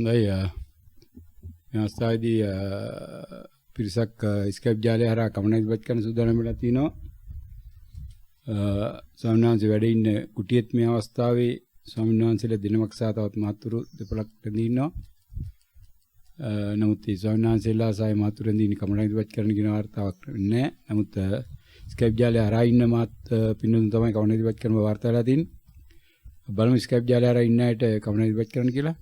හොඳයි මේ අවස්ථාවේදී පිරිසක් ස්කයිප් ජාලය හරහා කමන ඉදිරිපත් කරන සූදානම් වෙලා තිනවා. ස්වාමීන් වහන්සේ වැඩ ඉන්න කුටියෙත් මේ අවස්ථාවේ ස්වාමීන් වහන්සේලා දිනමක් සහ තවත් මහතුරු දෙපළක් රැඳී ඉන්නවා. නමුත් මේ ස්වාමීන් වහන්සේලා සහ මහතුරු රැඳී ඉන්න කමන ඉදිරිපත් කරන කියන වාර්තාවක් නැහැ. නමුත් ස්කයිප් ජාලය හරහා ඉන්න මාත් පින්නතුන් තමයි කමන ඉදිරිපත් කරන වාර්තා වෙලා තින්නේ. බලමු ස්කයිප් ජාලය හරහා ඉන්න අයට කමන ඉදිරිපත් කරන්න කියලා.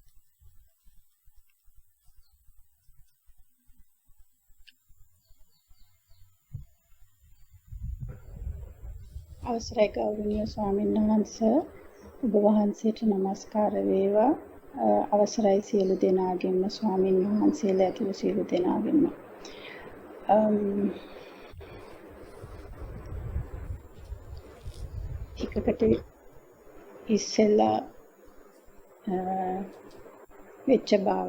අවසරයි ගෞරවනීය ස්වාමීන් වහන්සේ, ඔබ වහන්සේට নমස්කාර වේවා. අවසරයි සියලු දෙනාගෙන්ම ස්වාමීන් වහන්සේලා ඇතුළු සියලු දෙනාගෙන්ම. එකකට ඉස්සෙල්ලා වෙච්ච බව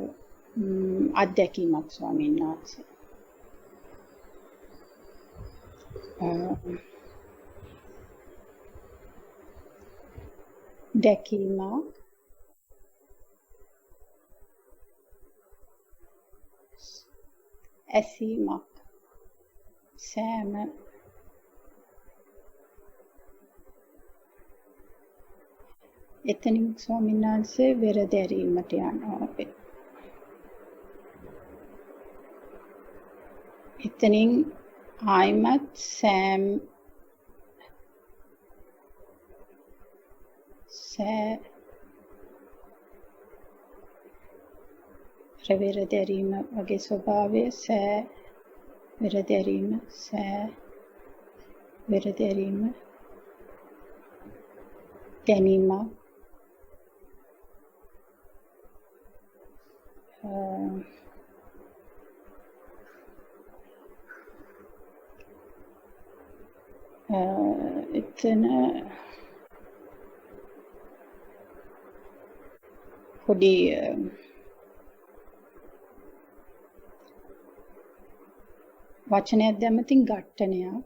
අත්දැකීමක් ස්වාමීන් වහන්සේ. දැකීමක් ඇසීමක් සෑම එතනින් ස්වාමීන් වහන්සේ වෙරදැරීමට යනවා. එතනින් ආයිමත් සෑම වෙරදැරීම වගේ ස්වභාවය වෙරදැරීම දැනීම එතන පොඩි වචනයක් දැම්මතින් ඝට්ටනයක්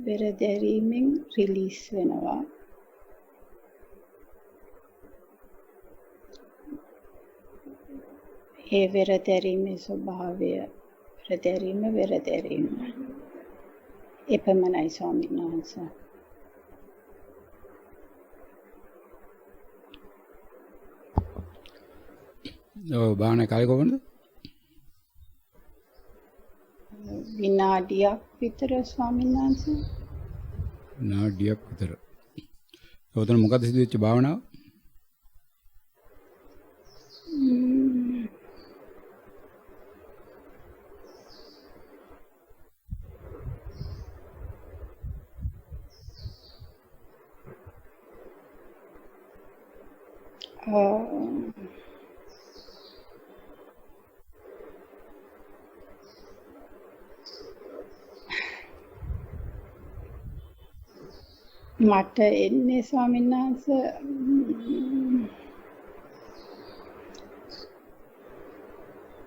වෙරදැරීමෙන් රිලීස් වෙනවා. ඒ වෙරදැරීමේ ස්වභාවය වෙරදැරීම එපමණයි ස්වාමීන් වහන්සේ. භාවනා කාලේ කොහොමද? විනාඩියක් විතර ස්වාමීන් වහන්සේ. විනාඩියක් විතර. ඔතන මොකද සිදුවෙච්ච භාවනාව? මට එන්නේ ස්වාමීන් වහන්සේ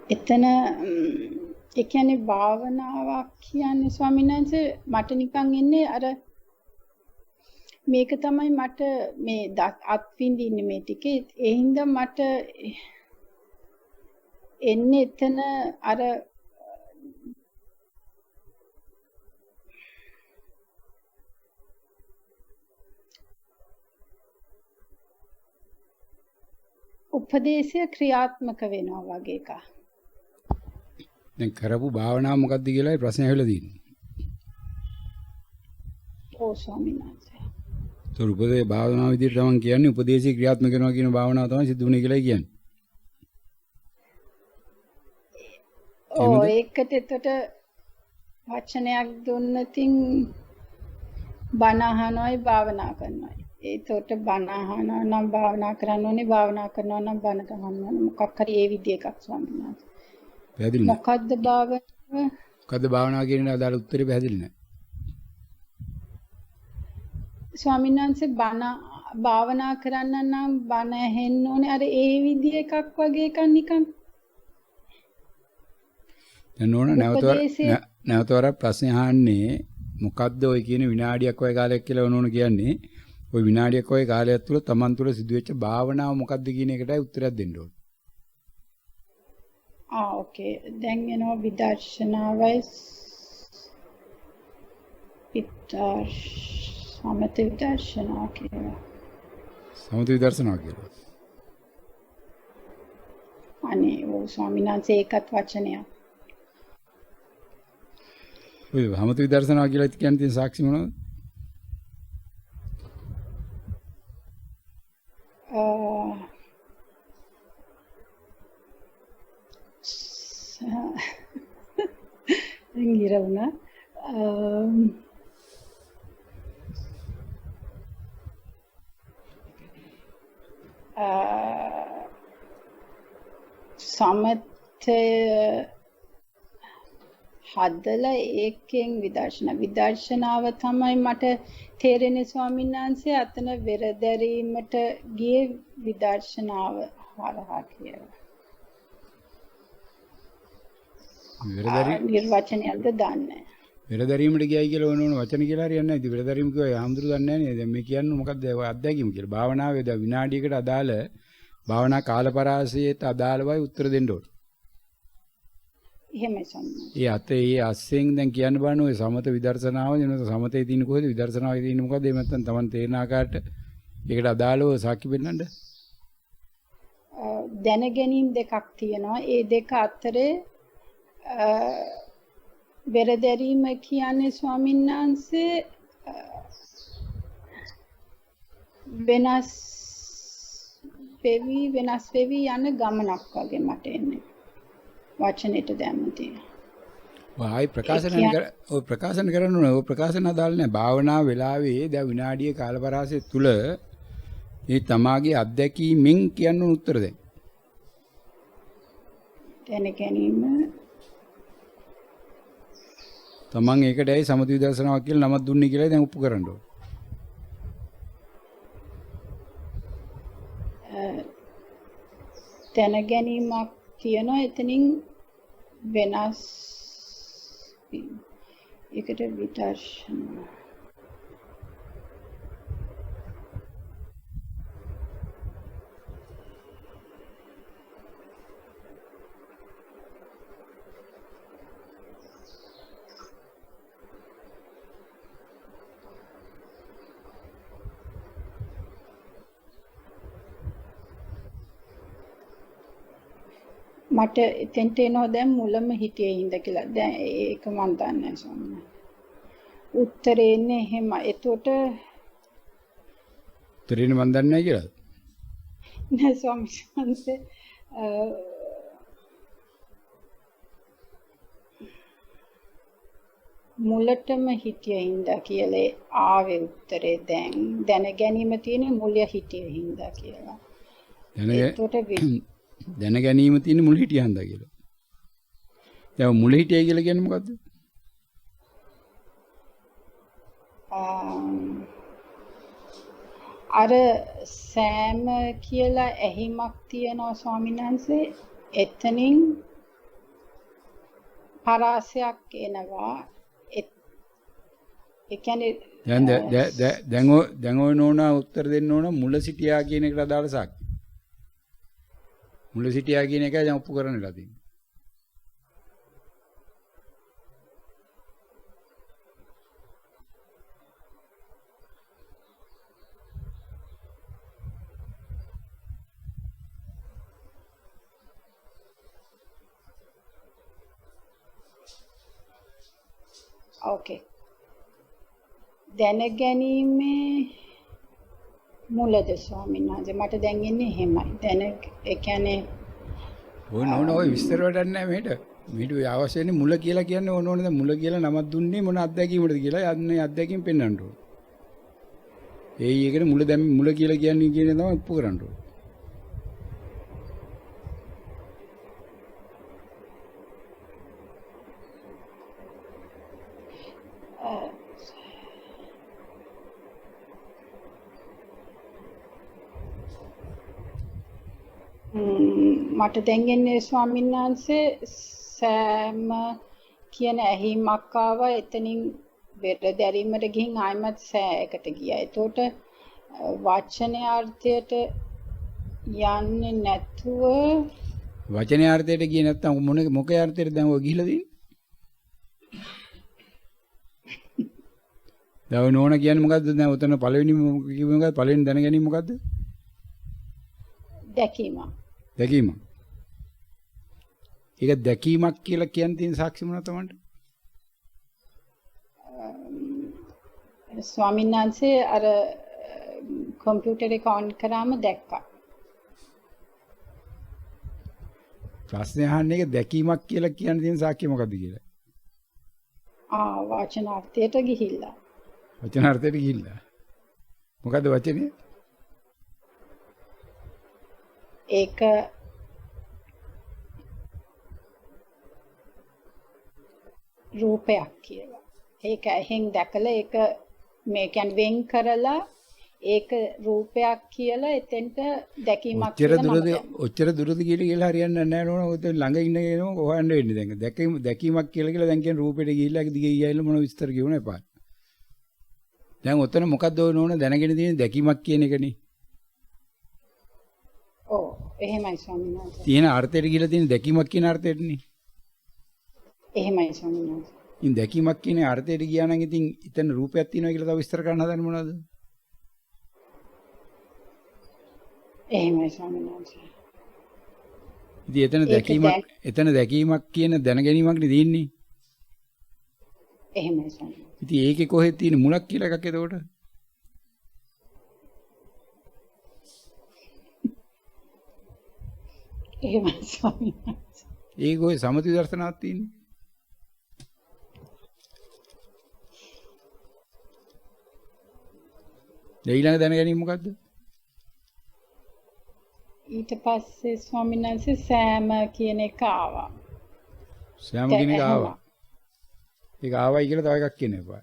එතන ඒ කියන්නේ භාවනාවක් කියන්නේ ස්වාමීන් වහන්සේ මට නිකන් එන්නේ අර මේක තමයි මට මේ අත්විඳින්නේ මේ ටිකේ. ඒ හින්දා මට එන්නේ එතන අර උපදේශය ක්‍රියාත්මක වෙනවා වගේ එකක්. දැන් කරපු භාවනාව මොකක්ද කියලායි ප්‍රශ්නේ ඇවිල්ලා තියෙන්නේ. ඔව් ස්වාමීන් වහන්සේ. ඒතර උපදේ භාවනාව විදිහට තමයි කියන්නේ උපදේශී ක්‍රියාත්මක කරනවා කියන භාවනාව තමයි සිද්ධ වුනේ කියලායි කියන්නේ. ඔව් ඒකට එතකොට වචනයක් දුන්නතින් බණ අහනවායි භාවනා කරනවායි. ඒතකොට බණ අහනවා නම් භාවනා කරන්න ඕනේ, භාවනා කරනවා නම් බණ ගහන්න ඕනේ. මොකක් හරි ඒ විදිහ එකක් ස්වාමීන් වහන්සේ. පැහැදිලි නෑ. මොකද්ද භාවනාව? මොකද්ද භාවනාව කියන අදාළ උත්තරේ පැහැදිලි නෑ. ස්වාමීන් වහන්සේ බණ භාවනා කරන්න නම් බණ ඇහෙන්න ඕනේ. අර ඒ විදිහ එකක් වගේ එකක් නිකන්. දැන් ඕන නැවතවර ප්‍රශ්නේ අහන්නේ මොකද්ද ඔය කියන විනාඩියක් වගේ කාලයක් කියලා ඕන කියන්නේ ওই විනාඩියක් වගේ කාලයක් තුල Taman තුල සිදුවෙච්ච භාවනාව මොකක්ද කියන එකටයි උත්තරයක් දෙන්න ඕනේ. ඕකේ. දැන් එනවා විදර්ශනාවයි සමත විදර්ශනාව කියලා. සමත විදර්ශනාව කියලා. අනේ ඔව් ස්වාමීන් වහන්සේ ඒකත් වචනයක්. ඔය සමත විදර්ශනාව කියලා කියන්නේ තියෙන සාක්ෂි මොනවද? ඉර වුණා. සමතය හදලා ඒකෙන් විදර්ශනාව තමයි මට තේරෙන්නේ ස්වාමීන් වහන්සේ අතන වෙරදැරීමට ගියේ විදර්ශනාව හරහා කියලා. නිර්වචනයක්ද දන්නේ. වෙරදැරීමට ගියයි කියලා ඕන වචන කියලා හරියන්නේ නැහැ. ඉතින් වෙරදැරීම කිව්වා ආම්දුරු දන්නේ නැහැ නේද? දැන් මේ කියන්නේ මොකද්ද ඔය අත්දැකීම කියලා. භාවනාවේ දැන් විනාඩියකට අදාළ භාවනා කාලපරාසයට අදාළවයි උත්තර දෙන්න ඕන. එහෙමයි සම්මා. ඒ අස්සෙන් දැන් කියන්න බෑනේ ඔය සමත විදර්ශනාව එනකොට සමතේ තියෙන කොහෙද විදර්ශනාවේ තියෙන මොකද්ද? එහෙම නැත්නම් Taman තේරෙන ආකාරයට ඒකට අදාළව සාක්ෂි පෙන්නන්න. දැන ගැනීම දෙකක් තියෙනවා. ඒ දෙක අතරේ වෙරදැරීම කියන්නේ ස්වාමීන් වහන්සේ වෙනස් වෙවි යන ගමනක් වගේ මට එන්නේ. වචනෙට දැම්ම තියෙනවා. ආයි ප්‍රකාශන කරන්න ඕනේ. ඔය ප්‍රකාශන අදාළ නැහැ. භාවනා වෙලාවේ දැන් විනාඩියේ කාලපරාසය තුල මේ තමාගේ අත්දැකීමෙන් කියන්න උත්තර දෙන්න. දැන ගැනීම තමන් ඒකට ඇයි සමථ විදර්ශනාවක් කියලා නමක් දුන්නේ කියලා දැන් ඔප්පු කරන්න ඕනේ. දැන ගැනීමක් කියනවා එතනින් වෙනස් ඒකට විදර්ශනා මට එතෙන්ට එනවා දැන් මුලම හිටියේ ඉඳ කියලා. දැන් ඒක මන් දන්නේ නැහැ ස්වාමීනි. උත්තරේ එන්නේ එහෙම. එතකොට උත්තරේ මන් දන්නේ නැහැ කියලාද? නෑ ස්වාමීනි. මුලටම හිටියේ ඉඳ කියලා ආවේ උත්තරේ දැන් දැන ගැනීම තියෙන මුල හිටියේ ඉඳ කියලා. දැන ගැනීම තියෙන මුල හිටියන්ද කියලා. දැන් මුල හිටියයි කියලා කියන්නේ මොකද්ද? අර සෑම කියලා ඇහිමක් තියෙනවා ස්වාමීන් වහන්සේ. එතනින් පරාසයක් එනවා. ඒ කියන්නේ දැන් ඔය නෝනා උත්තර දෙන්න ඕන මුල සිටියා කියන එකට අදාළ සාක්ෂි. මුල සිටියා කියන එකයි දැන් ඔප්පු කරන්න වෙලා තියෙන්නේ. ඕකේ. දැන ගැනීමේ මුලද ස්වාමීන් වහන්සේ මට දැන් ඉන්නේ එහෙමයි. දැන ඒ කියන්නේ ඔය නෝන ඔය විස්තර වලට නැහැ මෙහෙට. මෙහෙට ඔය අවශ්‍යනේ මුල කියලා කියන්නේ ඕන දැන් මුල කියලා නමක් දුන්නේ මොන අත්දැකීමකටද කියලා යන්නේ අත්දැකීම් පෙන්වන්න ඕන. ඒකට මුල දැන් මුල කියලා කියන්නේ කියන තමයි ඔප්පු කරන්න ඕන. මට දැන් එන්නේ ස්වාමීන් වහන්සේ සෑම කියන ඇහිමක් ආවා එතනින් බෙර දැරීමට ගිහින් ආයමත් සෑයකට ගියා. ඒතකොට වචනේ අර්ථයට යන්නේ නැතුව වචනේ අර්ථයට ගියේ නැත්තම් මොකේ අර්ථයට දැන් ඔය ගිහිලා තියෙන්නේ? දැන් නෝන කියන්නේ මොකද්ද? දැන් උතන පළවෙනි කිව්වේ මොකද්ද? පළවෙනි දැන ගැනීම මොකද්ද? දැකීම. දැකීම. ඒක දැකීමක් කියලා කියන්න තියෙන සාක්ෂි මොනවද තමන්ට? ස්වාමීන් වහන්සේ අර කම්පියුටර් එක ඔන් කරාම දැක්කා. ප්‍රශ්නේ අහන්නේ ඒක දැකීමක් කියලා කියන්න තියෙන සාක්ෂි මොකද්ද කියලා. වචනාර්ථයට ගිහිල්ලා. වචනාර්ථයට ගිහිල්ලා. මොකද්ද වචනේ? ඒක රූපයක් කියලා. ඒක ඇහෙන් දැකලා ඒක මේ කියන්නේ වෙන් කරලා ඒක රූපයක් කියලා එතෙන්ට දැකීමක් කියලා ඔච්චර දුරද කියලා හරියන්නේ නැහැ නෝන. ඔය ළඟ ඉන්න කෙනෝ හොයන්න වෙන්නේ දැන්. දැකීමක් කියලා දැන් කියන්නේ රූපෙට ගිහිල්ලා දිගේ ගියයිල මොන විස්තර කියවන එපා. දැන් ඔතන මොකද්ද ඔය නෝන දැනගෙන තියෙන දැකීමක් කියන එකනේ. ඔව් එහෙමයි ස්වාමීන් වහන්සේ. තියෙන අර්ථයට ගිහිල්ලා තියෙන දැකීමක් කියන අර්ථයටනේ. එහෙමයි ස්වාමීන් වහන්සේ. ඉතින් දැකීමක් කියන අර්ථයට ගියා නම් ඉතින් එතන රූපයක් තියෙනවා කියලා තව විස්තර කරන්න හදන්නේ මොනවද? එහෙමයි ස්වාමීන් වහන්සේ. ඉතින් එතන දැකීමක් කියන දැනගැනීමක් නේ තියෙන්නේ. එහෙමයි ස්වාමීන් වහන්සේ. ඉතින් ඒකේ කොහෙද තියෙන මුලක් කියලා එකක් එතකොට? එහෙමයි ස්වාමීන් වහන්සේ. ඒක ඔය සමති දර්ශනාවක් තියෙන්නේ. ඊළඟ දැනගැනීම මොකද්ද? ඊට පස්සේ ස්වාමීන් වහන්සේ සෑම කියන එක ආවා. සෑම කියන එක ආවා. ඒක ආවයි කියලා තව එකක් කියන්න එපා.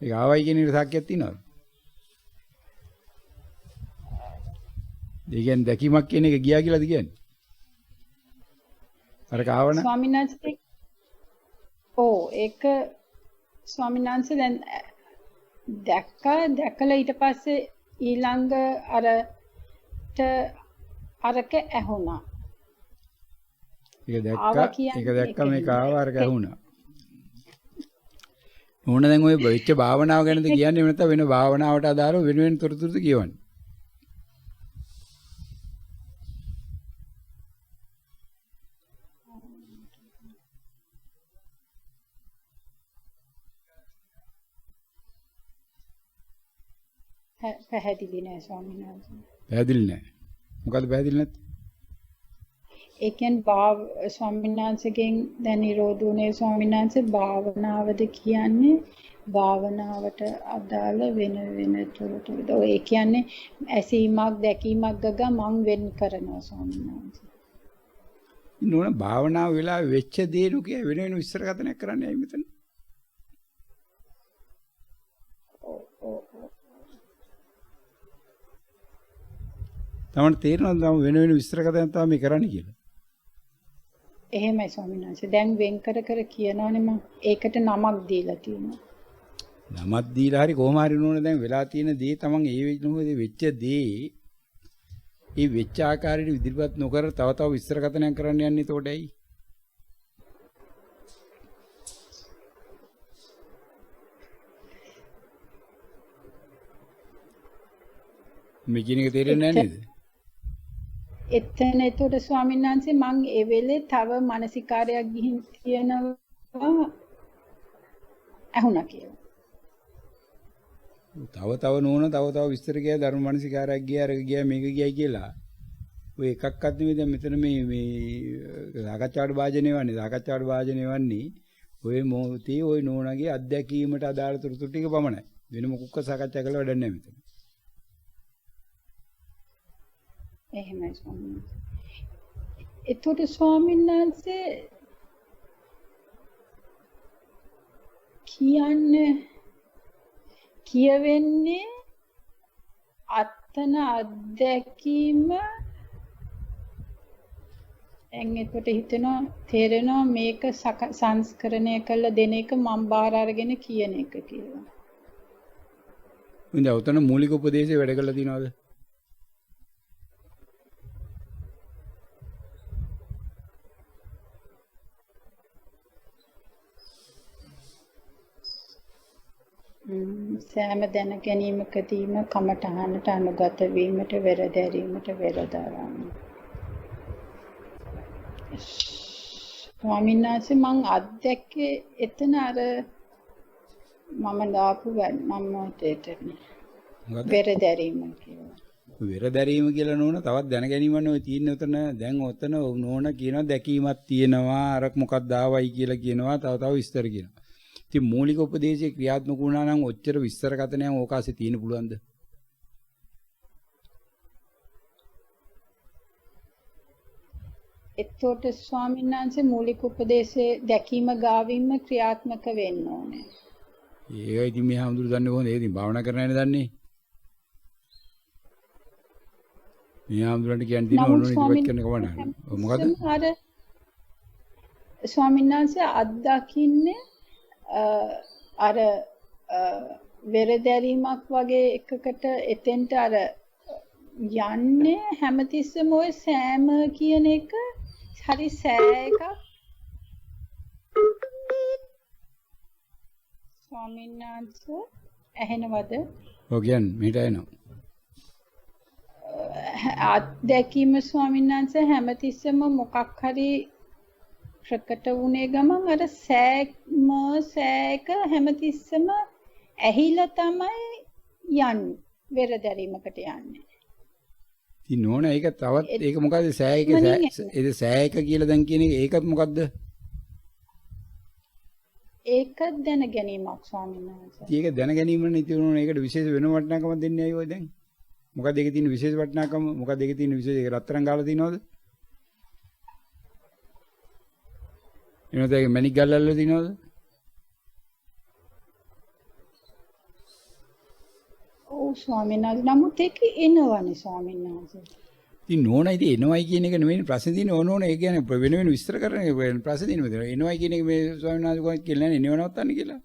ඒක ආවයි කියන එක සාක්ෂියක් තියෙනවද? ඒ කියන්නේ දැකීමක් කියන එක ගියා කියලාද කියන්නේ? අර කාවන ස්වාමීන් වහන්සේ ඒක ස්වාමීන් වහන්සේ දැන් දැකලා ඊට පස්සේ ඊළඟ අරක ඇහුණා. ඒක දැක්කම මේක ආව අරක ඇහුණා. ඕන දැන් ඔය වෙච්ච භාවනාව ගැනද කියන්නේ නැත්නම් වෙන භාවනාවට අදාළව වෙන තොරතුරුද කියවන්නේ? පැහැදිලි නෑ ස්වාමීන් වහන්සේ. පැහැදිලි නෑ. මොකද පැහැදිලි නැත්තේ? ඒ කියන්නේ ස්වාමීන් වහන්සේගෙන් දැන් නිරෝධුනේ ස්වාමීන් වහන්සේ භාවනාවද කියන්නේ භාවනාවට අදාළ වෙන තොරතුරුද? ඒ කියන්නේ ඇසීමක් දැකීමක් ගගා මං වෙන් කරනවා ස්වාමීන් වහන්සේ. නෝන භාවනාව වෙලා වෙච්ච දේ නුකිය වෙන විස්තර කතනක් කරන්නේ ඇයි මෙතන? තමන්ට තේරෙනවද වෙන විස්තර කතාවක් තමයි මේ කරන්නේ කියලා? එහෙමයි ස්වාමීන් වහන්සේ. දැන් වෙන් කර කියනවනේ මම. ඒකට නමක් දීලා තියෙනවා. නමක් දීලා හරි කොහොම හරි නෝන දැන් වෙලා තියෙන දේ තමන් ඒ වෙච්ච දේ ඒ වෙච්ච ආකාරයට ඉදිරිපත් නොකර තව විස්තර කතාවක් කරන්න යන්නේ එතකොට ඇයි? මේ කියන එක තේරෙන්නේ නැහැ නේද? එතන එතකොට ස්වාමීන් වහන්සේ මං ඒ වෙලේ තව මානසිකාරයක් ගිහින් තියෙනවා ඇහුණා කියලා. තව නෝන තව විස්තර ගියා ධර්ම මානසිකාරයක් ගියා අර ගියා මේක ගියයි කියලා. ඔය එකක්වත් නෙවෙයි දැන් මෙතන මේ සාකච්ඡාවට වාජනේ වන්නේ ඔය මොහොතේ ඔය නෝනාගේ අත්දැකීමට අදාළ තොරතුරු ටික පමණයි. වෙන මොකක්ක සාකච්ඡා කරලා වැඩක් නැහැ මෙතන. එහෙමයි ස්වාමීන් වහන්සේ. එතකොට ස්වාමීන් වහන්සේ කියවෙන්නේ අත්තන අත්දැකීම දැන් එතකොට හිතෙනවා තේරෙනවා මේක සංස්කරණය කළ දෙන එක මම බාර අරගෙන කියන එක කියලා. ඉතින් උතන මූලික උපදේශය වැඩ කළා තියනවාද? සෑම දැන ගැනීමකදීම කමඨහනට අනුගත වීමට වෙරදැරීමට වෙරදරන්න. ස්වාමීන් වහන්සේ මං අත්දැක්කේ එතන අර මම දාපු මම තේටනේ. වෙරදැරීම කියලා. වෙරදැරීම කියලා නෝන තවත් දැන ගැනීමක් නෙවෙයි තියෙන්නේ උතන. දැන් උතන නෝන කියනවා දැකීමක් තියෙනවා අර මොකක්ද ආවයි කියලා කියනවා තව විස්තර කියනවා. ඉතින් මූලික උපදේශයේ ක්‍රියාත්මක වුණා නම් ඔච්චර විස්තර කතනයන් ඕකාසේ තියෙන්න පුළුවන්ද? එතකොට ස්වාමීන් වහන්සේ මූලික උපදේශයේ දැකීම ගාවින්ම ක්‍රියාත්මක වෙන්න ඕනේ. ඒක ඉතින් මේ හැමදෙරු දන්නේ කොහොමද? ඒ ඉතින් භාවනා කරන්නනේ දන්නේ. මේ හැමදෙරුන්ට කියන්නේ දින ඕනෝනේ ඉවත් කරන්න කවන්න. මොකද? අර ස්වාමීන් වහන්සේ අත්දකින්නේ අර වෙරදැරීමක් වගේ එකකට එතෙන්ට අර යන්නේ හැමතිස්සෙම ඔය සෑම කියන එක හරි සෑ එකක් ස්වාමීන් වහන්සේ ඇහෙනවද? ඔව් කියන්නේ මෙහෙට එනවා. අත්දැකීම ස්වාමීන් වහන්සේ හැමතිස්සෙම මොකක් හරි ප්‍රකට වුණේ ගමන් අර සෑක හැමතිස්සෙම ඇහිලා තමයි යන්නේ වෙරදැරීමකට යන්නේ. ඉතින් නෝන ඒක තවත් ඒක මොකද්ද සෑයක ඒ සෑයක කියලා දැන් කියන එක ඒකත් මොකද්ද? ඒක දැන ගැනීමක් ස්වාමීන් වහන්සේ. ඒක දැන ගැනීමනේ ඉතින් නෝන ඒකට විශේෂ වෙන වටිනාකමක් දෙන්නේ අය ඔය දැන්. මොකද්ද ඒකේ තියෙන විශේෂ වටිනාකම? මොකද්ද ඒකේ තියෙන විශේෂ ඒක රත්තරන් ගාලා තියනවද? එනොත් ඒක මැණික් ගල්ලල්ලා තියනවද? ඔව් ස්වාමීන් වහන්සේ. නමුත් ඒක එනවනේ ස්වාමීන් වහන්සේ. ඉතින් නෝන ඉතින් එනවයි කියන එක නෙවෙයි ප්‍රශ්නේ තියෙන්නේ ඕන ඒ කියන්නේ වෙන වෙන විස්තර කරන ප්‍රශ්නේ තියෙන්නේ එනවයි කියන එක මේ ස්වාමීන් වහන්සේ කොහොමද කියලා නෑ එනව නවත්තන්න කියලා.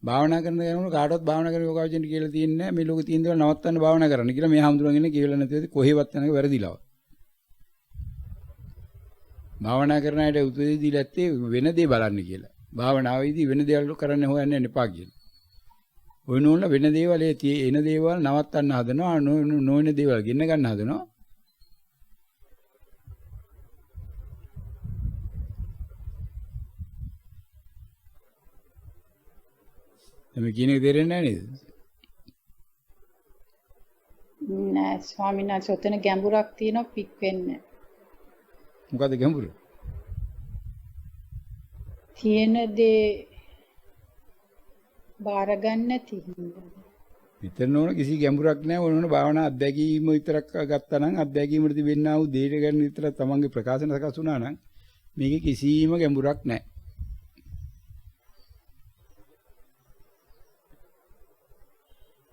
භාවනා කරන කෙනෙකුට කාටවත් භාවනා කරන යෝගාවචරණ කියලා තියෙන්නේ නෑ මේ ලෝකේ තියෙන දේවල් නවත්තන්න භාවනා කරන්න කියලා මේ හැමදෙරගෙන කියලා නැතිවද කොහෙවත් යනක වැරදිලා. භාවනා කරන අයට උපදෙස් දීලා ඇත්තේ වෙන දේ බලන්න කියලා. භාවනාවේදී වෙන දේවල් කරන්න හොයන්න එපා කියලා. ඔය නෝන වෙන දේවල් එන දේවල් නවත්තන්න හදනවා නොවන දේවල් ගෙන්න ගන්න හදනවා. මේ කියන එක තේරෙන්නේ නැහැ නේද? නෑ ස්වාමීන් වහන්සේ ඔතන ගැඹුරක් තියෙනවා පික් වෙන්නේ. මොකද්ද ගැඹුර? තියෙන දේ බාර ගන්න නැති හින්දා. මෙතන ඕන කිසි ගැඹුරක් නැහැ ඕන භාවනා අත්දැකීම විතරක් ගත්තා නම් අත්දැකීමට තිබෙනා වූ දේට ගැන විතර තමන්ගේ ප්‍රකාශන සකස් වුණා නම් මේකේ කිසිම ගැඹුරක් නැහැ.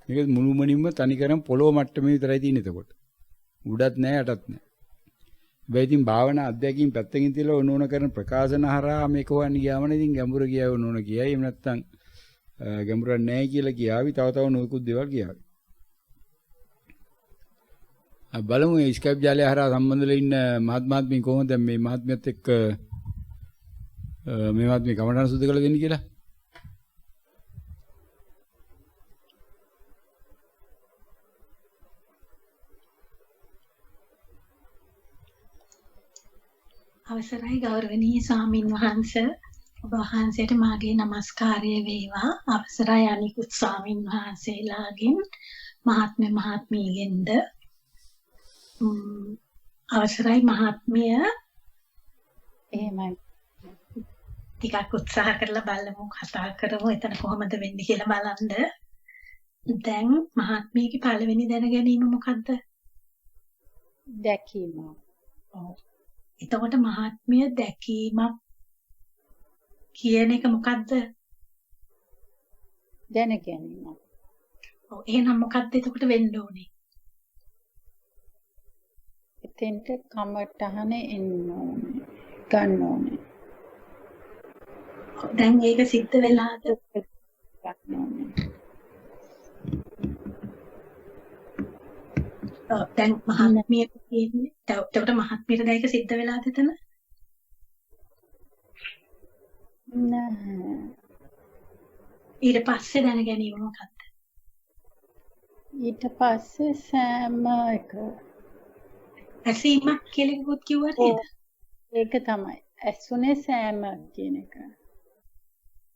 මේක මුළුමනින්ම තනිකරම පොළොව මට්ටමේ විතරයි තියෙන්නේ එතකොට. උඩත් නැහැ යටත් නැහැ. හැබැයි ඉතින් භාවනා අධ්‍යක්ීම් පැත්තකින් තියලා ඕන කරන ප්‍රකාශන හරහා මේක හොයන්න ගියාම නේ ඉතින් ගැඹුර ගියා ඕන කියයි. එහෙම නැත්නම් ගැඹුරක් නැහැ කියලා කියාවි. තව නොයෙකුත් දේවල් කියාවි. බලමු මේ ස්කයිප් ජාලය හරහා සම්බන්ධ වෙලා ඉන්න මහත්මයාත්මී කොහොමද මේ මහත්මියත් එක්ක මේ මහත්මිය කමටහන් සුද්ධ කරලා දෙන්නේ කියලා. අවසරයි ගෞරවනීය ස්වාමින් වහන්සේ ඔබ වහන්සේට මාගේ নমස්කාරය වේවා අවසරයි අනිකුත් ස්වාමින් වහන්සේලාගෙන් මහත්මීගෙන්ද අවසරයි මහත්මිය එහෙමයි ටිකක් උත්සාහ කරලා බලමු කතා කරමු එතන කොහොමද වෙන්නේ කියලා බලන්න දැන් මහත්මියගේ පළවෙනි දැන ගැනීම මොකද්ද දැකීම ඔව් එතකොට මහත්මිය දැකීමක් කියන එක මොකද්ද? දැන ගැනීම. ඔව් එහෙනම් මොකද්ද එතකොට වෙන්න ඕනේ? එතෙන්ට කමටහන එන්න ඕනේ. ගන්න ඕනේ. දැන් ඒක සිද්ධ වෙලාද? ගන්න ඕනේ. දැන් මහත්මියට කියන්නේ එතකොට මහත්මියට දැන් ඒක සිද්ධ වෙලාද එතන? නෑ. ඊට පස්සේ දැන ගැනීම මොකක්ද? ඊට පස්සේ සෑම එක ඇසීමක් කියලා එකකුත් කිව්වා නේද? ඒක තමයි. ඇසුනේ සෑම කියන එක.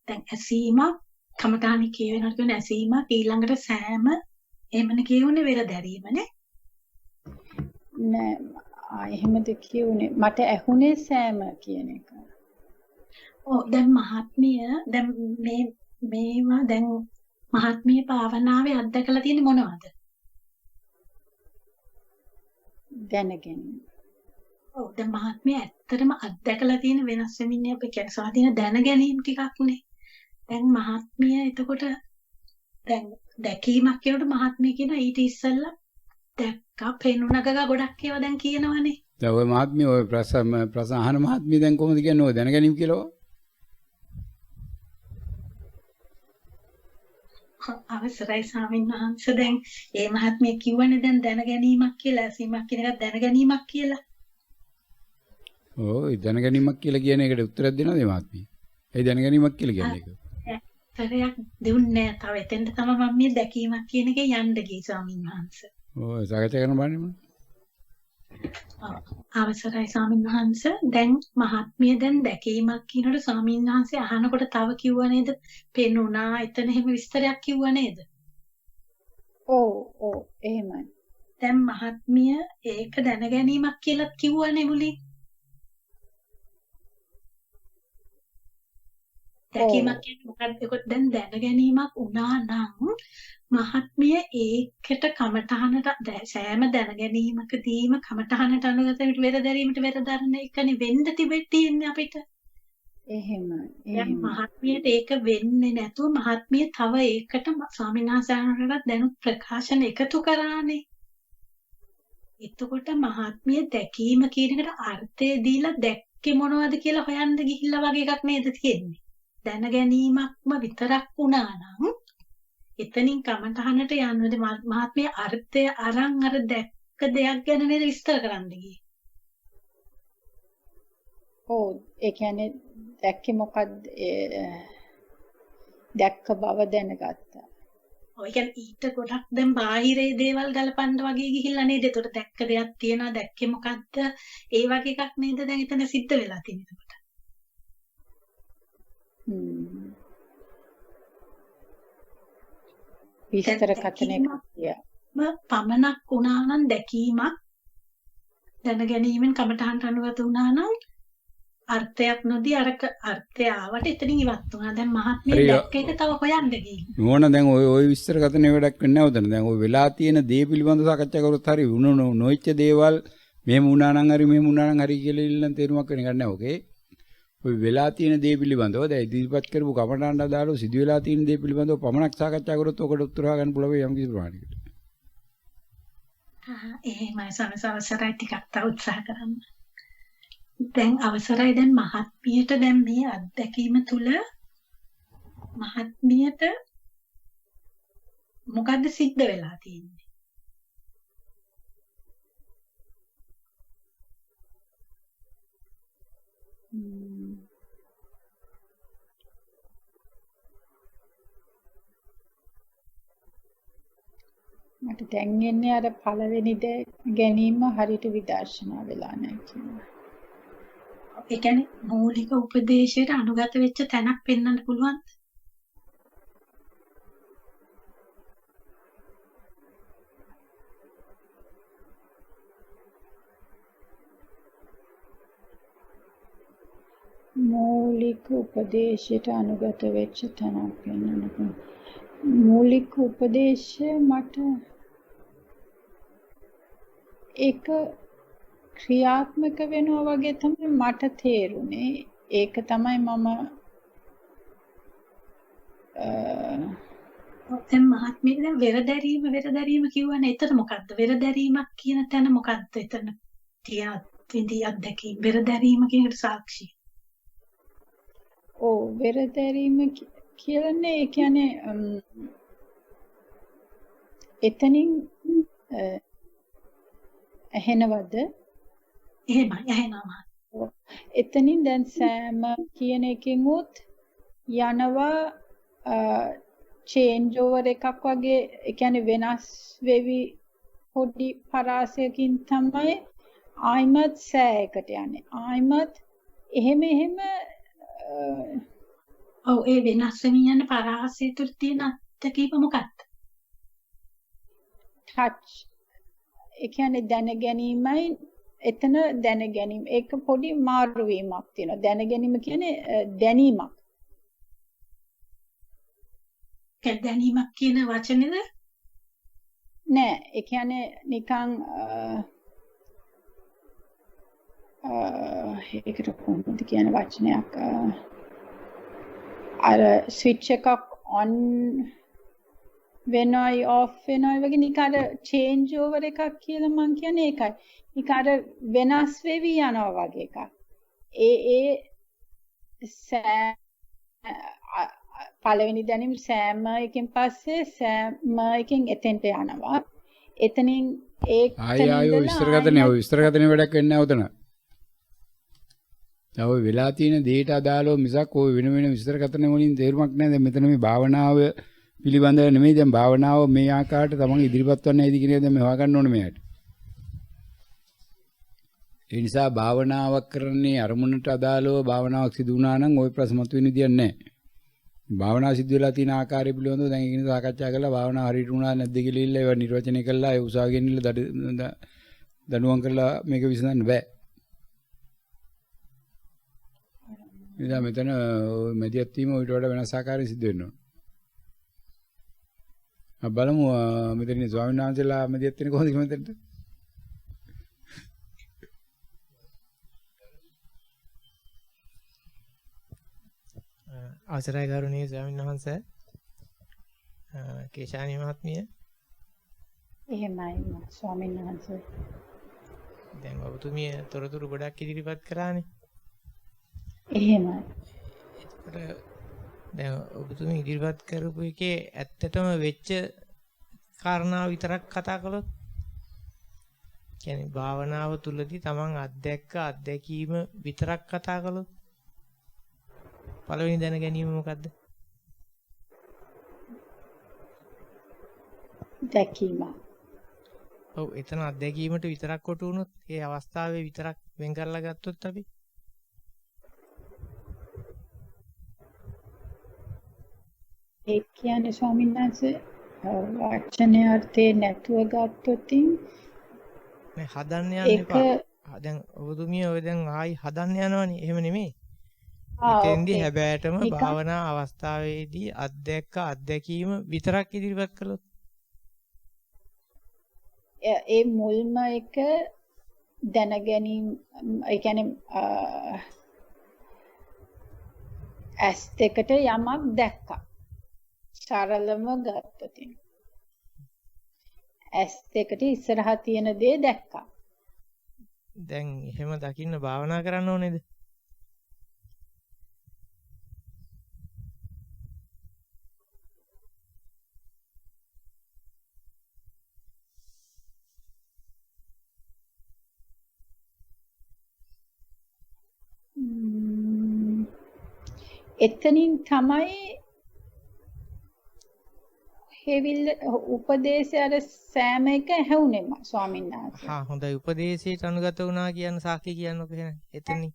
දැන් ඇසීමක් කමඨානි කියවෙනවා කියන ඇසීමක් ඊළඟට සෑම එහෙමනේ කියුනේ වෙර දැරීමනේ. නෑ එහෙමද කියුනේ. මට ඇහුනේ සෑම කියන එක. ඔව් දැන් මහත්මිය දැන් මේවා දැන් මහත්මිය භාවනාවේ අත්දකලා තියෙන්නේ මොනවද? දැනගෙන. ඔව් දැන් මහත්මිය ඇත්තටම අත්දකලා තියෙන වෙනස් වෙමින් අපි කියන්නේ ස්වාධීන දැන ගැනීම ටිකක්නේ. දැන් මහත්මිය එතකොට දැන් දැකීමක් කියනකොට මහත්මිය කියන ඊට ඉස්සෙල්ලා දැක්කා පෙනුනගග ගොඩක් ඒවා දැන් කියනවනේ. දැන් ඔය මහත්මිය ඔය ප්‍රශ්න අහන මහත්මිය දැන් කොහොමද කියන්නේ ඔය දැනගැනීම කියලා? අවසරයි ස්වාමීන් වහන්සේ දැන් ඒ මහත්මිය කිව්වනේ දැන් දැන ගැනීමක් කියලා ඇසීමක් කියන එකත් දැන ගැනීමක් කියලා. ඔව් ඒ දැනගැනීමක් කියලා කියන එකට උත්තරයක් දෙනවද මේ මහත්මිය? ඒ දැනගැනීමක් කියලා කියන්නේ ඒක. තරයක් දෙන්නේ නැහැ. තව එතෙන්ට තමයි මම මේ දැකීමක් කියන එකේ යන්න ගියේ ස්වාමීන් වහන්සේ. ඔව් සාකච්ඡා කරන්න බෑනේ මම. අවසරයි ස්වාමීන් වහන්සේ දැන් මහත්මිය දැන් දැකීමක් කියනකොට ස්වාමීන් වහන්සේ අහනකොට තව කිව්වා නේද? පෙනුණා එතන එහෙම විස්තරයක් කිව්වා නේද? ඔව් එහෙමයි. දැන් මහත්මිය ඒක දැන ගැනීමක් කියලා කිව්වනේ මුලින්. දැකීමක් කියන්නේ මොකක්ද? ඒක දැන් දැන ගැනීමක් වුණා නම් මහත්මිය ඒකට කමඨහනට සෑම දැන ගැනීමකදීම කමඨහනට අනුගත වෙර දැරීමට වෙර දරන එකනේ වෙන්න තිබෙන්නේ අපිට. එහෙමයි. දැන් මහත්මියට ඒක වෙන්නේ නැතුව මහත්මිය තව ඒකට ස්වාමීන් වහන්සේනකට දැනුත් ප්‍රකාශන එකතු කරානේ. එතකොට මහත්මිය දැකීම කියන එකට අර්ථය දීලා දැක්කේ මොනවද කියලා හොයන්න ගිහිල්ලා වගේ එකක් නේද තියෙන්නේ. දැන ගැනීමක්ම විතරක් වුණා නම් එතනින් කමඨහනට යන්නද මහත්මිය අර්ථය අරන් අර දැක්ක දෙයක් ගැන නේද විස්තර කරන්න ගියේ. ඔව් ඒ කියන්නේ දැක්කේ මොකද්ද? දැක්ක බව දැනගත්තා. ඔය කියන්නේ ඊට ගොඩක් දැන් බාහිරේ දේවල් ගලපන්න වගේ ගිහිල්ලා නේද? ඒතකොට දැක්ක දෙයක් තියනවා දැක්කේ මොකද්ද? ඒ වගේ එකක් නේද දැන් එතන සිද්ධ වෙලා තියෙන්නේ. විස්තර කතන එක පමණක් වුණා නම් දැකීමක් දැන ගැනීමෙන් කමඨහන් අනුගත වුණා නම් අර්ථයක් නොදී අරක අර්ථය ආවට එතනින් ඉවත් වුණා. දැන් මහත්මිය දැක්ක එක තව හොයන්න ගිහින්. නෝන දැන් ඔය විස්තර කතන වැඩක් වෙන්නේ නැවතන. දැන් ඔය වෙලා තියෙන දේ පිළිබඳව සාකච්ඡා කරොත් හරි නොයිච්ච දේවල් මෙහෙම වුණා නම් හරි මෙහෙම වුණා නම් හරි කියලා ඉල්ලන තේරුමක් වෙන ගන්න නැහැ. ඕකේ. ඔය වෙලා තියෙන දේ පිළිබඳව දැන් ඉදිරිපත් කරපු කමඨාණ්ඩ දාලා සිදු වෙලා තියෙන දේ පිළිබඳව පමණක් සාකච්ඡා කරොත් ඔකට උත්තර හොයාගන්න පුළුවන් යම් කිසි ප්‍රමාණයකට. එහෙමයි අවසරයි ටිකක් තව උත්සාහ කරන්න. දැන් අවසරයි දැන් මහත්මියට දැන් මේ අත්දැකීම තුල මහත්මියට මොකද්ද සිද්ධ වෙලා තියෙන්නේ? මට දැන් එන්නේ අර පළවෙනි ගැනීම හරියට විදර්ශනා වෙලා නැහැ කියනවා. ඒ කියන්නේ මූලික උපදේශයට අනුගත වෙච්ච තැනක් පෙන්වන්න පුළුවන්ද? මූලික උපදේශයට අනුගත වෙච්ච තැනක් පෙන්වන්න පුළුවන්. මූලික උපදේශය මට ඒක ක්‍රියාත්මක වෙනවා වගේ තමයි මට තේරුනේ. ඒක තමයි මම දැන් මහත්මිය දැන් වෙර දැරීම කිව්වනේ. එතන මොකද්ද? වෙර දැරීමක් කියන තැන මොකද්ද එතන? තියද්දී අත්දැකීම් බෙරදැරීම කියන එකට සාක්ෂි. ඔව් වෙරදැරීම කියන්නේ ඒ කියන්නේ එතනින් ඇහෙනවද? එහෙමයි ඇහෙනවා. එතනින් දැන් සෑම කියන එකෙන් උත් යනවා චේන්ජ් ඕවර් එකක් වගේ ඒ කියන්නේ වෙනස් වෙවි පොඩි පරාසයකින් තමයි ආයිමත් සෑයකට යන්නේ. ආයිමත් එහෙම ඔව් ඒ වෙනස් වෙමින් යන පරාසය තුළ තියෙන අත්දැකීම මොකක්ද? ටච් ඒ කියන්නේ දැන ගැනීමයි එතන දැන ගැනීම. ඒක පොඩි මාරු වීමක් තියෙනවා. දැන ගැනීම කියන්නේ දැනීමක්. දැනීමක් කියන වචනේද? නෑ ඒ කියන්නේ නිකන් ඒකට කොහොමද කියන වචනයක් අර ස්විච් එකක් on වෙනයි off වෙනයි වගේ නිකන් අර චේන්ජ් ඕවර් එකක් කියලා මං කියන්නේ ඒකයි. නිකන් අර වෙනස් වෙවි යනවා වගේ එකක්. ඒ පළවෙනි දැනීම සෑම එකකින් පස්සේ සෑම එකකින් එතෙන්ට යනවා. එතනින් ආයෝ විස්තර ගතනේ ඔය විස්තර ගතනේ වැඩක් වෙන්නේ නැහැ උතන. දැන් ඔය වෙලා තියෙන දේට අදාළව මිසක් ඔය වෙන විස්තර ගතනේ වලින් තේරුමක් නැහැ. දැන් මෙතන මේ භාවනාව පිළිබඳව නෙමෙයි දැන් භාවනාව මේ ආකාරයට තමන් ඉදිරිපත් වන්න ඇති කියන එක දැන් මේ හොයාගන්න ඕනේ මෙයාට. ඒ නිසා භාවනාවක් කරන්නේ අරමුණට අදාළව භාවනාවක් සිදු වුණා නම් ওই ප්‍රශ්න මතුවෙන විදියක් නැහැ. භාවනාව සිදු වෙලා තියෙන ආකාරය පිළිබඳව දැන් ඒක නිසා සාකච්ඡා කරලා භාවනාව හරියට වුණා නැද්ද කියලා ඉල්ල ඒවා නිර්වචනය කළා ඒ උසාව ගෙනින්න දඬුවම් කරලා මේක විසඳන්න බෑ. ඉතින් මෙතන මැදිහත් වීම ඊට වඩා වෙනස් ආකාරයෙන් සිදු වෙන්න ඕන. අපි බලමු මෙතන ස්වාමීන් වහන්සේලා මැදිහත් වෙන්නේ කොහොමද කියලා මෙතනට. අවසරයි ගෞරවනීය ස්වාමීන් වහන්සේ කේශානි මහත්මිය. එහෙමයි ස්වාමීන් වහන්සේ. දැන් ඔබතුමිය තොරතුරු ගොඩක් ඉදිරිපත් කරානේ. එහෙමයි. ඒකට දැන් ඔබතුමිය ඉදිරිපත් කරපු එකේ ඇත්තටම වෙච්ච කාරණා විතරක් කතා කළොත් කියන්නේ භාවනාව තුලදී තමන් අත්දැකීම විතරක් කතා කළොත් පළවෙනි දැන ගැනීම මොකද්ද? දැකීම. ඔව් එතන අත්දැකීමට විතරක් කොටු වුණොත් ඒ අවස්ථාවේ විතරක් වෙන් කරලා ගත්තොත් අපි ඒ කියන්නේ ස්වාමීන් වහන්සේ වචනේ අර්ථේ නැතුව ගත්තොත් මේ හදන්න යන්න එපා. දැන් ඔබතුමිය ඔය දැන් ආයි හදන්න යනවනේ. එහෙම නෙමෙයි. එතෙන්දී හැබෑටම භාවනා අවස්ථාවේදී අත්දැකීම විතරක් ඉදිරිපත් කළොත් ඒ මුල්ම එක දැන ගැනීම ඒ කියන්නේ ඇස් දෙකට යමක් දැක්කා. සරලම ගත්තොත් ඇස් දෙකට ඉස්සරහා තියෙන දේ දැක්කා. දැන් එහෙම දකින්න භාවනා කරන්න ඕනේද? එතනින් තමයි හේවිල් උපදේශය අර සෑම එක ඇහුනේ ස්වාමීන් වහන්සේ. හා හොඳයි උපදේශයට අනුගත වුණා කියන සාක්ෂි කියන්නකො එහෙනම් එතනින්.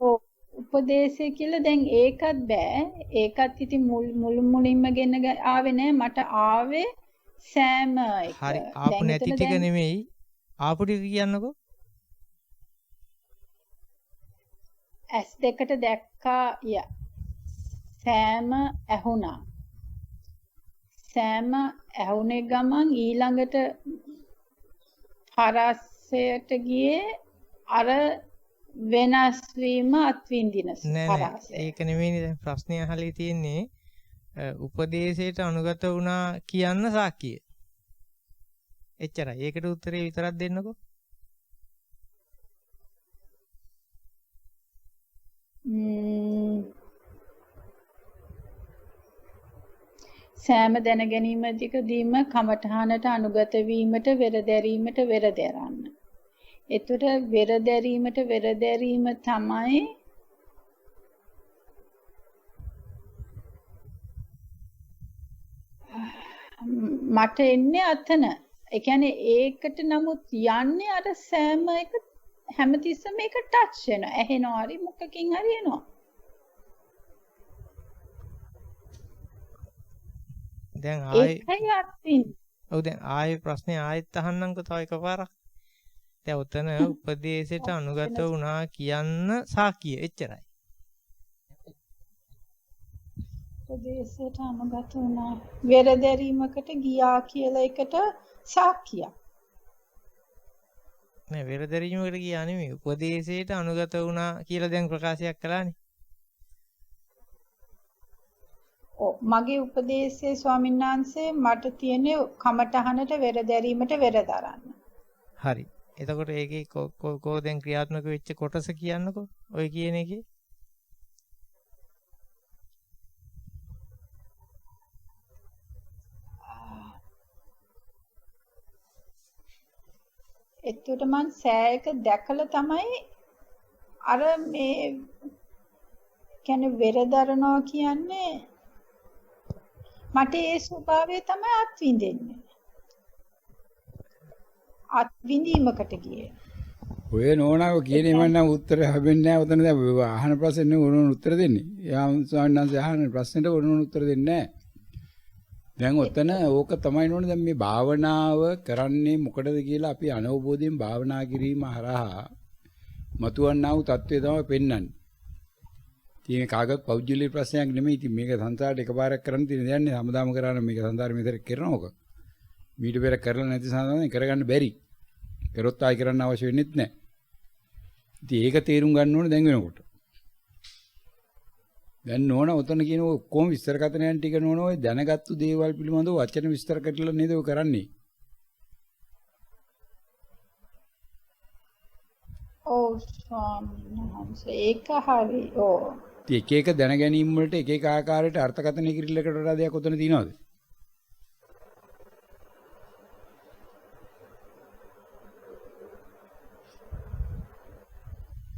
ඔව් උපදේශය කියලා දැන් ඒකත් බෑ. ඒකත් ඉතින් මුලින්ම ගෙන ආවේ නෑ. මට ආවේ සෑම එක. හරි ආපු නැති ටික නෙමෙයි. ආපු ටික කියන්නකො. ඇස් දෙකට දැක්කා සෑම ඇහුණා. සෑම ඇහුනේ ගමන් ඊළඟට පරාසයට ගියේ අර වෙනස් වීම අත්විඳින පරාසය. ඒක නෙමෙයිනේ දැන් ප්‍රශ්නේ අහලා තියෙන්නේ උපදේශයට අනුගත වුණා කියන්න සාක්කිය. එච්චරයි. ඒකට උත්තරේ විතරක් දෙන්නකෝ. සෑම දැන ගැනීමකදීම කමඨහනට අනුගත වීමට වෙර දැරීමට වෙර දැරන්න. එතකොට වෙර දැරීමට වෙර දැරීම තමයි මට එන්නේ අතන. ඒ කියන්නේ ඒකට නමුත් යන්නේ අර සෑම එක හැමතිස්සෙම මේක ටච් වෙනවා. ඇහෙනවා හරි මොකකින් හරි එනවා. දැන් ආයි ඒකයි අත්විඳ. ඔව් දැන් ආයේ ප්‍රශ්නේ ආයෙත් අහන්නම්කෝ තව එකපාරක්. දැන් උතන උපදේශයට අනුගත වුණා කියන්න සාකිය එච්චරයි. උපදේශයට අනුගත වුණා. වෙර දැරීමකට ගියා කියලා එකට සාක්කියක්. නෑ වෙරදැරීමකට ගියා නෙමෙයි උපදේශයට අනුගත වුණා කියලා දැන් ප්‍රකාශයක් කළානේ. ඔව් මගේ උපදේශයේ ස්වාමීන් වහන්සේ මට තියෙන්නේ කමඨහනට වෙර දැරීමට වෙර දරන්න. හරි. එතකොට ඒකේ කෝ දැන් ක්‍රියාත්මක වෙච්ච කොටස කියන්නකෝ. ඔය කියන එකේ. එතකොට මං සෑයක දැකලා තමයි අර මේ කියන්නේ වෙරදරනවා කියන්නේ මට ඒ ස්වභාවය තමයි අත්විඳින්නේ. අත්විඳීමකට ගියේ. ඔය නෝනාව කියන්නේ මම නම් උත්තර හම්බෙන්නේ නැහැ. උතන දැන් අහන ප්‍රශ්නේ උණුන උත්තර දෙන්නේ. එයා ස්වාමීන් වහන්සේ අහන ප්‍රශ්නෙට උණුන උත්තර දෙන්නේ නැහැ. දැන් ඔතන ඕක තමයි නෝනේ දැන් මේ භාවනාව කරන්නේ මොකටද කියලා අපි අනවබෝධයෙන් භාවනා කිරීම හරහා මතුවන්නා වූ தત્ත්වය තමයි පෙන්වන්නේ. ඉතින් කාගත් පෞද්ගලික ප්‍රශ්නයක් නෙමෙයි. ඉතින් මේක සංසාරට එකපාරක් කරන්න තියෙන දෙයක් නේ. හැමදාම කරන්නේ මේක සංසාරෙ මෙතන කරනවක. මීට පෙර කරලා නැති සාමාන්‍යයෙන් කරගන්න බැරි. කරොත් ආයි කරන්න අවශ්‍ය වෙන්නේත් නැහැ. ඉතින් ඒක තේරුම් ගන්න ඕනේ දැන් වෙනකොට. දැන් නෝන උතන කියන ඔක්කොම විස්තර කතනයන් ටික නෝන ඔය දැනගත්තු දේවල් පිළිබඳව වචන විස්තර කරලා නේද ඔය කරන්නේ. ඔව් ස්වාමීන් වහන්සේ ඒක හරි. ඔව්. එක එක දැන ගැනීම වලට එක එක ආකාරයට අර්ථකථන කිරිල්ලකට වඩා දෙයක් උතන තියෙනවද?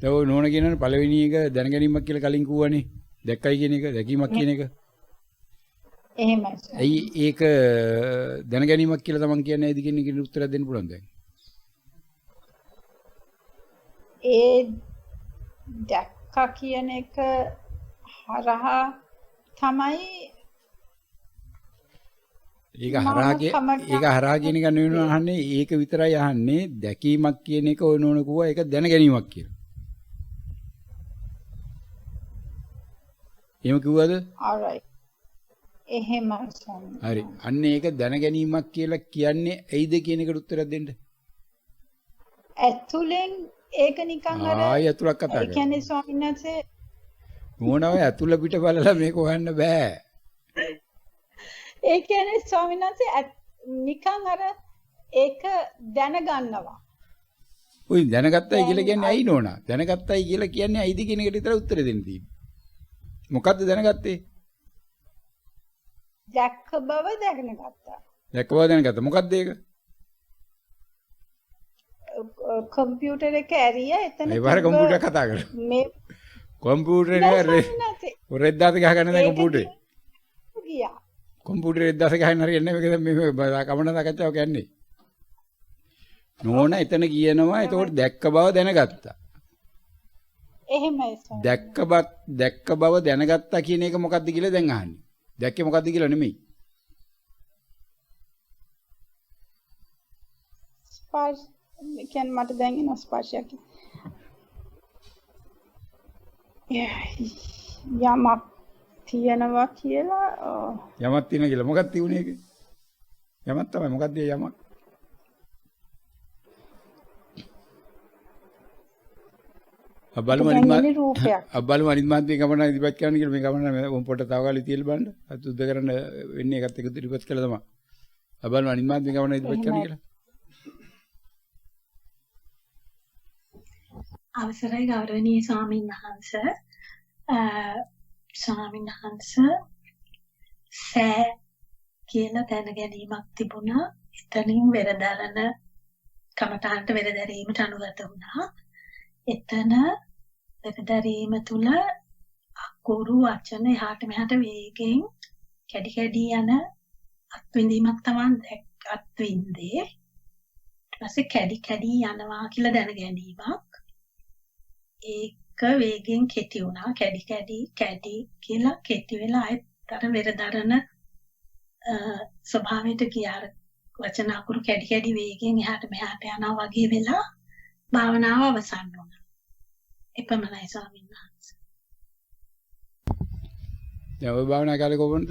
දැන් නෝන කියනනේ පළවෙනි එක දැන ගැනීමක් කියලා කලින් කිව්වනේ. දැක්කයි කියන එක දැකීමක් කියන එක. එහෙමයි. ඇයි ඒක දැන ගැනීමක් කියලා තමන් කියන්නේ ඇයිද කියන එකට උත්තරයක් දෙන්න පුළුවන් දැන්. ඒ දැක්කා කියන එක හරහා තමයි ඒක හරහා කියන එක නෙවෙයි අහන්නේ ඒක විතරයි අහන්නේ දැකීමක් කියන එක ඔය නෝන කිව්වා ඒක දැන ගැනීමක් කියලා. එහෙම කිව්වද? alright. එහෙමයි. හරි. අන්න ඒක දැන ගැනීමක් කියලා කියන්නේ ඇයිද කියන එකට උත්තරයක් දෙන්න. ඇතුලෙන් ඒක නිකන් අර ආයි ඇතුලක් කතා කරා. ඒ කියන්නේ ස්වාමීන් වහන්සේ මොනවා ඇතුල පිට බලලා මේක හොයන්න බෑ. ඒ කියන්නේ ස්වාමීන් වහන්සේ නිකන් අර ඒක දැනගන්නවා. ඔය දැනගත්තයි කියලා කියන්නේ ඇයි නෝනා? දැනගත්තයි කියලා කියන්නේ ඇයිද කියන එකට විතර උත්තර දෙන්න තියෙන්නේ. මොකද්ද දැනගත්තේ? දැක්ක බව දැනගත්තා. දැක්ක බව දැනගත්තා. මොකද්ද ඒක? කම්පියුටර් එක ඇරිය එතන ඒ වර කම්පියුටර් කතා කරා. මේ කම්පියුටර් එක රෙද්දාත ගහගන්න දැන් කම්පියුටරේ. ගියා. කම්පියුටර් රෙද්දාත ගහන්න හරියන්නේ නැහැ. මේක දැන් මේ කමන සාකච්ඡාව කියන්නේ. නෝනා එතන කියනවා එතකොට දැක්ක බව දැනගත්තා. එහෙමයි සර්. දැක්ක බව දැනගත්තා කියන එක මොකද්ද කියලා දැන් අහන්නේ. දැක්කේ මොකද්ද කියලා නෙමෙයි. ස්පර්ශ කියන්නේ මට දැන් එන ස්පර්ශයක්. යමක් තියනවා කියලා යමක් තියෙන කියලා මොකක්ද තියුනේ ඒක? යමක් තමයි මොකද්ද යමක්? අබ්බලු අනිත් මාත්මේ ගමන ඉදිරිපත් කරන්න කියලා මේ ගමන උන් පොට තව කාලේ තියලා බලන්න අතුද්ද කරන්න වෙන්නේ ඒකත් එක ඉදිරිපත් කළා තමයි. අබ්බලු අනිත් මාත්මේ ගමන ඉදිරිපත් කරන්න කියලා. අවසරයි ගෞරවනීය ස්වාමීන් වහන්සේ ස්වාමීන් වහන්සේ සෑ කියලා දැන ගැනීමක් තිබුණා. එතනින් වෙරදරන කමඨහන්ට වෙරදැරීමට අනුගත වුණා. එතන වෙරදැරීම තුල අකුරු වචන එහාට මෙහාට වේගෙන් කැඩි කැඩි යන අත්විඳීමක් තමයි අත්විඳේ. ඊට පස්සේ කැඩි කැඩි යනවා කියලා දැන ගැනීමක්. ඒක වේගෙන් කෙටි වුණා. කැඩි කැඩි කියලා කෙටි වෙලා ආයෙත් අර වෙරදරන ස්වභාවයට ගියාර වචන අකුරු කැඩි කැඩි වේගෙන් එහාට මෙහාට යනවා වගේ වෙලා භාවනාව අවසන් වුණා. එපමණයි ස්වාමීන් වහන්සේ. දැන් ඔය භාවනා කාලේ කොහොමද?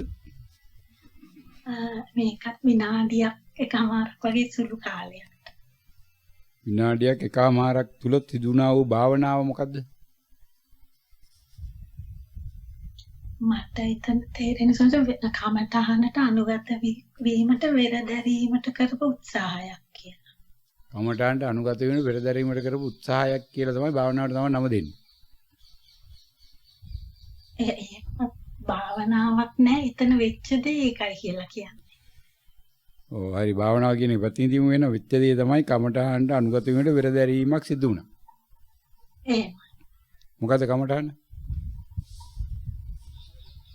මේකත් විනාඩියක් එකමාරක් වගේ සුළු කාලයක්. විනාඩියක් එකමාරක් තුල තිබුණා වූ භාවනාව මොකද්ද? මට එතන තේරෙන කමඨහනට අනුගත වීමට වෙරදැරීමට කරපු උත්සාහයක් කියලා. කමඨහන්ට අනුගත වෙන පෙරදැරීමට කරපු උත්සාහයක් කියලා තමයි භාවනාවට තමයි නම දෙන්නේ. ඒ භාවනාවක් නෑ එතන වෙච්ච දේ ඒකයි කියලා කියන්නේ. ඔව් හරි භාවනාව කියන ප්‍රතිනිධිම වෙන වෙච්ච දේ තමයි කමඨහන්ට අනුගත වීමට පෙරදැරීමක් සිදු වුණා. එහෙමයි. මොකද කමඨහන?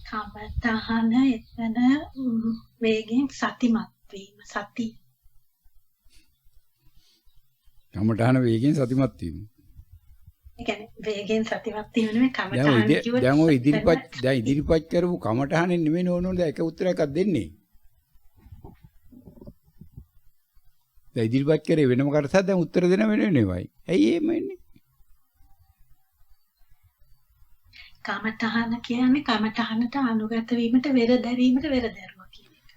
කමඨහන එතන වේගෙන් සතිමත් වීම සති. කමඨහන වේගෙන් සතිමත් වීම. ඒ කියන්නේ වේගෙන් සතිමත් වීම නෙමෙයි කමඨහන කිව්වොත්. දැන් ඔය ඉදිරිපත් කරපු කමඨහනෙන් නෙමෙයි ඕනෝනේ දැන් එක උත්තරයක් දෙන්නේ. දැන් ඉදිරිපත් කරේ වෙනම කටසක් දැන් උත්තර දෙන වෙන නෙවෙයි. ඇයි එහෙම වෙන්නේ? කමඨහන කියන්නේ කමඨහනට අනුගත වීමට වෙරදැරීමට වෙරදැරුවා කියන එක.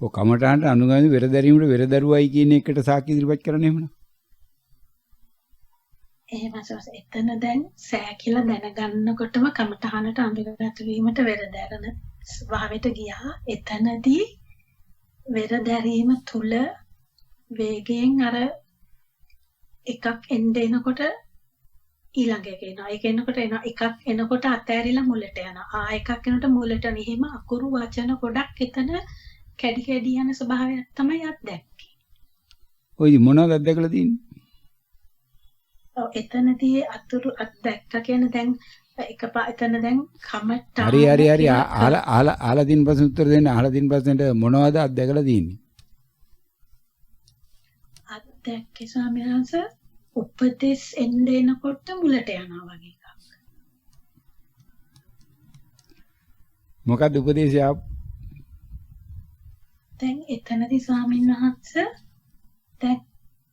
ඔව් කමඨහනට අනුගත වෙරදැරීමට වෙරදැරුවයි කියන එකට සාකි ඉදිරිපත් කරන්නේ එහෙමනම්. එහෙමසොස් එතන දැන් සෑ කියලා දැනගන්නකොටම කමඨහනට අනුගත වීමට වෙරදැරන ස්වභාවයට ගියා. එතනදී වෙරදැරීම තුල වේගයෙන් අර එකක් එනකොට ඊළඟ එක එනවා. ඒක එනකොට එනවා. එකක් එනකොට අතෑරිලා මුලට යනවා. එකක් එනකොට මුලට යන. එහෙම අකුරු වචන ගොඩක් එතන කැඩි කැඩි යන ස්වභාවයක් තමයි අත්දැක්කේ. ඔය මොනවද අත්දැකලා තියෙන්නේ? ඔව් එතනදී අතුරු අත්දැක්ක කියන්නේ දැන් එතන දැන් කමට්ටා හරි ආලා දින් පස්සේ උත්තර දෙන්න. ආලා දින් පස්සේට මොනවද අත්දැකලා තියෙන්නේ? අත්දැක්කේ ස්වාමීන් වහන්සේ උපදෙස් එනකොට මුලට යනවා වගේ එකක්. මොකක්ද උපදේශය? දැන් එතනදී ස්වාමීන් වහන්සේ දැන්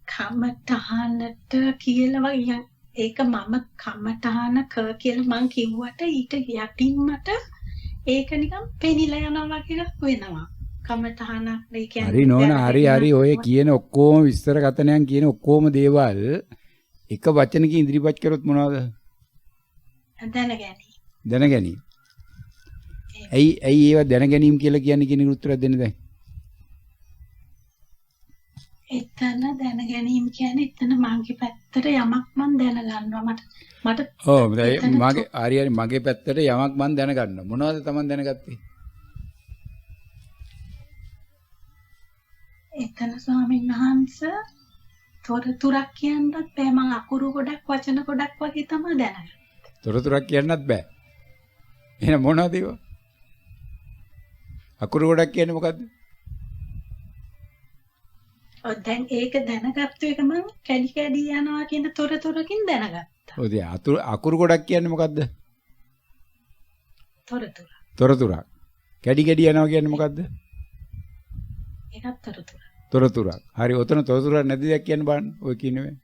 කමඨහනට කියලා වගේ ඒක මම කමඨහන කියලා මං කිව්වට ඊට යටින් මට ඒක නිකන් පෙනිලා යනවා වගේ එකක් වෙනවා. කමඨහනක් ඒ කියන්නේ හරි නෝනා හරි ඔය කියන ඔක්කොම විස්තර කතනයන් කියන ඔක්කොම දේවල් එක වචනකින් ඉදිරිපත් කරොත් මොනවද? දැනගැනීම. ඇයි ඒව දැනගැනීම කියලා කියන්නේ කියන උත්තරයක් දෙන්න දැන්. එතන දැනගැනීම කියන්නේ එතන මගේ පැත්තට යමක් මන් දැනගන්නවා මට ඔව් මගේ පැත්තට යමක් මන් දැනගන්නවා. මොනවද Taman දැනගත්තේ? එතන ස්වාමීන් වහන්සේ තොරතුරක් කියන්නත් බෑ. මම අකුරු ගොඩක් වචන ගොඩක් වගේ තමයි දැනගන්නේ. තොරතුරක් කියන්නත් බෑ. එහෙනම් මොනවද ඒව? අකුරු ගොඩක් කියන්නේ මොකද්ද? දැන් ඒක දැනගත්තු එක මම කැඩි කැඩි යනවා කියන තොරතුරකින් දැනගත්තා. ඔය අකුරු ගොඩක් කියන්නේ මොකද්ද? තොරතුරක්. කැඩි කැඩි යනවා කියන්නේ මොකද්ද? ඒකත් තොරතුරක්. තොරතුරක්. හරි ඔතන තොරතුරක් නැති දෙයක් කියන්න බලන්න. ඔය කියන්නේ.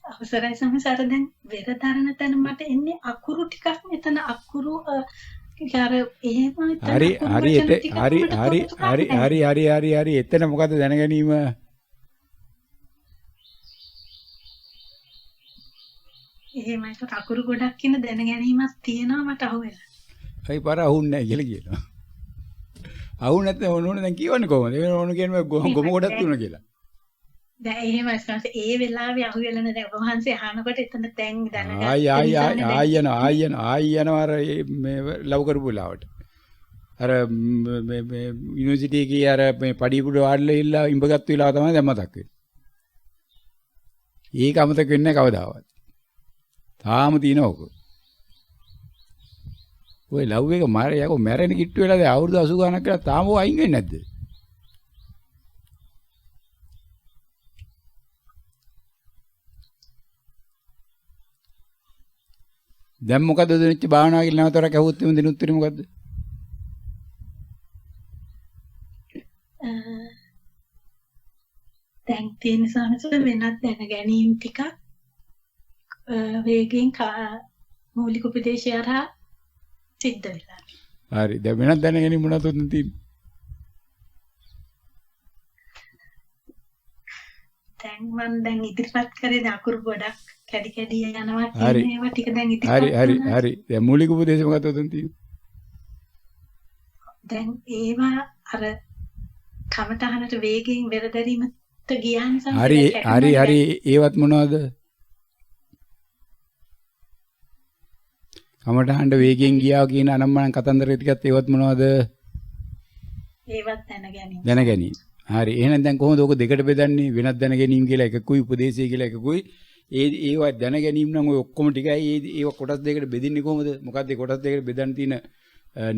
අවසරයි සමහර දැන් වෙරදරන තැන මට එන්නේ අකුරු ටිකක් මෙතන අකුරු අර එහෙම හරි එතන මොකද්ද දැනගැනීම? එහෙමයි ඒක අකුරු ගොඩක් කියන දැනගැනීමක් තියෙනවා මට අහුවෙලා. හයි පාර අහුන්නේ නැහැ කියලා කියනවා. අහු නැත්නම් ඕන දැන් කියවන්නේ කොහොමද? ඒ ඕන කියන්නේ ගොම ගොඩක් තුන කියලා. දැන් එහෙමයි ස්වාමීන් වහන්සේ ඒ වෙලාවේ අහුවෙලා නැහැ. ඔබ වහන්සේ අහනකොට එතන දැන් දැනගත්ත ආයි යනවා අර මේ ලව් කරපු වෙලාවට. අර මේ යුනිවර්සිටි එකේ අර මේ පඩියකට වාඩිලා ඉල්ලා ඉඹගත්තු වෙලාව තමයි දැන් මතක් වෙන්නේ. ඒක අමතක වෙන්නේ නැහැ කවදාවත්. තාම තියෙනවක. ඔය ලව් එක යකෝ මැරෙන කිට්ටු වෙලා දැන් අවුරුදු 80 ගණක් කියලා තාම ඔය අයින් වෙන්නේ නැද්ද? දැන් මොකද දෙනිච්ච භාවනාව කියලා නැවතර කැහුවොත් එමු දෙන උත්තරේ මොකද්ද? දැන් තියෙන සමහර වෙනත් දැන ගැනීම ටිකක් වේගෙන් මූලික උපදේශය හරහා සිද්ධ වෙලා. හරි. දැන් වෙනත් දැන ගැනීම මොනවද තියෙන්නේ? දැන් මම ඉදිරිපත් කරේ අකුරු ගොඩක් කැඩි කැඩි යනවා කියන ඒවා ටික දැන් ඉදිරිපත් හරි. දැන් මූලික උපදේශ මොකක්ද උතන් තියෙන්නේ? දැන් ඒවා අර කමටහනට වේගෙන් වෙරදැරීමට ගියාන හරි ඒවත් මොනවද? කමටහනට වේගෙන් ගියා කියන අනම්මන කතන්දරේ ටිකත් ඒවත් මොනවද? ඒවත් දැන ගැනීම. හරි. එහෙනම් දැන් කොහොමද ඔක දෙකට බෙදන්නේ? වෙනත් දැන ගැනීම කියලා එකකුයි උපදේශය කියලා එකකුයි. ඒවා දැන ගැනීම නම් ඔය ඔක්කොම ටිකයි ඒව කොටස් දෙකකට බෙදින්නේ කොහොමද? මොකක්ද ඒ කොටස් දෙකකට බෙදන්න තියෙන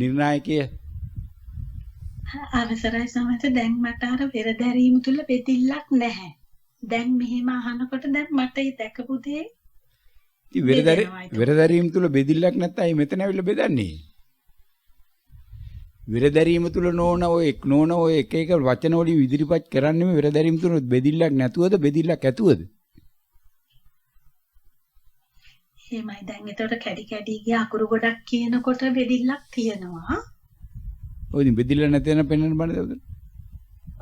නිර්ණායකය? අවසරයි සමහරට දැන් මට අර වෙරදැරීම තුල බෙදිල්ලක් නැහැ. දැන් මෙහෙම අහනකොට දැන් මට ඒ දැකපු දේ වෙරදැරීම තුල බෙදිල්ලක් නැත්නම් මෙතන ඇවිල්ලා බෙදන්නේ. වෙරදැරීම තුල නොවන ඔය එක එක වචන වලින් ඉදිරිපත් කරන්නේම වෙරදැරීම තුල බෙදිල්ලක් නැතුවද බෙදිල්ලක් ඇතුවද? එහෙමයි. දැන් ඒතකොට කැඩි කැඩි ගිය අකුරු ගොඩක් කියනකොට බෙදිල්ලක් තියෙනවා. ඔය ඉතින් බෙදිල්ල නැති වෙන පෙන්වන්න බෑ.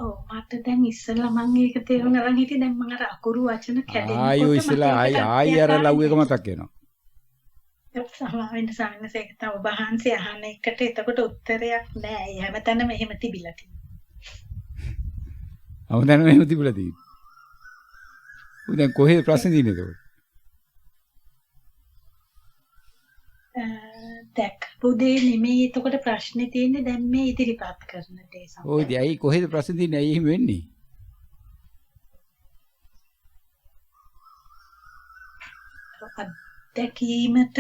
ඔව් මට දැන් ඉස්සෙල්ලා මම ඒක තේරුම් ගන්න හිටියේ දැන් මම අර අකුරු වචන කැඩෙනකොට ආයෙ ඉස්සෙල්ලා ආයෙ අර ලව් එක මතක් වෙනවා. සමාවෙන්න සමිනසේක තව ඔබ වහන්සේ අහන එකට එතකොට උත්තරයක් නෑ. ඒ හැමතැනම එහෙම තිබිලා තියෙනවා. හැමතැනම එහෙම තිබිලා තියෙනවා. දැන් කොහෙද ප්‍රශ්නේ තියෙන්නේ එතකොට? දැක්පු දේ නෙමෙයි එතකොට ප්‍රශ්නේ තියෙන්නේ දැන් මේ ඉදිරිපත් කරන දේ සමග. ඔය ඉතින් ඇයි කොහෙද ප්‍රශ්නේ තියෙන්නේ? ඇයි එහෙම වෙන්නේ? අත්දැකීමට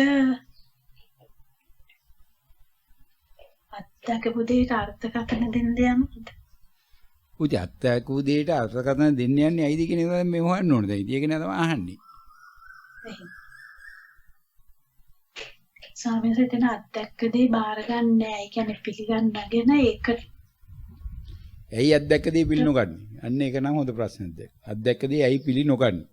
අත්දැකපු දෙයට අර්ථකථන දෙන්න යනකොට. උදේ අත්දැකපු දෙයට අර්ථකථන දෙන්න යන්නේ ඇයිද කියන එක මේ හොයන්න ඕනේ. දැන් ඒක නෑ තමයි අහන්නේ. එහෙනම් සාමයෙන් අත්දැක්ක දේ බාර ගන්න නෑ. ඒ කියන්නේ පිළිගන්නගෙන ඒක ඇයි අත්දැක්ක දේ පිළි නොගන්නේ? අන්න ඒක නම් හොඳ ප්‍රශ්නයක් දැන්. අත්දැක්ක දේ ඇයි පිළි නොගන්නේ?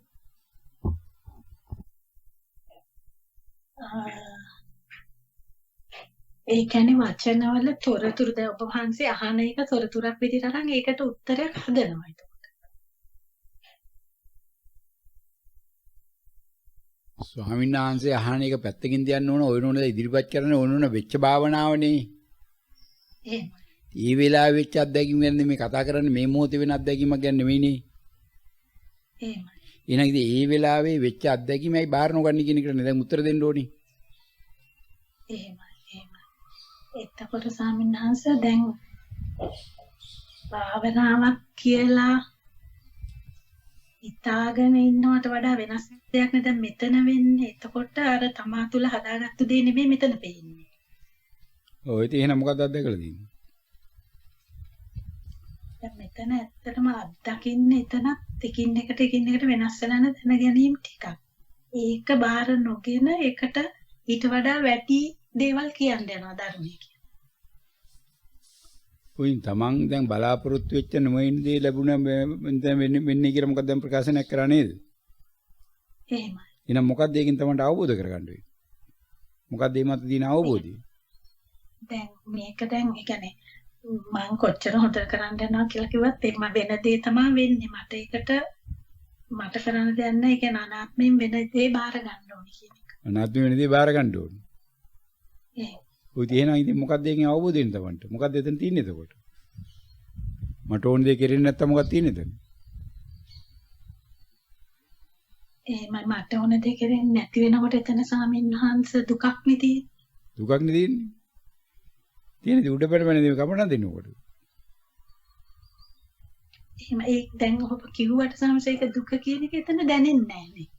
ඒ කියන්නේ වචනවල තොරතුරු දැන් ඔබ වහන්සේ අහන එක තොරතුරක් විදිහට අරන් ඒකට උත්තරයක් හදනවා එතකොට. ස්වාමීන් වහන්සේ අහන එක පැත්තකින් තියන්න ඕන ඔය නෝන ඉදිරිපත් කරන ඕන වෙච්ච භාවනාවනේ. එහෙමයි. මේ වෙලාවෙ වෙච්ච අත්දැකීම් ගැන මේ කතා කරන්නේ මේ මොහොතේ වෙන අත්දැකීමක් ගැන නෙවෙයිනේ. එහෙමයි. එහෙනම් ඉතින් මේ වෙලාවේ වෙච්ච අත්දැකීමයි බාර නොගන්නේ කියන එකට දැන් උත්තර දෙන්න ඕනේ. එහෙමයි. එතකොට ස්වාමීන් වහන්සේ දැන් භාවනාවක් කියලා හිතාගෙන ඉන්නවට වඩා වෙනස් දෙයක් නේද මෙතන වෙන්නේ. එතකොට අර තමා තුල හදාගත්තු දේ නෙමෙයි මෙතන පේන්නේ. ඔය ඉතින් එහෙනම් මොකක්ද අත්දැකලා තියෙන්නේ? දැන් මෙතන ඇත්තටම අත්දකින්නේ එතනත් එකින් එකට වෙනස් වෙන දැන ගැනීම ටිකක්. ඒක බාර නොගෙන ඒකට ඊට වඩා වැඩි දේවල් කියන්න යනවා ධර්මයේ කියන. ඔයින් තමන් දැන් බලාපොරොත්තු වෙච්ච නොමින් දේ ලැබුණා දැන් වෙන්නේ කියලා මොකක්ද දැන් ප්‍රකාශනයක් කරා නේද? එහෙමයි. එහෙනම් මොකක්ද ඒකෙන් තමන්ට අවබෝධ කරගන්න වෙන්නේ? මොකක්ද මේ මත තියෙන අවබෝධය? දැන් මේක දැන් ඒ කියන්නේ මම කොච්චර හොඳ කරන්න යනවා කියලා කිව්වත් ඒක මම වෙන දේ තමයි වෙන්නේ. මට කරන්න දෙයක් නැහැ. ඒ කියන්නේ අනාත්මයෙන් වෙන දේ බාර ගන්න ඕනේ කියන එක. අනාත්මයෙන් වෙන දේ බාර ගන්න ඕනේ. ඔය තියෙනවා ඉතින් මොකක්ද ඒකෙන් අවබෝධ වෙන්න තමන්ට? මොකක්ද එතන තියෙන්නේ එතකොට? මට ඕන දේ කෙරෙන්නේ නැත්තම් මොකක්ද තියෙන්නේ එතන? එහෙමයි මට ඕන දේ කරන්නේ නැති වෙනකොට එතන සාමින්හංශ දුකක් නෙදී. දුකක් නේ තියෙන්නේ. තියෙන්නේ උඩ පැනපැන දේ කමන දෙන්නකොට. එහෙම ඒ දැන් ඔබ කිව්වට සාමසේක දුක කියන එක එතන දැනෙන්නේ නැහැ නේ.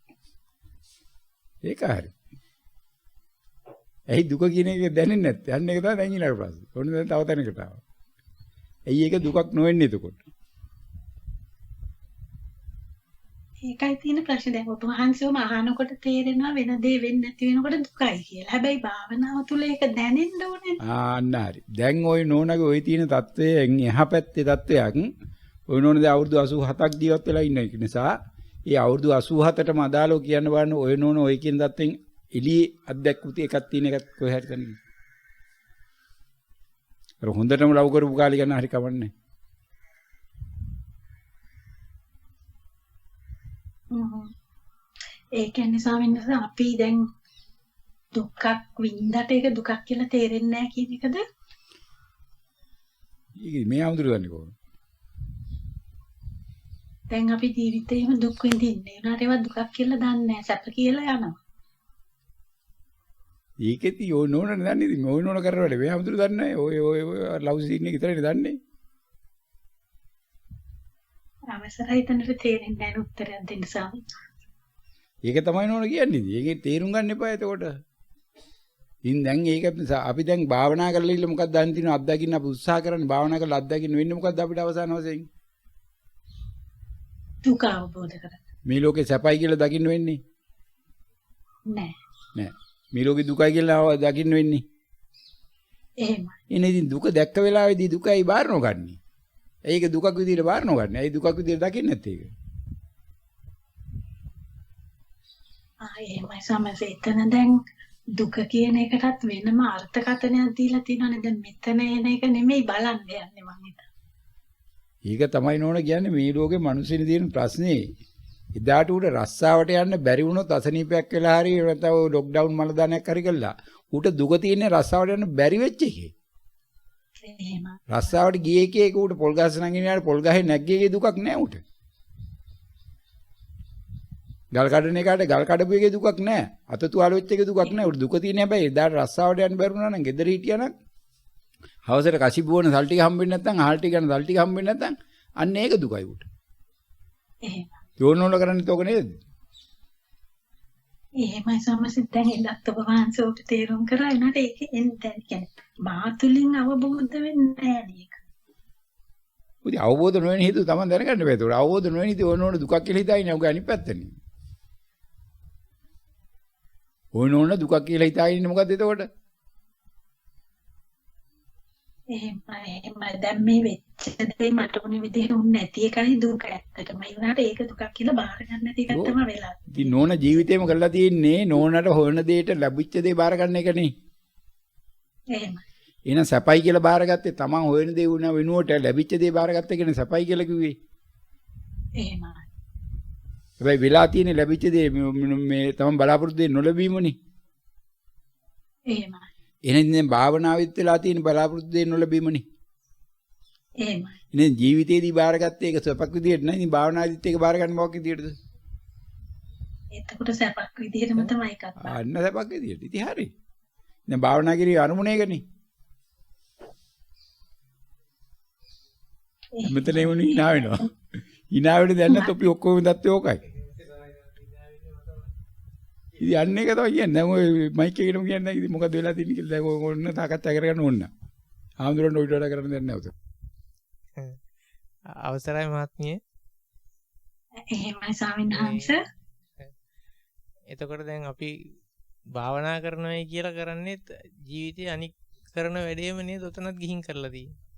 ඒක හරි. ඇයි දුක කියන එක දැනෙන්නේ නැත්තේ? අන්න ඒක තමයි දැන් ඊළඟ ප්‍රශ්නේ. ඔන්න දැන් තව තැනකට ආවා. ඇයි ඒක දුකක් නොවෙන්නේ එතකොට? ඒකයි තියෙන ප්‍රශ්නේ දැන් ඔබ වහන්සේවම අහනකොට තේරෙනවා වෙන දේ වෙන්නේ නැති වෙනකොට දුකයි කියලා. හැබැයි භාවනාව තුළ ඒක දැනෙන්න ඕනේ. අන්න හරි. දැන් ওই නෝනගේ ওই තියෙන தත්වයෙන් එහා පැත්තේ தත්වයක් ওই නෝන දැන් අවුරුදු 87ක් ජීවත් වෙලා ඉන්න එක නිසා ඒ අවුරුදු 87ටම අදාළව කියන්න බලන්න ওই නෝන ওই කියන தත්වෙන් එළියේ අත්දැක්කුති එකක් තියෙන එකක් කොහේ හරි තැනක. අර හොඳටම ලව් කරපු කාලේ ගැන හරි කවන්නේ. ඒ කියන්නේ ස්වාමීන් වහන්සේ අපි දැන් දුක්ඛ විඳට ඒක දුකක් කියලා තේරෙන්නේ නැහැ කියන එකද? ඊගේ මේ අමුදුරන්නේ කොහොමද? දැන් අපි ජීවිතේම දුක් විඳින්නේ. ඒනට ඒවා දුකක් කියලා දන්නේ නැහැ. සැප කියලා යනවා. ඒකෙති ඔය නෝනනේ දන්නේ. ඉතින් ඔය නෝන කරන වැඩ මේ අමුදුර දන්නේ නැහැ. ඔය ලව් සීන් එක විතරනේ දන්නේ. අවසරයි තනට තේරෙන්නේ නැහැ උත්තරයක් දෙන්න ස්වාමීන් වහන්සේ. ඒක තමයි නෝන කියන්නේ. ඒකේ තේරුම් ගන්න එපා එතකොට. ඉතින් දැන් ඒක අපි දැන් භාවනා කරලා ඉන්න මොකක්ද දැන් තියෙන අත්දකින්න අපි උත්සාහ කරන්නේ භාවනා කරලා අත්දකින්න වෙන්නේ මොකක්ද අපිට අවසාන වශයෙන්? දුක අවබෝධ කරගන්න. මේ ලෝකේ සැපයි කියලා දකින්න වෙන්නේ නෑ. නෑ. මේ ලෝකේ දුකයි කියලා දකින්න වෙන්නේ. එහෙමයි. එනේ ඉතින් දුක දැක්ක වෙලාවේදී දුකයි බාර නොගන්නේ. ඒක දුකක් විදියට බාර නොගන්නේ. ඒ දුකක් විදියට දකින්නේ නැත්තේ ඒක. එහෙමයි සමහර එතන දැන් දුක කියන එකටත් වෙනම අර්ථකථනයක් දීලා තියෙනවානේ. දැන් මෙතන එන එක නෙමෙයි බලන්න යන්නේ මම හිතන්නේ. ඒක තමයි නෝන කියන්නේ මේ ලෝකේ මිනිස්සුන් තියෙන ප්‍රශ්නේ. එදාට උඩ රස්සාවට යන්න බැරි වුණොත් අසනීපයක් වෙලා හරි නැත්නම් ලොක්ඩවුන් මල දානයක් හරි කළා. ඌට දුක තියෙන්නේ රස්සාවට යන්න බැරි වෙච්ච එකේ. එහෙමයි. රස්සාවට ගියේ එකේ ඌට පොල් ගස් නගින යාට පොල් ගහේ නැග්ගේ දුකක් නෑ ඌට. ගල් කඩන එකට ගල් කඩපු එකේ දුකක් නෑ. අත තුවාල වෙච්ච එකේ දුකක් නෑ. ඌට දුක තියෙන්නේ හැබැයි එදාට රස්සාවට යන්න බැරුණා නම් ගෙදර හිටියානම් හවසට කසිබුවන සල් ටික හම්බෙන්නේ නැත්නම් ආහල් ටික ගන්න සල් ටික හම්බෙන්නේ නැත්නම් අන්න ඒක දුකයි ඌට. එහෙමයි. යෝනෝල කරන්නේ තෝක නේද? එහෙමයි සමසිත දැන් එන්නත් ඔබ වහන්සේ උට තේරුම් කරලා එනට ඒක එන්නේ දැන් කියන්නේ මාතුලින් අවබෝධ වෙන්නේ නැහැ නේද? උදි අවබෝධ නොවන හේතුව තමයි දැනගන්න බෑ. ඒක අවබෝධ නොවන ඉතින් ඕනෝන දුකක් කියලා හිතාගෙන උග අනිත් පැත්තනේ. ඕනෝන දුකක් කියලා හිතාගෙන ඉන්නේ මොකද්ද එතකොට? එහෙමයි දැන් මේ වෙච්ච දේ මට උනේ විදිහට උන්නේ නැති එකයි දුක ඇත්තටම. ඒ වුණාට ඒක දුකක් කියලා බාර ගන්න නැති එකක් තමයි වෙලා. ඉතින් නෝන ජීවිතේම කරලා තියෙන්නේ නෝනට හොයන දෙයට ලැබිච්ච දේ බාර ගන්න එකනේ. එහෙමයි. එහෙනම් සැපයි කියලා බාරගත්තේ තමන් හොයන දේ වුණා වෙනුවට ලැබිච්ච දේ බාරගත්ත එකනේ සැපයි කියලා කිව්වේ. එහෙමයි. හැබැයි වෙලා තියෙන්නේ ලැබිච්ච දේ මේ තමන් බලාපොරොත්තු දෙන්නේ නොලැබීමනේ. එහෙමයි. එහෙනම් දැන් භාවනාවෙත් වෙලා තියෙන බලාපොරොත්තු දෙන්නේ නොලැබීමනේ. එහෙමයි. ඉතින් ජීවිතේදී බාරගත්තේ ඒක සැපක් විදියට නෑ. ඉතින් භාවනාදීත් ඒක බාර ගන්න මොකක් විදියටද? එතකොට සැපක් විදිහටම තමයි එකක්. අන්න සැපක් විදියට. ඉතින් හරි. දැන් භාවනා කිරීමේ අරමුණේකනේ. මෙතන එමුණු hina වෙනවා. hina වෙන්නේ දැන් නැත් අපි ඔක්කොම දත්තේ ඕකයි. ඉතින් අන්න ඒක තමයි කියන්නේ. දැන් ඔය මයික් එකේටම කියන්නේ ඉතින් මොකද වෙලා තියෙන්නේ කියලා දැන් ඔන්න තාකච්ඡා කරගන්න ඕන. ආම්දුරන් ඔයිට වඩා කරන්න දෙයක් නැහැ උතන. අවසරයි මහත්මිය. එහෙමයි ස්වාමීන් වහන්සේ. එතකොට දැන් අපි භාවනා කරනවායි කියලා කරන්නේ ජීවිතේ අනික් කරන වැඩේම නේද උතනත් ගිහින් කරලා තියෙන්නේ.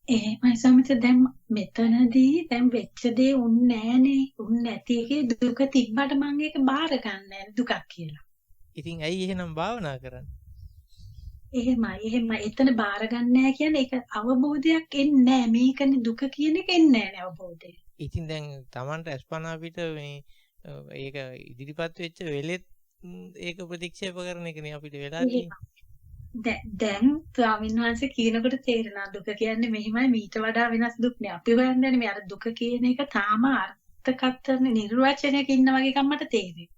එහෙමයි සමිත දැන් මෙතනදී දැන් වෙච්ච දේ උන්නේ නැහනේ. උන්නේ නැති එකේ දුක තිබ්බට මම ඒක බාර ගන්නෑ දුකක් කියලා. ඉතින් ඇයි එහෙනම් භාවනා කරන්නේ? එහෙමයි. එතන බාර ගන්නෑ කියන්නේ ඒක අවබෝධයක් එන්නේ නැහැ. මේකනේ දුක කියන එක එන්නේ නැහැ අවබෝධය. ඉතින් දැන් Tamanට අස්පනා පිට මේ ඒක ඉදිරිපත් වෙච්ච වෙලෙත් ඒක ප්‍රතික්ෂේප කරන එකනේ අපිට වෙලා තියෙන්නේ. දැන් ස්වාමීන් වහන්සේ කියනකොට තේරෙනවා දුක කියන්නේ මෙහිමයි මීට වඩා වෙනස් දුක් නේ. අපි හොයන්නේ මේ අර දුක කියන එක තාම අර්ථ අර්ථකථන නිර්වචනයක ඉන්න වගේ එකක් මට තේරෙන්නේ.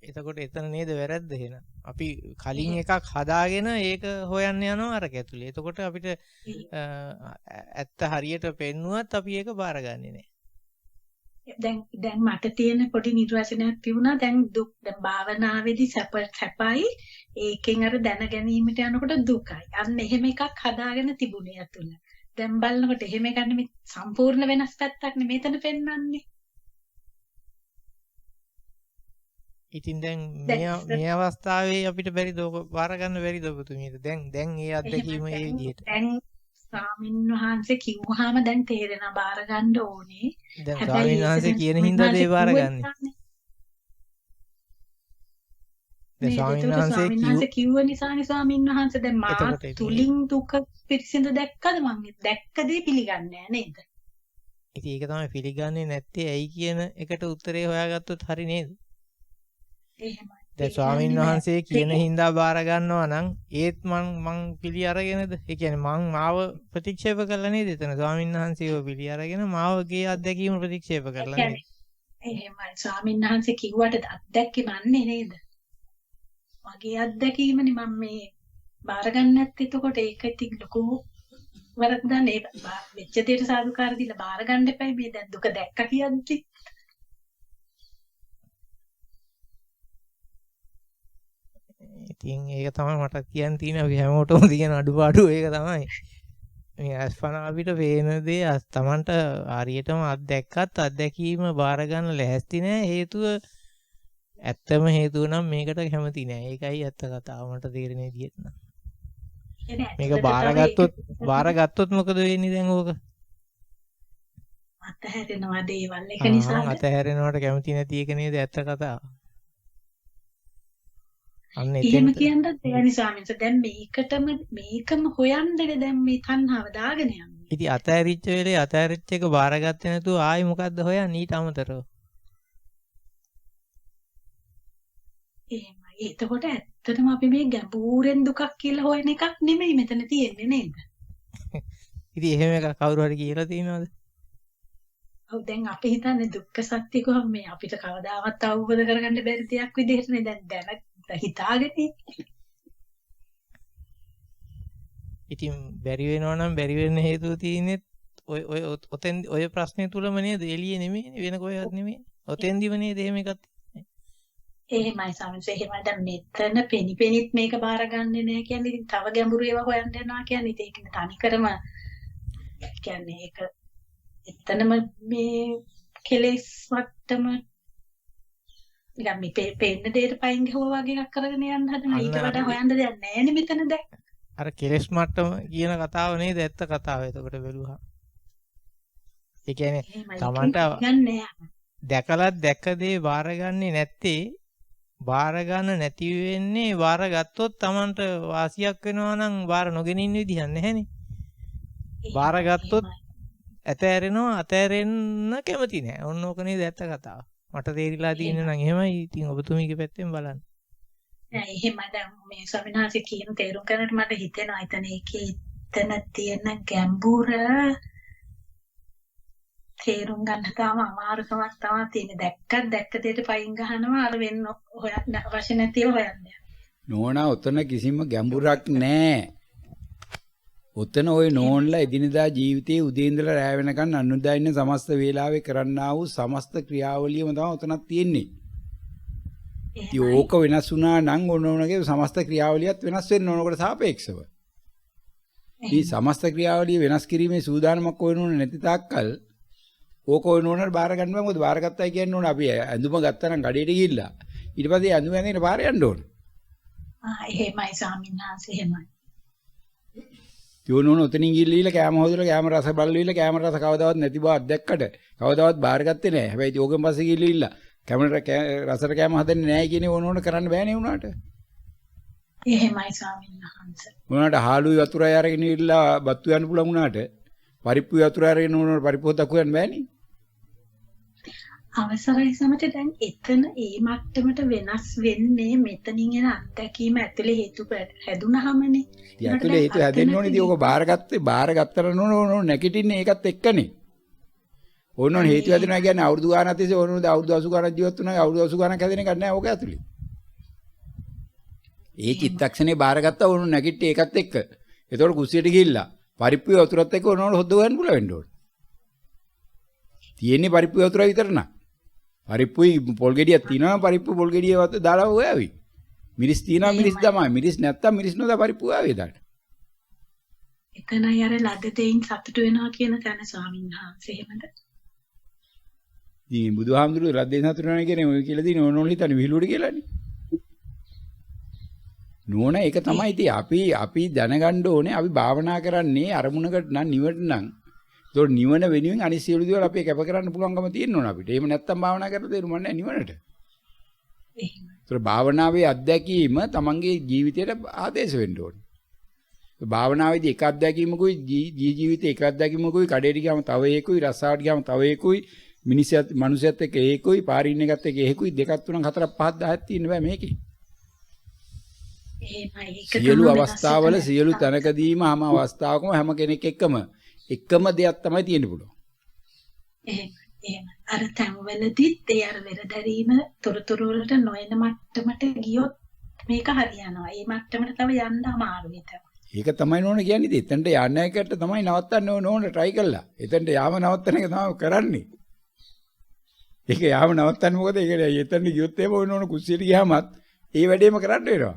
එතකොට එතන නේද වැරද්ද එහෙනම්. අපි කලින් එකක් හදාගෙන ඒක හොයන්න යනවා අරක ඇතුලේ. එතකොට අපිට ඇත්ත හරියට පෙන්නුවත් අපි ඒක බාරගන්නේ නැහැ. දැන් මට තියෙන පොඩි නිර්වචනයක් තිබුණා. දැන් දුක් දැන් භාවනාවේදී සැපයි ඒකෙන් අර දැන ගැනීමට යනකොට දුකයි. අන්න එහෙම එකක් හදාගෙන තිබුණේ අතුල. දැන් බලනකොට එහෙම එකක් නෙමෙයි සම්පූර්ණ වෙනස් පැත්තක් නෙමෙයි මෙතන පෙන්වන්නේ. ඉතින් දැන් මේ අවස්ථාවේ අපිට බැරිද ඔක බාර ගන්න බැරිද ඔබතුමීට? දැන් ඒ අත්දැකීම ඒ විදිහට. දැන් ස්වාමීන් වහන්සේ කිව්වහම දැන් තේරෙනවා බාර ගන්න ඕනේ. දැන් ස්වාමීන් වහන්සේ කියන හින්දා ඒ බාර ගන්න. දැන් ස්වාමීන් වහන්සේ කිව්ව නිසානේ ස්වාමීන් වහන්සේ දැන් මා තුලින් දුක පිරිසිඳ දැක්කද මම දැක්ක දේ පිළිගන්නේ නැහැ නේද? ඉතින් ඒක තමයි පිළිගන්නේ නැත්තේ ඇයි කියන එකට උත්තරේ හොයාගත්තොත් හරි නේද? එහෙමයි. දැන් ස්වාමීන් වහන්සේ කියන හින්දා බාර ගන්නවා නම් ඒත් මං පිළි අරගෙනද? ඒ කියන්නේ මං මාව ප්‍රතික්ෂේප කළා නේද? එතන ස්වාමීන් වහන්සේව පිළි අරගෙන මාවගේ අත්දැකීම ප්‍රතික්ෂේප කළා නේද? එහෙමයි. ස්වාමීන් වහන්සේ කිව්වට අත්දැකීම අන්නේ නේද? මගේ අත්දැකීමනේ මම මේ බාර ගන්න නැත්තේ. එතකොට ඒක ඉතින් ලොකු වරදක් නේ. වෙච්ච දෙයට සාදුකාර දීලා බාර ගන්න එපයි. මේ දැන් දුක දැක්ක කියද්දි ඉතින් ඒක තමයි මට කියන්න තියෙන අපි හැමෝටම තියෙන අඩුපාඩුව ඒක තමයි. මේ අස්පන අපිට පේන දේ තමන්ට හරියටම අත්දැක්කත් අත්දැකීම බාර ගන්න ලැහැස්ති නෑ. හේතුව ඇත්තම හේතුව නම් මේකට කැමති නෑ. ඒකයි ඇත්ත කතාව මට තේරෙන විදිහට නම්. මේක බාරගත්තොත් මොකද වෙන්නේ දැන් ඕක? අතහැරෙනවා දේවල් එක නිසා. අතහැරෙනවට කැමති නැති එක නේද ඇත්ත කතාව. එහෙම කියන්නත් බැහැ ස්වාමීන් වහන්සේ. දැන් මේකම හොයන්නනේ දැන් මේ තණ්හාව දාගෙන යන්නේ. ඉතින් අතහැරිච්ච වෙලේ අතහැරිච්ච එක බාරගත්තේ නැතුව ආයි මොකද්ද හොයන්නේ ඊට අමතරව? එහෙමයි. එතකොට ඇත්තටම අපි මේ ගැඹුරෙන් දුකක් කියලා හොයන එකක් නෙමෙයි මෙතන තියෙන්නේ නේද? ඉතින් එහෙම එකක් කවුරු හරි කියලා තියෙනවද? ඔව් දැන් අපි හිතන්නේ දුක්ඛ සත්‍ය කොහොම මේ අපිට කවදාවත් අවබෝධ කරගන්න බැරි දෙයක් විදිහට නේ දැන් හිතාගෙන ඉතින් බැරි වෙනවා නම් බැරි වෙන්න හේතුව තියෙන්නේ ඔය ප්‍රශ්නේ තුලම නේද? එළියේ නෙමෙයි වෙන කොහෙවත් නෙමෙයි. ඔතෙන්දිම නේද එහෙම එකක් තියෙන්නේ. එහෙමයි සමහරවිට එහෙමයි. දැන් මෙතන පෙනිපෙනිත් මේක බාරගන්නේ නැහැ කියන්නේ ඉතින් තව ගැඹුරු ඒවා හොයන්න යනවා කියන්නේ ඒක තනිකරම කියන්නේ ඒක එතනම මේ කෙලෙස් වට්ටම නිකන් මේ පෙන්න දෙයට පයින් ගහුවා වගේ එකක් කරගෙන යන්න හදන ඊට වඩා හොයන්න දෙයක් නැහැ නේ මෙතන දැන්. අර කෙලෙස් මට්ටම කියන කතාව නේද ඇත්ත කතාව. එතකොට බැලුවා. ඒ කියන්නේ Tamanට දැකලත් දැක්ක දේ බාරගන්නේ නැත්තේ බාර ගන්න නැති වෙන්නේ බාර ගත්තොත් Tamanට වාසියක් වෙනවා නම් බාර නොගෙන ඉන්න විදිහක් නැහැනේ. බාර ගත්තොත් ඇතෑරෙනවා අතෑරෙන්න කැමති නැහැ. ඔන්න ඕක නේද ඇත්ත කතාව. මට තේරිලා තියෙන්නේ නම් එහෙමයි. ඉතින් ඔබතුමීගේ පැත්තෙන් බලන්න. නෑ එහෙමයි. දැන් මේ ස්වාමීන් වහන්සේ කියන තේරුම් ගන්නට මට හිතෙනවා එතන එතන තියෙන ගැඹුර තේරුම් ගන්න තාම අමාරුකමක් තමයි තියෙන්නේ. දැක්ක දෙයට පයින් ගහනවා අර වෙන්න හොයන්න අවශ්‍ය නැතිව හොයන්නේ. නෝනා උතන කිසිම ගැඹුරක් නැහැ. උතන ওই නෝන්ලා එදිනදා ජීවිතයේ උදේ ඉඳලා රැ වෙනකන් අනුදා ඉන්න සමස්ත වේලාවේ කරන්නා වූ සමස්ත ක්‍රියාවලියම තමයි උතනක් තියෙන්නේ. ඉතින් ඕක වෙනස් වුණා නම් ඕනෝනගේ සමස්ත ක්‍රියාවලියත් වෙනස් වෙන්න ඕනකට සාපේක්ෂව. මේ සමස්ත ක්‍රියාවලිය වෙනස් කිරීමේ සූදානමක් වෙනුන නැති තාක්කල් ඕක ඕනෝනට බාර ගන්න බෑ. මොකද බාර ගත්තයි කියන්නේ ඕන අපි ඇඳුම ගත්තා නම් ගඩේට ගිහිල්ලා ඊට පස්සේ ඇඳුම ඇඳගෙන බාර යන්න ඕන. එහෙමයි ස්වාමීන් වහන්සේ එහෙමයි. යෝනෝන උතනින් ගිහිල්ලා කැම හොදලා කැම රස බලවිලා කැම රස කවදාවත් නැති බව අත්දැක්කට කවදාවත් බාර ගත්තේ නැහැ. හැබැයි ඕකෙන් පස්සේ ගිහිල්ලා කැමරට රසට කැම හදන්නේ නැහැ කියන ඕනෝන කරන්න බෑනේ උනාට. එහෙමයි ස්වාමීන් වහන්සේ. උනාට හාලුයි වතුරයි අරගෙන ඉල්ලා බත්තු යන්න පුළුවන් උනාට පරිප්පු වතුර අරගෙන උනාට පරිප්පු හදක් හොයන්න බෑනේ. අවසරයි සමට දැන් එතන ඒ මට්ටමට වෙනස් වෙන්නේ මෙතනින් එන අත්දැකීම ඇතුලේ හේතු හැදුනහමනේ. ඉතින් ඇතුලේ හේතු හැදෙන්න ඕනේ. ඉතින් ඕක බාරගත්තා නෝන නැගිටින්නේ ඒකත් එක්කනේ. ඕනෝන හේතු හැදෙනවා කියන්නේ අවුරුදු ගානක් තිස්සේ ඕනෝන අවුරුදු 80 ගානක් ජීවත් වුණා අවුරුදු 80 ගානක් හැදෙන එකක් නෑ ඕක ඇතුලේ. ඒ චිත්තක්ෂණේ බාරගත්තා ඕනෝන නැගිට්ටි ඒකත් එක්ක. ඒතකොට කුස්සියට ගිහිල්ලා පරිප්පුවේ වතුරත් එක්ක ඕනෝන හොද්ද ගන්න පුළුවන් වෙන්න ඕන. තියෙන්නේ පරිප්පුවේ වතුර විතර නා. පරිප්පුයි පොල් ගෙඩියක් තියෙනවා පරිප්පු පොල් ගෙඩිය වත දාලා ඔයාවි. මිරිස් තියෙනවා මිරිස් තමයි. මිරිස් නැත්තම් මිරිස් නොදා පරිප්පුව ආවේ දාන්න. එතනයි අර ලද දෙයින් සතුට වෙනවා කියන තැන ස්වාමීන් වහන්සේ එහෙමද? ඉතින් බුදුහාමුදුරුවෝ රද්දේ සතුට වෙනවා කියන්නේ ඔය කියලා දින ඕනෝන හිතන්නේ විහිළුවට කියලානේ. නෝන ඒක තමයි ඉතින් අපි දැනගන්න ඕනේ අපි භාවනා කරන්නේ අරමුණකට නම් නිවට නම්. ඒතකොට නිවන වෙනුවෙන් අනිත් සියලු දේවල් අපි කැප කරන්න පුළුවන්කම තියෙන්න ඕන අපිට. එහෙම නැත්තම් භාවනා කරලා තේරුම් නැහැ නිවනට. එහෙමයි. ඒතකොට භාවනාවේ අත්දැකීම තමන්ගේ ජීවිතයට ආදේශ වෙන්න ඕනේ. භාවනාවේදී එක අත්දැකීමකුයි ජීවිතේ එක අත්දැකීමකුයි කඩේට ගියාම තව එකකුයි රස්සාවට ගියාම තව එකකුයි මිනිස්සුත් එක්ක එකකුයි පාරින් එකත් එක්ක එකකුයි දෙකක් තුනක් හතරක් පහක් 10ක් තියෙන්න බෑ මේකේ. එහෙමයි. සියලු අවස්ථාවල සියලු තැනකදීම හැම අවස්ථාවකම හැම කෙනෙක් එකම දෙයක් තමයි තියෙන්න පුළුවන්. එහෙම. අර තැන්වලදීත් ඒ අර වෙරදැරීම තොරතුරු වලට නොයන මට්ටමට ගියොත් මේක හරියනවා. ඒ මට්ටමට තව යන්න අමාරුයි තමයි. ඒක තමයි නෝන කියන්නේ. ඉතින් එතනට යන්න එකට තමයි නවත්තන්න ඕන try කළා. එතනට යාම නවත්තන එක තමයි කරන්නේ. ඒක යාම නවත්තන්න මොකද? ඒක එතන ගියොත් එහෙම ඕන කුස්සියට ගියාමත් ඒ වැඩේම කරන්න වෙනවා.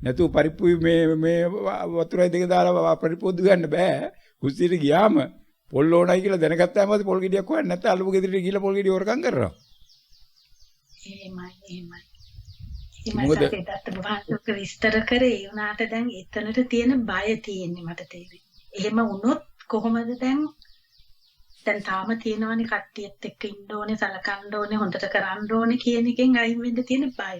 නැතු පරිප්පුයි මේ වතුරයි දෙක දාලා පරිප්පුව දුවන්න බෑ. කුස්සියට ගියාම පොල් ඕනයි කියලා දැනගත්තාම පොල් ගෙඩියක් හොයන්න නැත්නම් අලුප ගෙදරට ගිහලා පොල් ගෙඩිය හොරකම් කරනවා. එහෙමයි. ඒකට විස්තර කරේ උනාට දැන් එතනට තියෙන බය තියෙන්නේ මට තේරෙන්නේ. එහෙම වුණොත් කොහොමද දැන් තාම තියෙනවනේ කට්ටියත් එක්ක ඉන්න ඕනේ සලකන්න ඕනේ හොඳට කරන්න ඕනේ කියන එකෙන් අයින් වෙන්න තියෙන බය.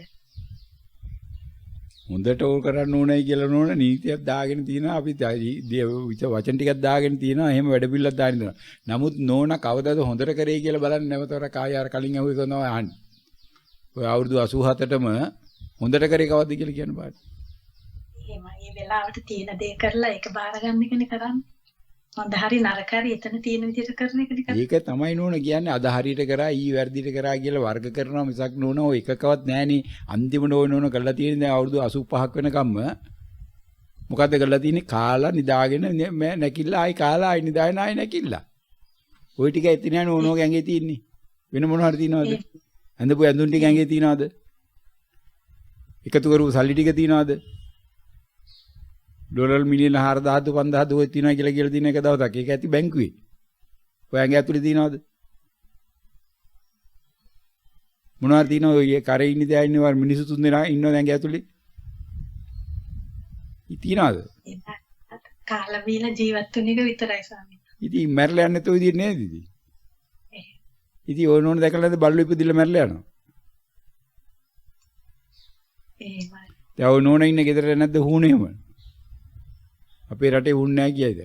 හොඳට ඕල් කරන්න ඕනයි කියලා නෝන නීතියක් දාගෙන තියෙනවා අපි වචන ටිකක් දාගෙන තියෙනවා එහෙම වැඩ පිළිලක් දාගෙන තියෙනවා. නමුත් නෝන කවදාද හොඳට කරේ කියලා බලන්න නැවතවර කාය අර කලින් අහුවේ කරනවා අහන්නේ. ඔය අවුරුදු 87ටම හොඳට කරේ කවද්ද කියලා කියන්න බෑ. එහෙමයි. මේ වෙලාවට තියෙන දේ කරලා ඒක බාර ගන්න එකනේ කරන්නේ. හොඳ හරි නරක හරි එතන තියෙන විදිහට කරන එකනේ කරන්නේ. ඒක තමයි නෝන කියන්නේ අද හරියට කරා ඊ වැරදිට කරා කියලා වර්ග කරනවා මිසක් නෝන ඔය එකකවත් නැහනේ. අන්තිමට ඔය නෝන කරලා තියෙන දැන් අවුරුදු 85ක් වෙනකම්ම මොකද්ද කරලා තියෙන්නේ? කාලා නිදාගෙන නැකිලා ආයි කාලා ආයි නිදාගෙන ආයි නැකිලා. ওই ටික ඇත්තේ නැහැ නෝනෝගේ ඇඟේ තියෙන්නේ. වෙන මොනවා හරි තියනවද? ඇඳපු ඇඳුම් ටික ඇඟේ තියනවද? එකතු කරපු සල්ලි ටික තියනවද? ඩොලර් මිලියන 4000 5000 ඔය තියනවා කියලා තියෙන එක දවසක්. ඒක ඇති බැංකුවේ. ඔය ඇඟ ඇතුලේ තියනවද? මොනවාර තියනවද? ඔය කරේ ඉන්න දෑ ඉන්නවා මිනිස්සු තුන් දෙනා ඉන්නවද ඇඟ ඇතුලේ? තියනවද? කාලා බීලා ජීවත් වෙන එක විතරයි ස්වාමීන් වහන්සේ. ඉතින් මැරලා යන්නේ නැතෝ විදිහ නේද ඉතින්? ඉතින් ඕන ඕන දැකලාද බල්ලු ඉපදිලා මැරලා යනවා? එහෙමයි. දැන් ඔය නෝන ඉන්න ගෙදර නැද්ද හුණේම? අපේ රටේ වුණ නැහැ කියයිද?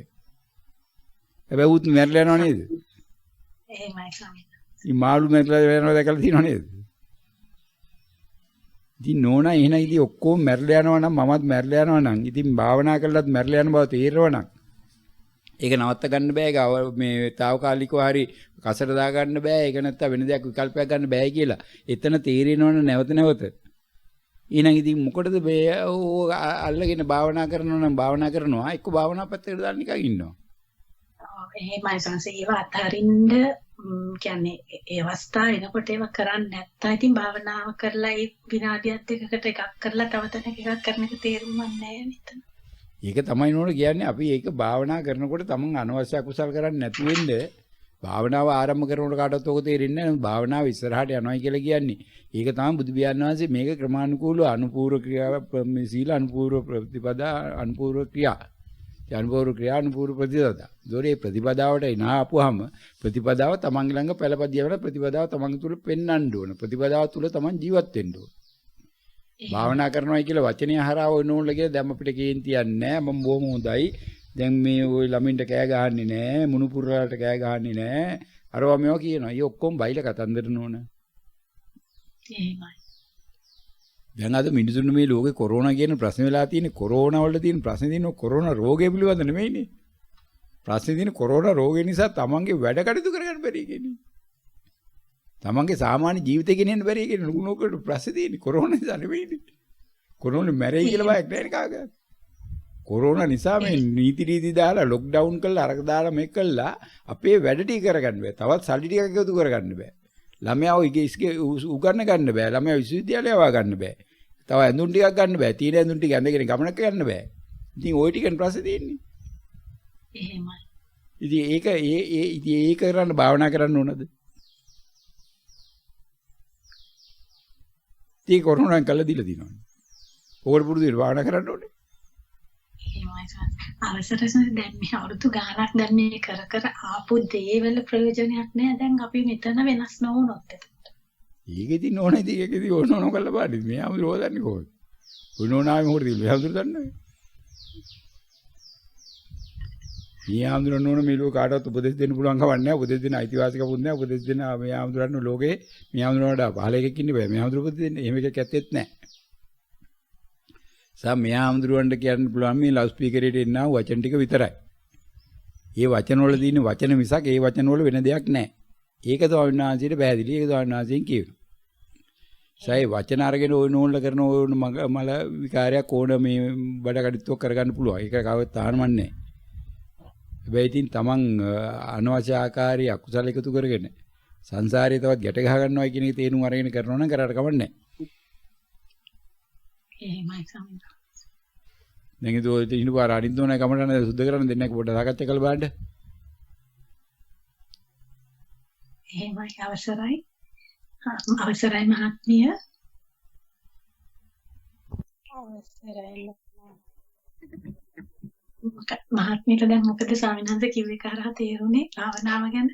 හැබැයි උත් මැරලා යනව නේද? එහෙමයි ස්වාමීන් වහන්සේ. ඉතින් මාළු මැරලා යනවා දැකලා තියෙනව නේද? ඉතින් නෝනා එහෙනම් ඉතින් ඔක්කොම මැරලා යනවා නම් මමත් මැරලා යනවා නම් ඉතින් භාවනා කළාත් මැරලා යන බව තේරෙනවා නම් ඒක නවත්ත ගන්න බෑ. ඒක මේ తాවකාලිකව හරි කසට දා ගන්න බෑ. ඒක නැත්තම් වෙන දෙයක් විකල්පයක් ගන්න බෑ කියලා. එතන තේරෙනවනේ නැවත නැවත. ඊනම් ඉතින් මොකටද මේ අල්ලගෙන භාවනා කරනවා නම් භාවනා කරනවා එක්ක භාවනා පැත්තකට දාලා නිකන් ඉන්නවා. ඔව් එහෙමයි සංසේ ඒව අතහරින්න කියන්නේ ඒ අවස්ථාව එනකොට ඒව කරන්නේ නැත්නම් ඉතින් භාවනාව කරලා ඒ විනාඩියක් දෙකකට එකක් කරලා තව තැනක එකක් කරන එක තේරුම්ම නැහැ නේද? ඒක තමයි නෝන කියන්නේ අපි ඒක භාවනා කරනකොට තමන් අනවශ්‍ය අකුසල් කරන්නේ නැති වෙන්නේ භාවනාව ආරම්භ කරනකොට කාටවත් ඔක තේරෙන්නේ නැහැ. භාවනාව ඉස්සරහට යනවා කියලා කියන්නේ. ඒක තමයි බුදු පියාණන් වහන්සේ මේක ක්‍රමානුකූලව අනුපූර්ව ක්‍රියාව සීල අනුපූර්ව ප්‍රතිපදා අනුපූර්ව ක්‍රියා. අනුපූර්ව ක්‍රියා අනුපූර්ව ප්‍රතිපදා. ඒතොරේ ප්‍රතිපදාවට එන ආපුවාම ප්‍රතිපදාව තමන් ළඟ පළපදිය වෙන ප්‍රතිපදාව තමන් තුළ පෙන්වන්න ඕන. ප්‍රතිපදාව තුළ තමන් ජීවත් වෙන්න ඕන. භාවනා කරනවා කියලා වචනේ හරහා ඔය නෝන්ල කියලා දැන් අපිට කේන්තියක් නැහැ. මම බොහොම හොඳයි. දැන් මේ ওই ළමින්ට කෑ ගහන්නේ නැහැ. මුණුපුරලාට කෑ ගහන්නේ නැහැ. අරවා මේවා කියනවා. ඊ ඔක්කොම බයිල කතන්දර නෝන. එහෙමයි. දැන් අද මිනිසුන් මේ ලෝකේ කොරෝනා කියන ප්‍රශ්න වෙලා තියෙන්නේ කොරෝනා වලට තියෙන ප්‍රශ්නේ තියෙන කොරෝනා රෝගය පිළිබඳ නෙමෙයිනේ. ප්‍රශ්නේ තියෙන කොරෝනා රෝගය නිසා තමන්ගේ වැඩ කටයුතු කරගන්න බැරි කියන්නේ. තමන්ගේ සාමාන්‍ය ජීවිතේ ගෙනියන්න බැරි කියන්නේ නුනෝකට ප්‍රශ්නේ තියෙන්නේ කොරෝනා නිසා නෙවෙයිනේ. කොරෝනා මැරෙයි කියලා බයක් නැහැ කාගවත්. කොරෝනා නිසා මේ නීති රීති දාලා ලොක්ඩවුන් කරලා අරක දාලා මේක කළා අපේ වැඩ ටික කරගන්න බෑ. තවත් සල්ලි ටිකක් එකතු කරගන්න බෑ. ළමයාව ඉස්කේ උගන්න ගන්න බෑ. ළමයා විශ්වවිද්‍යාලය යවා ගන්න බෑ. තව ඇඳුම් ටිකක් ගන්න බෑ. තීන ඇඳුම් ටික ඇඳගෙන ගමනක් යන්න බෑ. ඉතින් ওই ටිකෙන් ප්‍රශ්නේ තියෙන්නේ. එහෙමයි. ඉතින් ඒක කරන්න භාවනා කරන්න ඕනද? ඉතින් කොරෝනාෙන් කළා දීලා දිනවනේ. ඕකට පුරුදු වෙලා භාවනා කරන්න ඕනේ. එහෙමයි සර්. අවසරසන් දැන් මේ අවුරුදු ගාණක් දැන් මේ කර කර ආපු දේවල ප්‍රයෝජනයක් නෑ. දැන් අපි මෙතන වෙනස් නොවුනොත් එතකොට. ඒකෙදි නෝනේ ඉතින් ඒකෙදි ඕනෝන කරලා පාඩි. මේ ආමුද රෝදන්නේ කොහොමද? උනෝනාවේ මොකටද ඉන්නේ? මේ ආමුද දන්නේ. මේ ආමුද නෝන මේ ලෝක කාටවත් උපදෙස් දෙන්න පුළුවන් කමක් නෑ. උපදෙස් දෙන්න අයිතිවාසිකමක් නෑ. උපදෙස් දෙන්න මේ ආමුදරන්න ලෝකේ මේ ආමුද වඩා පහල එකක් ඉන්න බෑ. මේ ආමුද උපදෙස් දෙන්න එහෙම එකක් ඇත්තෙත් නෑ. මේ ආමුදුරන්ට කියන්න පුළුවන් මේ ලවුඩ් ස්පීකරේට එන්නා වචන ටික විතරයි. ඒ වචන වල තියෙන වචන මිසක් ඒ වචන වල වෙන දෙයක් නැහැ. ඒක ස්වාමීන් වහන්සේට පැහැදිලි. ඒක ස්වාමීන් වහන්සේන් කියනවා. සයි වචන අරගෙන ওই නෝන්ල කරන ওই මල විකාරයක් ඕන මේ බඩ කඩਿੱතුවක් කරගන්න පුළුවන්. ඒක කවවත් තානමන්නේ නැහැ. හැබැයි ඉතින් තමන් අනවශ්‍ය ආකාරي අකුසල එකතු කරගෙන සංසාරේ තවත් ගැට ගහ ගන්නවා කියන එක තේරුම් අරගෙන කරනවා නම් කරාට කමක් නැහැ. එහෙමයි සමින. දැන් ඒක ඉන්න පාර අරින්න ඕනේ කමටන සුද්ධ කරන්න දෙන්නේ නැහැ පොඩ්ඩක් සාකච්ඡා කරලා බලන්න. එහෙමයි අවසරයි. අවසරයි මහත්මිය. අවසරයි. මහත්මියට දැන් මොකද ස්වාමීන් වහන්සේ කිව්වේ කරා තේරුනේ භාවනාව ගැන?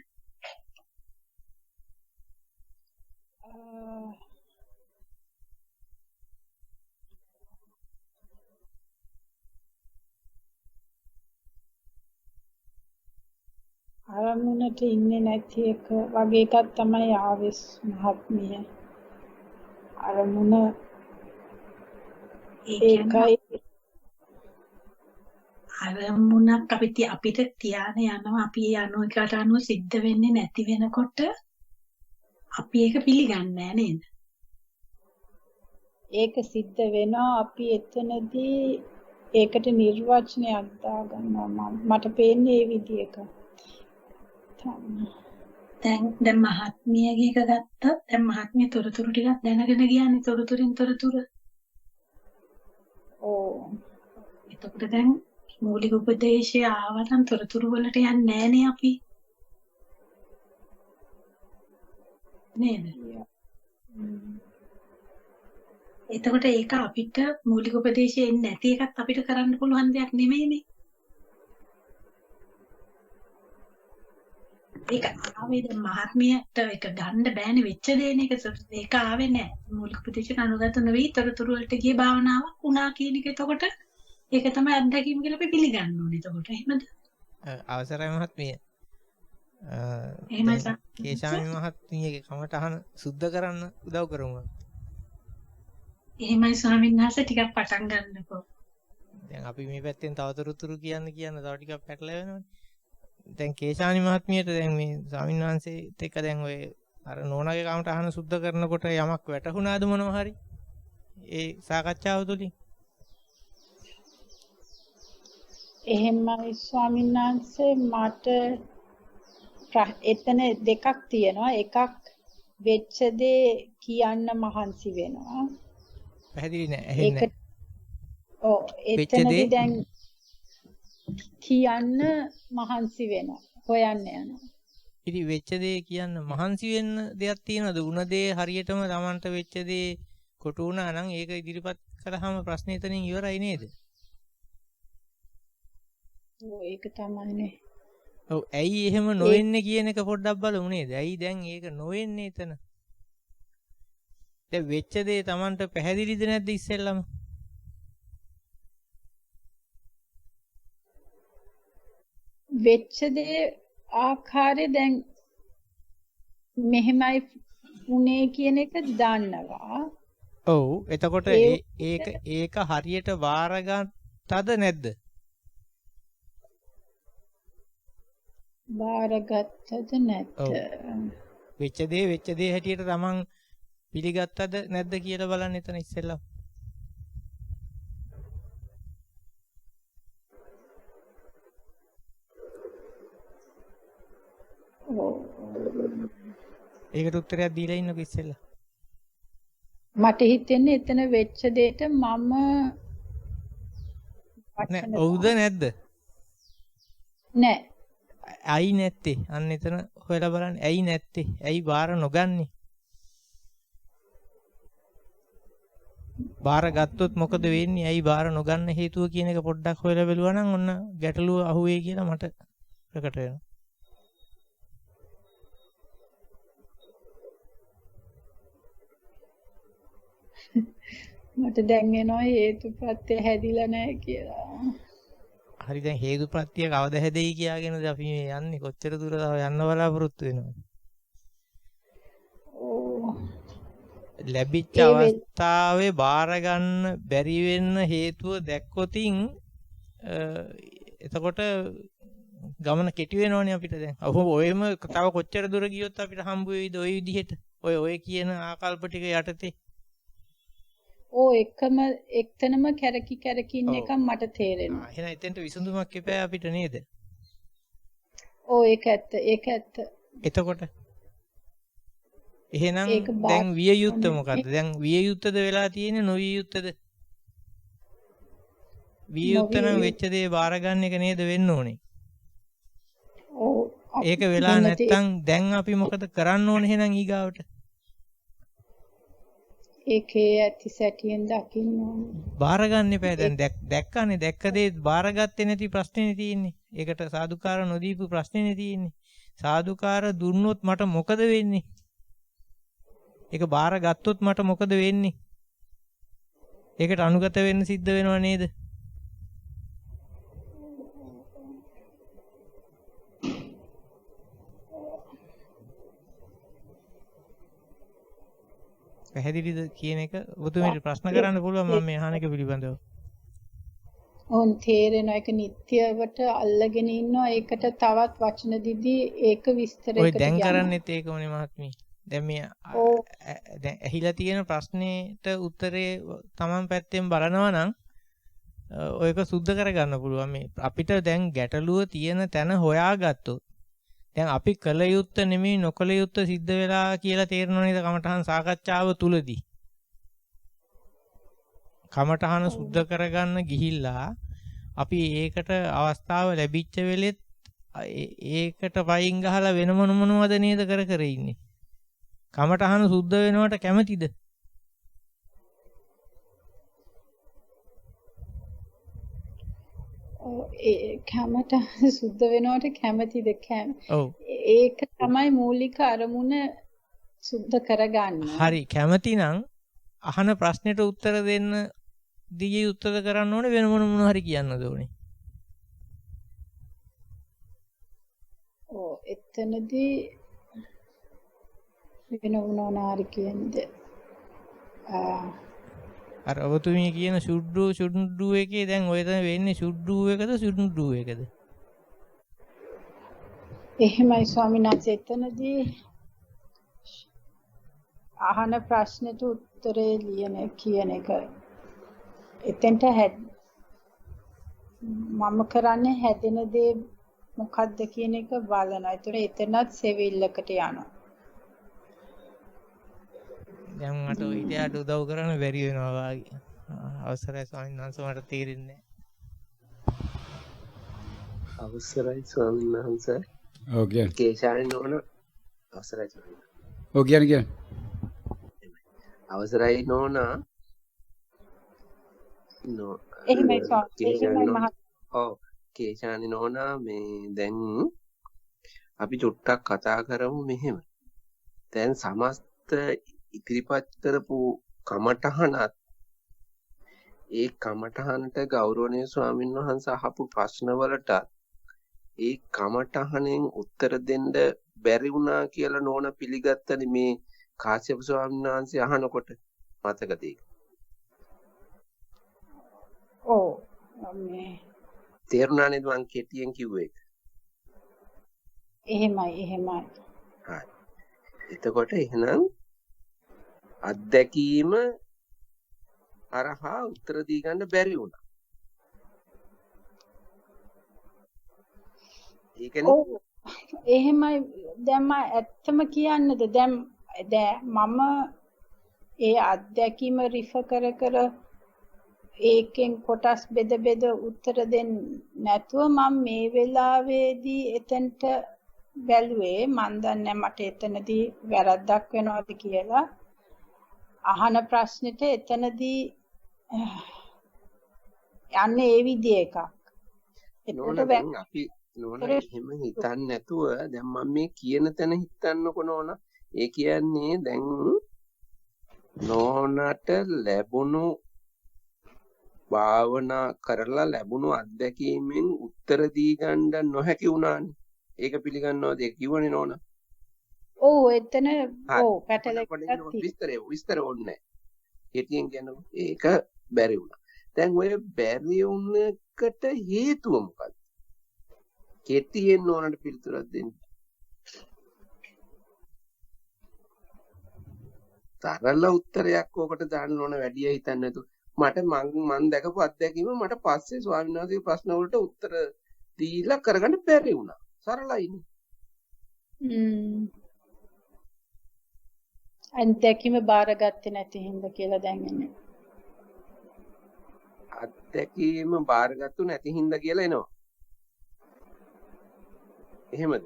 අරමුණට ඉන්නේ නැති එක වගේ එකක් තමයි ආවෙස් මහත්මිය. අරමුණ ඒකයි අරමුණක් අපිට තියාන යනවා අපි යන එකට අනුව සිද්ධ වෙන්නේ නැති වෙනකොට අපි ඒක පිළිගන්නේ නැහැ නේද? ඒක සිද්ධ වෙනවා අපි එතනදී ඒකට නිර්වචනයක් දාගන්නවා මට පේන්නේ ඒ විදිහක. දැන් මහත්මියගේ එක ගත්තත් දැන් මහත්මිය තොරතුරු ටිකක් දැනගෙන ගියානේ තොරතුරින් තොරතුරු. ඕ. එතකොට දැන් මූලික උපදේශය ආවනම් තොරතුරු වලට යන්නේ නැහනේ අපි. නේද? එතකොට ඒක අපිට මූලික උපදේශය එන්නේ නැති එකත් අපිට කරන්න පුළුවන් දෙයක් නෙමෙයිනේ. ඒක ආවේ දැන් මහත්මියට ඒක ගන්න බෑනේ වෙච්ච දේනේ ඒක ආවේ නෑ මූලික උපදේශයට අනුගත නොවි තොරතුරු වලට ගිය භාවනාවක් වුණා කියන එක එතකොට ඒක තමයි අත්දැකීම කියලා අපි පිළිගන්න ඕනේ එතකොට එහෙමද අවසරයි මහත්මිය එහෙමයි සර් කේශානි මහත්මියගේ කමටහන සුද්ධ කරන්න උදව් කරමු එහෙමයි ස්වාමීන් වහන්සේ ටිකක් පටන් ගන්නකෝ දැන් අපි මේ පැත්තෙන් තව තොරතුරු කියන්න තව ටිකක් පැටලෙ වෙනවනේ දැන් කේශානි මහත්මියට දැන් මේ ස්වාමීන් වහන්සේත් එක්ක දැන් ඔය අර නෝනාගේ කමටහන සුද්ධ කරනකොට යමක් වැටහුණාද මොනවා හරි ඒ සාකච්ඡාව තුළින් එහෙමයි ස්වාමීන් වහන්සේ මට එතන දෙකක් තියෙනවා එකක් වෙච්ච දේ කියන්න මහන්සි වෙනවා පැහැදිලි නෑ ඇහෙන්නේ ඔව් එතනදී දැන් කියන්න මහන්සි වෙනවා හොයන්න යනවා ඉතින් වෙච්ච දේ කියන්න මහන්සි වෙන්න දෙයක් තියෙනවද උන දේ හරියටම Tamanට වෙච්ච දේ කොටු වුණා නම් ඒක ඉදිරිපත් කළාම ප්‍රශ්නේ එතනින් ඉවරයි නේද ඔව් ඒක තමයිනේ ඔව් ඇයි එහෙම නොවෙන්නේ කියන එක පොඩ්ඩක් බලමු නේද ඇයි දැන් ඒක නොවෙන්නේ එතන දැන් වෙච්ච දේ Tamanට පැහැදිලිද නැද්ද ඉස්සෙල්ලම වෙච්ච දේ ආකාරය දැන් මෙහෙමයි උනේ කියන එක දන්නවා. ඔව් එතකොට ඒක හරියට වාරගත්තද නැද්ද? බාරගත්තද නැද්ද? ඔව්. වෙච්ච දේ හැටියට තමන් පිළිගත්තද නැද්ද කියලා බලන්න එතන ඉස්සෙල්ලා. ඔව්. ඒකට උත්තරයක් දීලා ඉන්නකො ඉස්සෙල්ලා. මට හිතෙන්නේ එතන වෙච්ච දෙයට මම නෑ වචන ඔව්ද නැද්ද? නෑ. ඇයි නැත්තේ? අන්න එතන හොයලා බලන්න. ඇයි නැත්තේ? ඇයි බාර නොගන්නේ? බාර ගත්තොත් මොකද වෙන්නේ? ඇයි බාර නොගන්න හේතුව කියන එක පොඩ්ඩක් හොයලා බලුවා නම් ඔන්න ගැටලුව අහුවේ කියලා මට ප්‍රකට වෙනවා. මට දැන් එනවා හේතුප්‍රත්‍ය හැදිලා නැහැ කියලා. හරි දැන් හේතුප්‍රත්‍ය කවද හැදෙයි කියාගෙනද අපි මේ යන්නේ කොච්චර දුර තව යන්න බලාපොරොත්තු වෙනවද? ඕ. ලැබිච්ච ඒ අවස්ථාවේ බාර ගන්න බැරි වෙන්න හේතුව දැක්කොතින් එතකොට ගමන කෙටි වෙනවනේ අපිට දැන්. ඔයම තව කොච්චර දුර ගියොත් අපිට හම්බ වෙයිද ওই විදිහට? ඔය කියන ආකල්ප ටික යටතේ. ඕ එක්තනම කැරකි ඉන්න එක මට තේරෙනවා. එහෙනම් එතෙන්ට විසඳුමක් එපෑ අපිට නේද? ඕ ඒක ඇත්ත. එතකොට එහෙනම් ඒක බාර දැන් විය යුත්තේ මොකද්ද? දැන් විය යුත්තද වෙලා තියෙන්නේ නොවිය යුත්තද? විය යුත්ත නම් වෙච්ච දේ බාර ගන්න එක නේද වෙන්න ඕනේ. ඔව්. ඒක වෙලා නැත්තම් දැන් අපි මොකද කරන්න ඕනේ එහෙනම් ඊගාවට? ඒකේ ඇති සැටියෙන් දකින්න ඕනේ. බාර ගන්න එපා දැන් දැක්කනේ දැක්ක දේ බාරගත්තේ නැති ප්‍රශ්නේනේ තියෙන්නේ. ඒකට සාදුකාර නොදීපු ප්‍රශ්නේනේ තියෙන්නේ. සාදුකාර දුන්නොත් මට මොකද වෙන්නේ? ඒක බාර ගත්තොත් මට මොකද වෙන්නේ? ඒකට අනුගත වෙන්න සිද්ධ වෙනව නේද? පැහැදිලිද කියන එක ඔබතුමීට ප්‍රශ්න කරන්න පුළුවන් මම මේ අහන එක පිළිබඳව. ඕන් තේරෙන එක නිත්‍යවට අල්ලගෙන ඉන්නවා. ඒකට තවත් වචන දිදී ඒක විස්තරයකට ඔය දැන් කරන්නේත් ඒකමනේ මහත්මී. දැන් මේ දැන් ඇහිලා තියෙන ප්‍රශ්නෙට උත්තරේ Taman පැත්තෙන් බලනවා නම් ඔයක සුද්ධ කරගන්න පුළුවන්. මේ අපිට දැන් ගැටලුව තියෙන තැන හොයාගත්තොත් දැන් අපි කල යුත්ත නෙමෙයි නොකල යුත්ත සිද්ධ වෙලා කියලා තේරෙනව නේද කමඨහන් සාකච්ඡාව තුලදී. කමඨහන සුද්ධ කරගන්න ගිහිල්ලා අපි ඒකට අවස්ථාව ලැබිච්ච වෙලෙත් ඒකට වයින් ගහලා වෙන මොනවද නේද කර ඉන්නේ. කමඨහන සුද්ධ වෙනවට කැමතිද? කැමඨහන සුද්ධ වෙනවට කැමතිද? ඔව්. ඒක තමයි මූලික අරමුණ සුද්ධ කරගන්න. හරි කැමති නම් අහන ප්‍රශ්නෙට උත්තර දෙන්න දිගේ උත්තර කරන්න ඕනේ වෙන මොන හරි කියන්නද ඕනේ. ඔව් එතනදී වෙන මොනවාරි කියන්නේ. අර ඔබතුමී කියන සුඩ්ඩු එකේ දැන් ඔය තමයි වෙන්නේ සුඩ්ඩු එකද සුඩ්ඩු එකද? එහෙමයි ස්වාමීන් වහන්සේ එතනදී අහන ප්‍රශ්නෙට උත්තරේ කියන එක එතෙන්ට මම කරන්නේ හැදෙන දේ මොකක්ද කියන එක බලනවා. ඒතර එතනත් සෙවිල්ලකට යනවා. දැන් මට ඔය ඉතියට උදව් කරන්න බැරි වෙනවා වාගේ. අවසරයි ස්වාමීන් වහන්සේ මට තේරෙන්නේ නැහැ. අවසරයි ස්වාමීන් වහන්සේ. ඔව් කියන්න. කේශානි නෝන අවසරයි ස්වාමීන් වහන්සේ. ඔව් කියන්න. අවසරයි නෝනා. එහෙමයි ස්වාමීන්. ඔව් කේශානි නෝනා මේ දැන් අපි චුට්ටක් කතා කරමු මෙහෙම. දැන් සමස්ත ඉදිරිපත් කරපු කමඨහනත් ඒ කමඨහනට ගෞරවනීය ස්වාමීන් වහන්සේ අහපු ප්‍රශ්නවලට ඒ කමඨහනෙන් උත්තර දෙන්න බැරි වුණා කියලා නෝන පිළිගත්තනේ මේ කාශ්‍යප ස්වාමීන් වහන්සේ අහනකොට මතකද ඒක? ඔව් මේ තේරුණා නේද මං කෙටියෙන් කිව්වේ ඒක? එහෙමයි. හරි. එතකොට එහෙනම් අත්දැකීම හරහා උත්තර දී ගන්න බැරි වුණා. ඒකනේ ඔව්. එහෙමයි. දැන් මම ඇත්තම කියන්නද දැන් මම ඒ අත්දැකීම රිෆර් කර ඒකෙන් කොටස් බෙද උත්තර දෙන්නේ නැතුව මම මේ වෙලාවේදී එතනට බැලුවේ මන් දන්නේ මට එතනදී වැරද්දක් වෙනවද කියලා අහන ප්‍රශ්නෙට එතනදී යන්නේ ඒ විදිහ එකක්. නෝන එතකොට දැන් අපි නෝන එහෙම හිතන්නේ නැතුව දැන් මම මේ කියන තැන හිතන්නකො නෝන. ඒ කියන්නේ දැන් නෝනට ලැබුණු භාවනා කරලා ලැබුණු අත්දැකීමෙන් උත්තර දී ගන්න නොහැකි වුණානේ. ඒක පිළිගන්නවද? ඒක කිව්වනේ නෝන. ඔව් එතන ඔව් පැටලෙන්නක් විස්තර ඕනේ නැහැ. හිතියෙන් කියනවා ඒක බැරි වුණා. දැන් ඔය බැරි වුණකට හේතුව මොකක්ද? කෙටියෙන් නෝනට පිළිතුරක් දෙන්න. තරල උත්තරයක් ඕකට දාන්න ඕන වැඩි හිතන්නේ නැතුව. මට මං දැකපු අත්දැකීම මට පස්සේ ස්වාමීන් වහන්සේගේ ප්‍රශ්න වලට උත්තර දීලා කරගන්න බැරි වුණා. සරලයිනේ. අත්දැකීම බාරගත්තේ නැති හින්දා කියලා දැන් එන්නේ. අත්දැකීම බාරගත්තු නැති හින්දා කියලා එනවා. එහෙමද?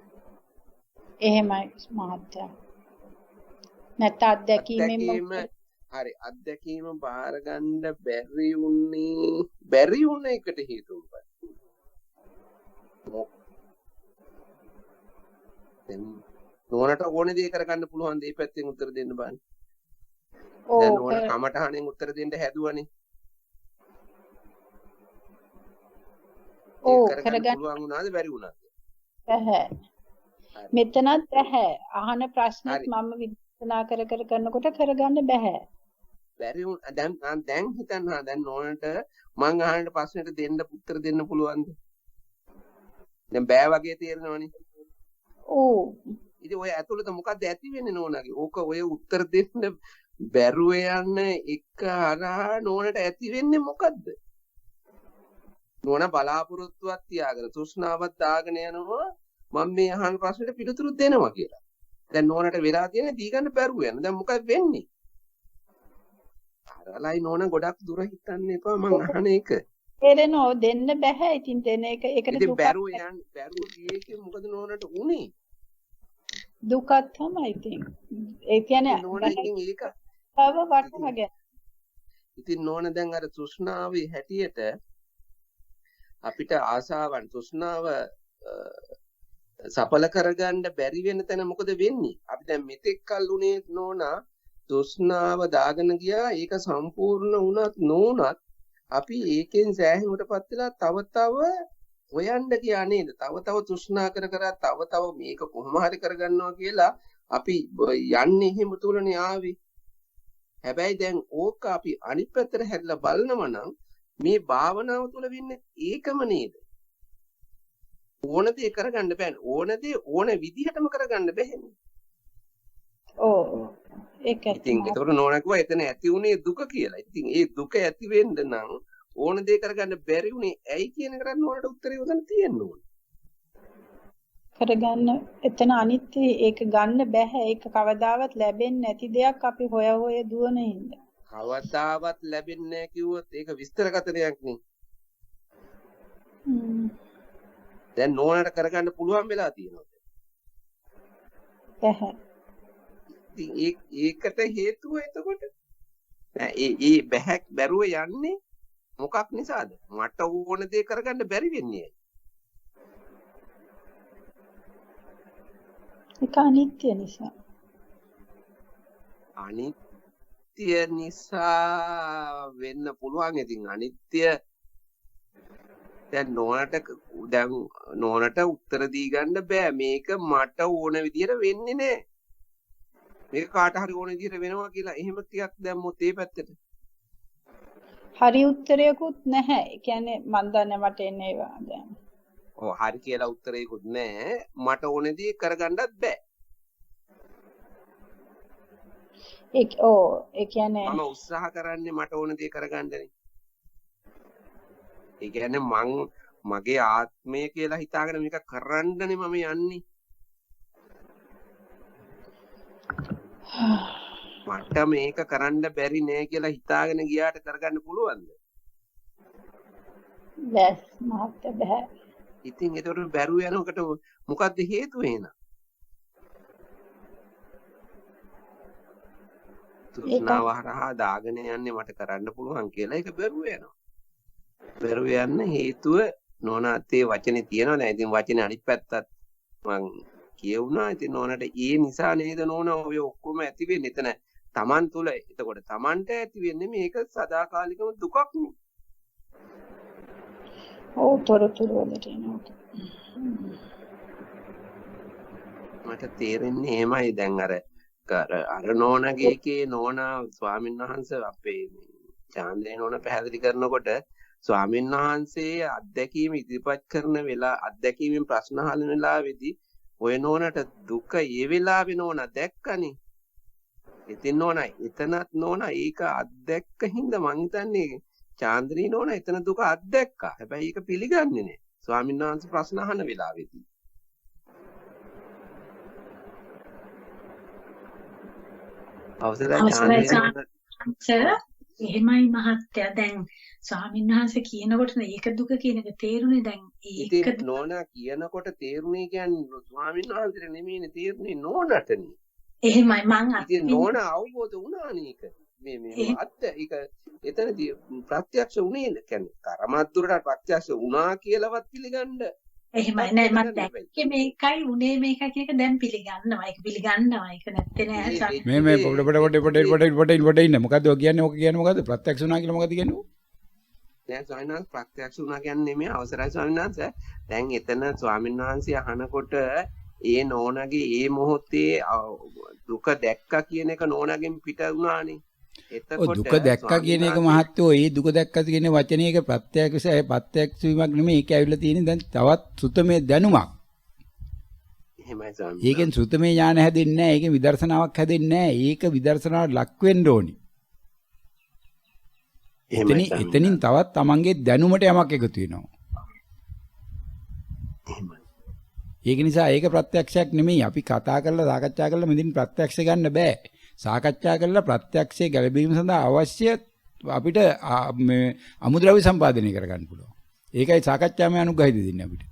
එහෙමයි මහත්තයා. නැත්නම් අත්දැකීමෙන් හරි අත්දැකීම බාර ගන්න බැරි වුණ එකට හේතුව මොකක්ද? දැන් නෝනට ඕනේ දේ කරගන්න පුළුවන් දේ පැත්තෙන් උත්තර දෙන්න බෑ. දැන් නෝන කමටහනෙන් උත්තර දෙන්න හැදුවනේ. ඔව් කරගන්න පුළුවන් වුණාද බැරි වුණාද? බැහැ. මෙතනත් බැහැ. අහන ප්‍රශ්නෙත් මම විදර්ශනා කර කරනකොට කරගන්න බැහැ. බැරි දැන් හිතන්න දැන් නෝනට මං අහන ප්‍රශ්නෙට දෙන්න උත්තර දෙන්න පුළුවන්ද? දැන් බෑ වගේ තේරෙනවනේ. ඔව්. ඉතින් ඔය ඇතුළත මොකද්ද ඇති වෙන්නේ නෝනගේ? ඕක ඔය උත්තර දෙන්න බැරුව යන එක හරහා නෝනට ඇති වෙන්නේ මොකද්ද? නෝන බලාපොරොත්තුවක් තියාගෙන තෘෂ්ණාවක් දාගෙන යනවා මම මේ අහන ප්‍රශ්නෙට පිළිතුරු දෙනවා කියලා. දැන් නෝනට වෙලා තියෙන දී ගන්න බැරුව යන. දැන් මොකද වෙන්නේ? අරලයි නෝන ගොඩක් දුර හිතන්න එපා මං අහන එක. තේරෙනව දෙන්න බෑ. ඉතින් දෙන එක ඒකට ඉතින් බැරුව ගියේ මොකද නෝනට උනේ? දුකක් තමයි ඉතින්. ඒ කියන්නේ නෝන ඉතින් ඒක වටහාගෙන. ඉතින් නෝන දැන් අර තෘෂ්ණාවේ හැටියට අපිට ආසාවන් තෘෂ්ණාව සඵල කරගන්න බැරි වෙන තැන මොකද වෙන්නේ? අපි දැන් මෙතෙක් කල් උනේ නෝනා තෘෂ්ණාව දාගෙන ගියා. ඒක සම්පූර්ණ වුණත් නොවුණත් අපි ඒකෙන් සෑහීමටපත් වෙලා තව හොයන්න ගියා නේද? තව තෘෂ්ණා කර තව මේක කොහොම හරි කරගන්නවා කියලා අපි යන්නේ එහෙම තුලනේ ආවේ. හැබැයි දැන් ඕක අපි අනිත් පැත්තට හැරිලා බලනවා නම් මේ භාවනාව තුල වෙන්නේ ඒකම නේද? ඕන දේ කරගන්න බෑනේ. ඕන දේ ඕන විදිහටම කරගන්න බෑනේ. ඔව්. ඒකයි. ඉතින් ඒකට නෝනා කිව්වා එතන ඇති උනේ දුක කියලා. ඉතින් ඒ දුක ඇති වෙන්න නම් ඕන දේ කරගන්න බැරි උනේ ඇයි කියන එකට නෝනට උත්තරේ උදන් තියෙන්න ඕන. කරගන්න එතන අනිත්‍ය ඒක ගන්න බෑ. ඒක කවදාවත් ලැබෙන්නේ නැති දෙයක් අපි හොය දුවන හින්දා. කවදාවත් ලැබෙන්නේ නැහැ කිව්වොත් ඒක විස්තර කතරයක් නේ. දැන් නෝනට කරගන්න පුළුවන් වෙලා තියෙනවා. බෑ. ඉතින් ඒකට හේතුව එතකොට ඒ බැරුව යන්නේ මොකක් නිසාද? මට ඕන දේ කරගන්න බැරි වෙන්නේ ඇයි? ඒක අනිත්‍ය නිසා. අනිත්‍ය නිසා වෙන්න පුළුවන්. ඉතින් අනිත්‍ය දැන් නෝනට උත්තර දී ගන්න බෑ. මේක මට ඕන විදියට වෙන්නේ නැහැ. මේක කාට හරි ඕන විදියට වෙනවා කියලා එහෙම ටිකක් දැම්මොත් ඒ පැත්තට. හරි උත්තරයකුත් නැහැ. ඒ කියන්නේ මන් දන්නේ මට එන්නේ ඒවා දැන්. ඔව් හරි කියලා උත්තරේකුත් නැහැ. මට ඕනේ දේ කරගන්නත් බෑ. ඒ කියන්නේ මම උත්සාහ කරන්නේ මට ඕන දේ කරගන්නනේ. ඒ කියන්නේ මගේ ආත්මය කියලා හිතාගෙන මේක කරන්නනේ මම යන්නේ. මට මේක කරන්න බැරි නෑ කියලා හිතාගෙන ගියාට කරගන්න පුළුවන්ද? බැස් මාත් බෑ. ඉතින් ඒකට බැරුව යනකොට මොකද්ද හේතුව එහෙනම්? තෘෂ්ණාව හරහා දාගෙන යන්නේ මට කරන්න පුළුවන් කියලා ඒක බැරුව යනවා. බැරුව යන්න හේතුව නෝනාත්තේ වචනේ තියෙනවා නේද? ඉතින් වචනේ අනිත් පැත්තත් මං කියවුණා. ඉතින් නෝනට ඒ නිසා නේද නෝනා ඔය ඔක්කොම ඇති වෙන්නේ. එතන Taman තුල. එතකොට Tamanට ඇති වෙන්නේ මේක සදාකාලිකම දුකක් නේ. ඔව් තොරතුරු වලට එනවා. මට තේරෙන්නේ එහෙමයි දැන් අර නෝනාගේ එකේ නෝනා ස්වාමීන් වහන්සේ අපේ චාන්දේ නෝනා පැහැදිලි කරනකොට ස්වාමීන් වහන්සේ අත්දැකීම ඉදිරිපත් කරන වෙලාව අත්දැකීමෙන් ප්‍රශ්න අහන වෙලාවේදී ඔය නෝනට දුක ඒ වෙලාවේ නෝනා දැක්කනේ. ඉතින් නෝනා එතනත් නෝනා ඒක අත්දැක්ක හින්දා මං හිතන්නේ චාන්ද්‍රී නෝනා එතන දුක අත්දැක්කා. හැබැයි ඒක පිළිගන්නේ නැහැ. ස්වාමීන් වහන්සේ ප්‍රශ්න අහන වෙලාවේදී. අවසරයි චාන්ද්‍රී. එහෙමයි මහත්තයා. දැන් ස්වාමීන් වහන්සේ කියනකොට ඒක දුක කියන එක තේරුනේ. දැන් ඒක නෝනා කියනකොට තේරුනේ කියන්නේ ස්වාමීන් වහන්සේට නෙමෙයිනේ තේරුනේ නෝනටනේ. එහෙමයි මං ඉතින් නෝනා අවබෝධ වුණානේ ඒක. මේ අත්ත ඒක එතනදී ප්‍රත්‍යක්ෂ වුණේ කියන්නේ කරමද්දුරට ප්‍රත්‍යක්ෂ වුණා කියලාවත් පිළිගන්න. එහෙමයි නෑ මම දැක්කේ මේකයි උනේ මේකයි කියන එක දැන් පිළිගන්නවා. ඒක පිළිගන්නවා. ඒක නැත්තේ නෑ. මේ පොඩ ඉන්න. මොකද්ද ඔය කියන්නේ? ඔක කියන්නේ මොකද්ද? ප්‍රත්‍යක්ෂ වුණා කියලා මොකද්ද කියන්නේ? දැන් ස්වාමීන් වහන්සේ ප්‍රත්‍යක්ෂ වුණා කියන්නේ නෙමෙයි අවසරයි ස්වාමීන් වහන්සේ. දැන් එතන ස්වාමීන් වහන්සේ අහනකොට ඒ නෝනාගේ ඒ මොහොතේ දුක දැක්කා කියන එක නෝනාගෙන් පිට වුණානේ. එතකොට දුක දැක්කා කියන එක මහත්තයෝ ඒ දුක දැක්කද කියන වචනයක ප්‍රත්‍යක්ෂ වීමක් නෙමෙයි. ඒක ඇවිල්ලා තියෙන්නේ දැන් තවත් සුතමේ දැනුමක්. එහෙමයි ස්වාමීන්. ඒකෙන් සුතමේ ඥාන හැදෙන්නේ නැහැ. ඒකෙන් විදර්ශනාවක් හැදෙන්නේ නැහැ. ඒක විදර්ශනාවට ලක් වෙන්න ඕනි. එතනින් තවත් තමන්ගේ දැනුමට යමක් එකතු වෙනවා. ඒක නිසා ඒක ප්‍රත්‍යක්ෂයක් නෙමෙයි. අපි කතා කරලා සාකච්ඡා කරලා මෙදින් ප්‍රත්‍යක්ෂ ගන්න බෑ. සාකච්ඡා කරලා ප්‍රත්‍යක්ෂයේ ගැළපීම සඳහා අවශ්‍ය අපිට මේ අමුද්‍රව්‍ය සම්පාදනය කරගන්න පුළුවන්. ඒකයි සාකච්ඡාමය අනුග්‍රහය දෙන්නේ අපිට.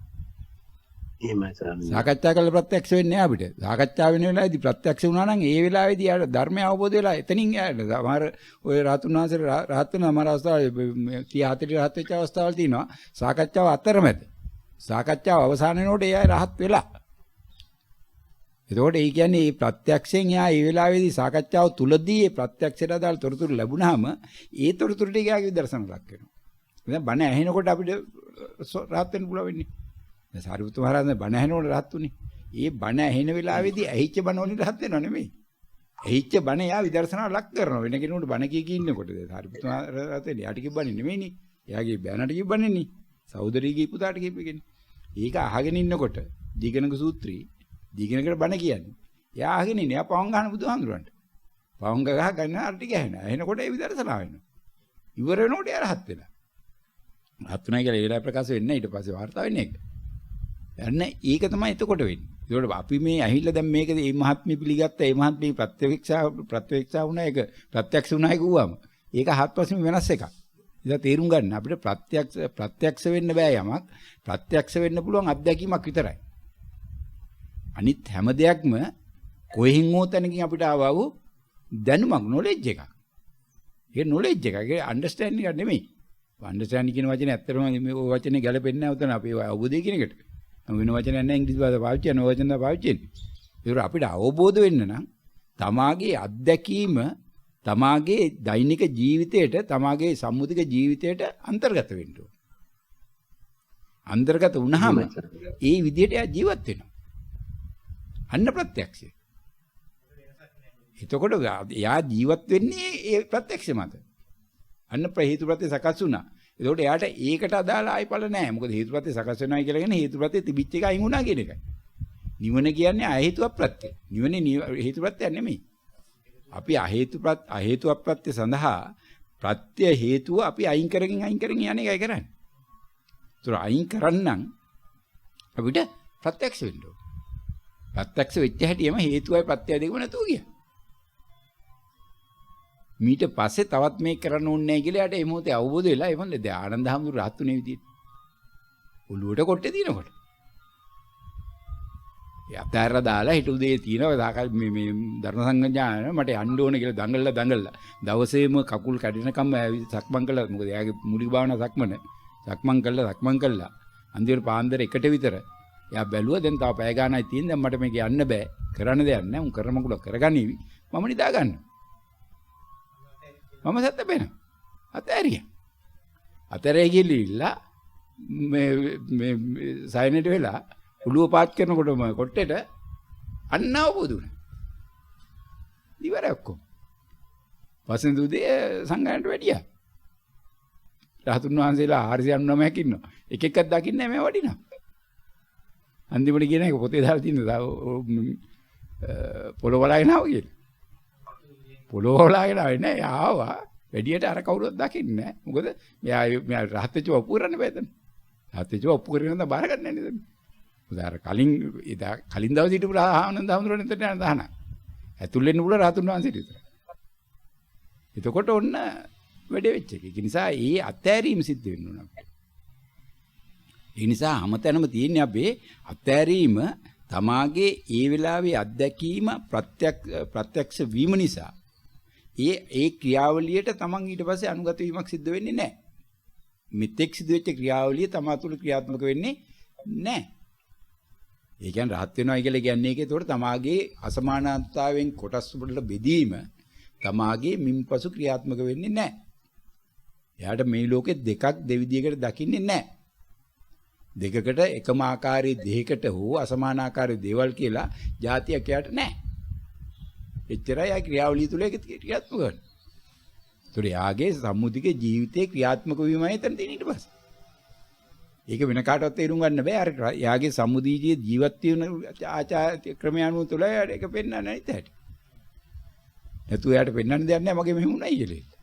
එහෙමයි ස්වාමීන්. සාකච්ඡා කරලා ප්‍රත්‍යක්ෂ වෙන්නේ අපිට. සාකච්ඡා වෙන වෙලාවේදී ප්‍රත්‍යක්ෂ වුණා නම් ඒ වෙලාවේදී යාට ධර්මය අවබෝධ වෙලා එතනින් යාට සමහර ඔය රහතුන් වහන්සේ රහත් වෙන අමාර අවස්ථාවල 34 රහත් වෙච්ච අවස්ථාවල් තියෙනවා. සාකච්ඡාව අතරමැද. සාකච්ඡාව අවසන් වෙනකොට එයා රහත් වෙලා. එතකොට ඒ කියන්නේ මේ ප්‍රත්‍යක්ෂයෙන් යා ඒ වෙලාවේදී සාකච්ඡාව තුලදී මේ ප්‍රත්‍යක්ෂයට අදාළ තොරතුරු ලැබුණාම ඒ තොරතුරු ටික යාගේ විදර්ශන ලක් වෙනවා. දැන් බණ ඇහෙනකොට අපිට රහත් වෙන්න පුළුවන් වෙන්නේ. දැන් සාරිපුත්තු මහරහතන් බණ ඇහෙනකොට රහත් උනේ. ඒ බණ ඇහෙන වෙලාවේදී ඇහිච්ච බණ වලින් රහත් වෙනව නෙමෙයි. ඇහිච්ච බණ යා විදර්ශනාව ලක් කරනවා. වෙන කෙනෙකුට බණ කී ඉන්නකොට දැන් සාරිපුත්තු මහරහතන් යාට කිව්වන්නේ නෙමෙයිනේ. එයාගේ බෑනට කිව්වන්නේ නේ. සහෝදරියගේ පුතාට කිව්වෙන්නේ. ඒක අහගෙන ඉන්නකොට දීගණක සූත්‍රී දීගණකට බණ කියන්නේ. එයා අහගෙන ඉන්නේ. එයා පවන් ගන්න බුදුහාමුදුරන්ට. පවන් ගහ ගන්න අර ටික ඇහෙනවා. එනකොට ඒ විදර්ශනා වෙනවා. ඉවර වෙනකොට එයා රහත් වෙනවා. රහත් වෙනා කියලා ඒ වෙලාව ප්‍රකාශ වෙන්නේ ඊට පස්සේ වාර්තා වෙන්නේ ඒක. යන්න ඒක තමයි එතකොට වෙන්නේ. ඒකට අපි මේ ඇහිල්ල දැන් මේක මේ මහත්මිය පිළිගත්තා. මේ මහත්මිය ප්‍රත්‍යක්ෂා වුණා. ඒක ප්‍රත්‍යක්ෂ වුණා කිව්වම ඒක හත්පසින් වෙනස් එකක්. ඉතින් තේරුම් ගන්න අපිට ප්‍රත්‍යක්ෂ වෙන්න බෑ යමක්. ප්‍රත්‍යක්ෂ වෙන්න පුළුවන් අත්දැකීමක් විතරයි. අනිත් හැම දෙයක්ම කොහෙන් හෝ තැනකින් අපිට ආවා වූ දැනුමක් නොලෙජ් එකක්. ඒ නොලෙජ් එක. ඒක අන්ඩර්ස්ටෑන්ඩින් එක නෙමෙයි. අන්ඩර්ස්ටෑන්ඩින් කියන වචනේ ඇත්තටම මේ වචනේ ගැලපෙන්නේ නැහැ උතන අපි අවබෝධය කියන එකට. වෙන වචනයක් නැහැ ඉංග්‍රීසි භාෂාව පාවිච්චි කරන වචන තමයි පාවිච්චි වෙන්නේ. ඒක අපිට අවබෝධ වෙන්න නම් තමාගේ අත්දැකීම තමාගේ දෛනික ජීවිතයට තමාගේ සම්මුතික ජීවිතයට අන්තර්ගත වෙන්න ඕන. අන්තර්ගත වුණාම ඒ විදිහට එයා ජීවත් වෙනවා. අන්න ප්‍රත්‍යක්ෂය. එතකොට එයා ජීවත් වෙන්නේ ඒ ප්‍රත්‍යක්ෂ මත. අන්න හේතු ප්‍රත්‍ය සකස් වුණා. ඒකට එයාට ඒකට අදාළ ආයිපල නැහැ. මොකද හේතුප්‍රත්‍ය සකස් වෙනවා කියලා කියන්නේ හේතුප්‍රත්‍ය තිබිච්ච එක අයින් වුණා කියන එකයි. නිවන කියන්නේ අහේතුක ප්‍රත්‍ය. නිවනේ හේතුප්‍රත්‍ය නෙමෙයි. අපි අහේතුක ප්‍රත්‍ය සඳහා ප්‍රත්‍ය හේතුව අපි අයින් කරගෙන යන එකයි කරන්නේ. ඒතර අයින් කරන්නම් අපිට ප්‍රත්‍යක්ෂ වෙන්න ඕන. ප්‍රත්‍යක්ෂ වෙච්ච හැටිම හේතුවයි ප්‍රත්‍යය දෙකම නැතුව ගියා. මීට පස්සේ තවත් මේක කරන්න ඕනේ නැහැ කියලා යාට ඒ මොහොතේ අවබෝධ වෙලා ඒ මොන්නේ දැන් ආනන්ද හැමතුරු රහත්ුනේ විදියට. ඔළුවට කොට්ටේ දිනකොට. ඒ අතෑරලා දාලා හිටු දෙේ තියෙනවා මේ ධර්ම සංගඥාන මට යන්න ඕනේ කියලා දඟලලා දවසේම කකුල් කැඩෙනකම් සක්මන් කළා. මොකද එයාගේ මුලික භාවනා සක්මන් කළා අන්තිමට පාන්දර එකට විතර එයා බැලුවා දැන් තව පැය ගානයි තියෙන දැන් මට මේක යන්න බෑ කරන්න දෙයක් නැහැ උන් කරන මකුල කරගනිවි මම නිදා ගන්න මම සත්ත බේන අතරේ ගිහිල්ලා මේ සයිනට වෙලා උළුව පාත් කරනකොටම කොට්ටේට අන්නව පොදුනේ ඉවරයි ඔක්කොම වසන්ත උදේ සංගයන්ට වැඩියා රහතුන් වහන්සේලා 499ක් ඉන්නවා එක එකක් දකින්නේ මේ වඩිනවා අන්තිමට කියන එක පොතේ දාලා තියෙනවා පොළොව වලාගෙන ආව කියලා පොළොව වලාගෙන ආවේ නෑ ආවා වැඩියට අර කවුරුත් දකින්නේ නෑ මොකද මෙයා රහත්ච්ච ඔප්පු කරන්න බෑ දැන් රහත්ච්ච ඔප්පු කරගෙන නම් බාර ගන්න නෑ නේද මොකද අර කලින් දවස් හිටපු ආනන්ද හැමතුරුන් එතන යන දාන ඇතුල් වෙන්න පුළුවන් රහතුන් වහන්සේට විතර එතකොට ඔන්න වැඩ වෙච්ච එක. ඒ නිසා ඒ අත්හැරීම සිද්ධ වෙන්න ඕන අපිට. ඒ නිසා හැමතැනම තියෙන්නේ අපේ අත්හැරීම තමාගේ ඒ වෙලාවේ අත්දැකීම ප්‍රත්‍යක්ෂ වීම නිසා ඒ ක්‍රියාවලියට තමන් ඊට පස්සේ අනුගත වීමක් සිද්ධ වෙන්නේ නැහැ. මෙතෙක් සිදු වෙච්ච ක්‍රියාවලිය තමා තුළ ක්‍රියාත්මක වෙන්නේ නැහැ. ඒ කියන්නේ රහත් වෙනවා කියලා කියන්නේ ඒකේ ඒතකොට තමාගේ අසමානතාවයෙන් කොටස් වලට බෙදීම තමාගේ මින්පසු ක්‍රියාත්මක වෙන්නේ නැහැ. එයාට මේ ලෝකෙ දෙකක් දෙවිදියකට දකින්නේ නැහැ. දෙකකට එකම ආකාරයේ දෙයකට හෝ අසමාන ආකාරයේ දේවල් කියලා જાතියක් එයාට නැහැ. එච්චරයි ආ ක්‍රියාවලිය තුල ඒක ක්‍රියාත්මක වෙන්නේ. ඒතොර යාගේ සම්මුතික ජීවිතේ ක්‍රියාත්මක වීමයි එතන තියෙන ඊට පස්සේ. ඒක වෙන කාටවත් තේරුම් ගන්න බෑ. අර යාගේ සම්මුතියේ ජීවත් වෙන ආචාර ක්‍රමය අනුව තුල ඒක පෙන්වන්න නැති හැටි. නැතු එයාට පෙන්වන්න දෙයක් නැහැ මගේ මෙහෙම උණයි කියලා.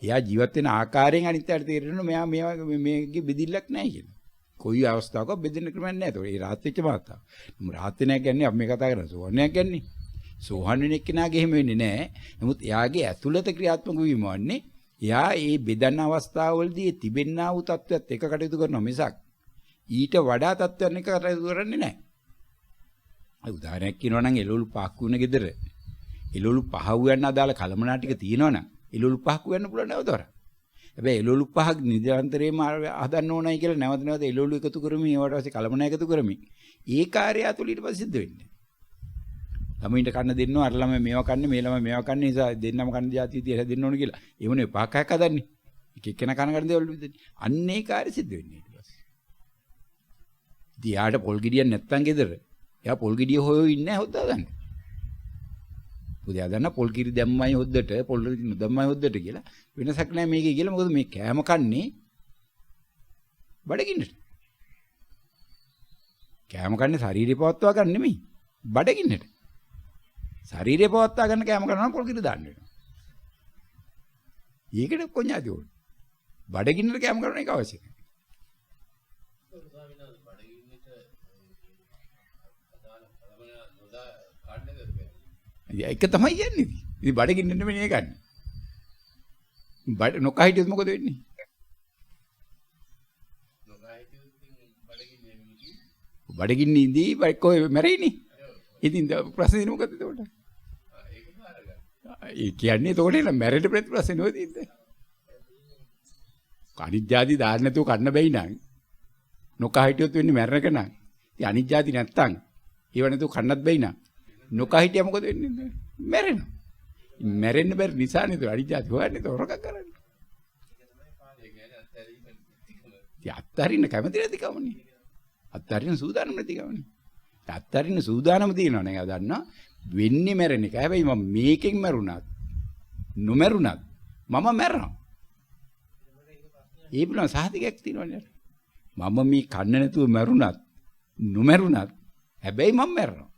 එයා ජීවත් වෙන ආකාරයෙන් අනිත්‍යයට තේරෙනවා මෙයා මේකේ බෙදිල්ලක් නැහැ කියලා. කොයි අවස්ථාවක බෙදෙන්න ක්‍රමයක් නැහැ. ඒක ඒ රාහත් වෙච්ච මාතාව. රාහත් වෙන එක කියන්නේ අපි මේ කතා කරන සෝහනයක් කියන්නේ. සෝහන් වෙන එක්කෙනාගේ එහෙම වෙන්නේ නැහැ. නමුත් එයාගේ ඇතුළත ක්‍රියාත්මක වීම වන්නේ එයා ඒ බෙදන අවස්ථාවවලදී තිබෙන්නා වූ තත්ත්වයක් එක කටයුතු කරනවා මිසක් ඊට වඩා තත්ත්වයක් එක කටයුතු කරන්නේ නැහැ. උදාහරණයක් කියනවා නම් එළවලු පහක් වුණ ගෙදර එළවලු පහ වුයන්න අදාළ කලමනා ටික තියෙනවනම් එළවලු පහක් වෙන්න පුළුවන් නැවතවර. හැබැයි එළවලු පහක් නිරන්තරයෙන්ම හදන්න ඕනයි කියලා නැවත නැවත එළවලු එකතු කරමින් ඒවට පස්සේ කලමනා එකතු කරමින් ඒ කාර්යය අතුල ඊට පස්සේ සිද්ධ වෙන්නේ. ළමයින්ට කන්න දෙන්නවා අර ළමයි මේවා කන්නේ මේ ළමයි මේවා කන්නේ නිසා දෙන්නම කන්න જાතිය තියලා දෙන්න ඕන කියලා. ඒ වුණේ පහක් හයක් හදන්නේ. එක එක්කෙනා කන ගන්න දේවල් විදිහට. අන්න ඒ කාර්ය සිද්ධ වෙන්නේ ඊට පස්සේ. ඉතින් යාට පොල් ගෙඩියක් නැත්තම් ගෙදර. එයා පොල් ගෙඩිය හොයෝ ඉන්නේ හොද්දා ගන්න. පුදියා දන්න පොල් කිරි දැම්මයි හොද්දට පොල් කිරි දැම්මයි හොද්දට කියලා වෙනසක් නැහැ මේකේ කියලා. මොකද මේ කෑම කන්නේ බඩගින්නට. කෑම කන්නේ ශරීරය පවත්වා ගන්න නෙමෙයි බඩගින්නට. ශරීරය පවත්වා ගන්න කෑම කරනවා පොල් කිරි දාන්න වෙනවා. ඒකට කොඤ්ඤාති ඕනේ. බඩගින්නට කෑම කරන එක අවශ්‍යයි. ඒක තමයි යන්නේ. ඉතින් බඩගින්න නෙමෙයි ඒක ගන්න. බඩ නොකා හිටියොත් මොකද වෙන්නේ? බඩගින්නේ ඉඳී බයිකෝ මැරෙයිනේ. ඉතින් ප්‍රශ්නේ මොකද එතකොට? ඒ කියන්නේ එතකොට එන මැරෙන්න ප්‍රශ්නේ නෝද ඉන්නේ. අනිත් જાති දාන්න නැතුව කන්න බැයි නං. නොකා හිටියොත් වෙන්නේ මැරෙනක නං. ඉතින් අනිත් જાති නැත්තම් ඒව නැතුව කන්නත් බැයි නං. නොකා හිටියා මොකද වෙන්නේ? මැරෙනවා. මැරෙන්න බැරි නිසා නේද අනිත් જાති හොයන්නේ තොරක කරන්නේ. ඉතින් අත්තරින්න කැමති නැතිකමනේ. අත්තරින්න සූදානම් නැතිකමනේ. අත්තරින්න සූදානම් තියෙනවා නේ. එයා දන්නා වෙන්නේ මැරෙන එක. හැබැයි මම මේකෙන් මැරුණත් නොමැරුණත් මම මැරෙනවා. ඒ බුණ සාහිතිකයක් තියෙනවනේ. මම මේ කන්න නැතුව මැරුණත් නොමැරුණත් හැබැයි මම මැරෙනවා.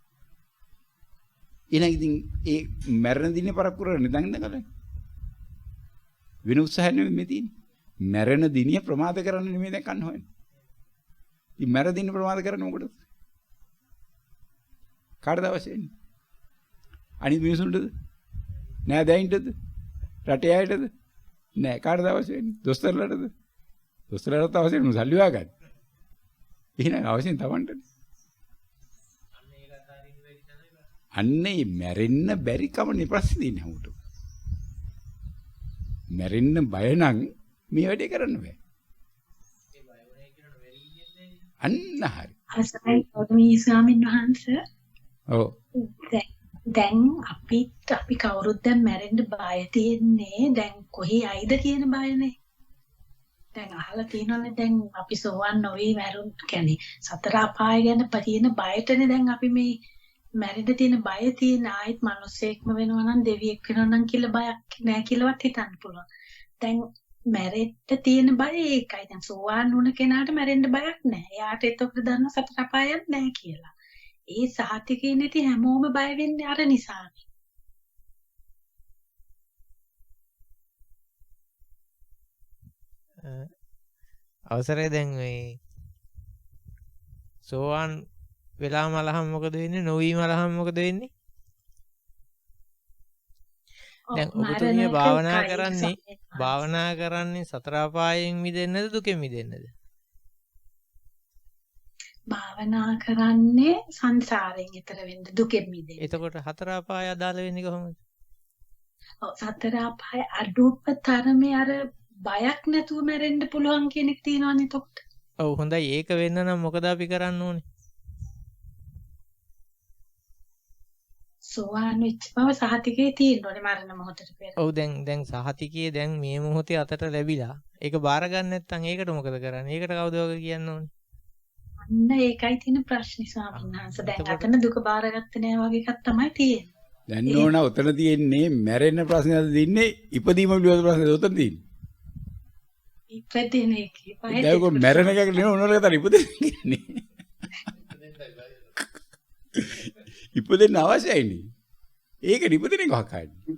ඊළඟ ඉතින් ඒ මැරෙන දිනේ පරක් කරන්නේ දැන් ඉඳලා. වෙන උත්සාහයක් නෙමෙයි මේ තියෙන්නේ. මැරෙන දිනිය ප්‍රමාද කරන්න නෙමෙයි දැන් කන්න හොයන්නේ. ඉතින් මැරෙන දින ප්‍රමාද කරන්නේ මොකටද? කාටද අවශ්‍ය වෙන්නේ? අනිත් මිනිසුන්ටද? නෑ දැයින්ටද? රටේ අයටද? නෑ කාටද අවශ්‍ය වෙන්නේ? දොස්තරලටද? දොස්තරලට අවශ්‍ය වෙන්නේ සල්ලි හොයාගන්න. එහෙනම් අවශ්‍යයි Tamanටද? අන්නේ මැරෙන්න බැරි කමනේ ප්‍රශ්නේ තියෙන්නේ හැමෝටම. මැරෙන්න බය නම් මේ වැඩේ කරන්න බෑ. අන්න හරි. අසයි ගෞතමී ස්වාමීන් වහන්සේ. ඔව්. දැන් අපි කවුරුත් දැන් මැරෙන්න බය තියෙන්නේ දැන් කොහේ යයිද කියන බයනේ. දැන් අහලා තියෙනවනේ දැන් අපි සෝවන් නොවේ මැරුම් කියන්නේ සතර අපාය ගැන තියෙන බයටනේ දැන් අපි මේ මැරෙන්න තියෙන බය තියෙන ආයෙත් මිනිස්සෙක්ම වෙනවා නම් දෙවියෙක් වෙනවා නම් කියලා බයක් නෑ කියලාවත් හිතන්න පුළුවන්. දැන් මැරෙන්න තියෙන බය ඒකයි. දැන් සෝවාන් වුණ කෙනාට මැරෙන්න බයක් නෑ. එයාට එතකොට දන්න සතර අපායක් නෑ කියලා. ඒ සහතිකේ නැති හැමෝම බය වෙන්නේ අර නිසානේ. අවසරයි දැන් මේ සෝවාන් වෙලා මලහම් මොකද වෙන්නේ? නොවී මලහම් මොකද වෙන්නේ? දැන් ඔබතුමිය භාවනා කරන්නේ සතර අපායෙන් මිදෙන්නද දුකෙන් මිදෙන්නද? භාවනා කරන්නේ සංසාරයෙන් ඈතර වෙන්න දුකෙන් මිදෙන්න. එතකොට හතර අපාය අදාළ වෙන්නේ කොහොමද? ඔව් සතර අපාය අඩුපතරමේ අර බයක් නැතුව මැරෙන්න පුළුවන් කියන එක තියෙනවනේ එතකොට. ඔව් හොඳයි ඒක වෙන්න නම් මොකද අපි කරන්න ඕනේ? සෝවාන් වෙච්ච බව සහතිකේ තියෙනවනේ මරණ මොහොතට පෙර. ඔව් දැන් සහතිකයේ දැන් මේ මොහොතේ අතට ලැබිලා ඒක බාර ගන්න නැත්නම් ඒකට මොකද කරන්නේ? ඒකට කවුද ඔය කියන්න ඕනේ? අන්න ඒකයි තියෙන ප්‍රශ්නේ ස්වාමීන් වහන්සේ. දැන් අතන දුක බාරගත්තේ නැහැ වගේ එකක් තමයි තියෙන්නේ. දැන් නෝන උතන තියෙන්නේ මැරෙන්න ප්‍රශ්නයද දින්නේ ඉපදීම පිළිබඳ ප්‍රශ්නද උතන තියෙන්නේ. ඉපදෙන එකේ පහේ. ඒක මැරෙන එක නෙවෙයි උනර කතා ඉපදෙන්නේ. ඉපදෙන්න අවශ්‍යයිනේ. ඒක ඉපදෙන එක හොක්කන්නේ.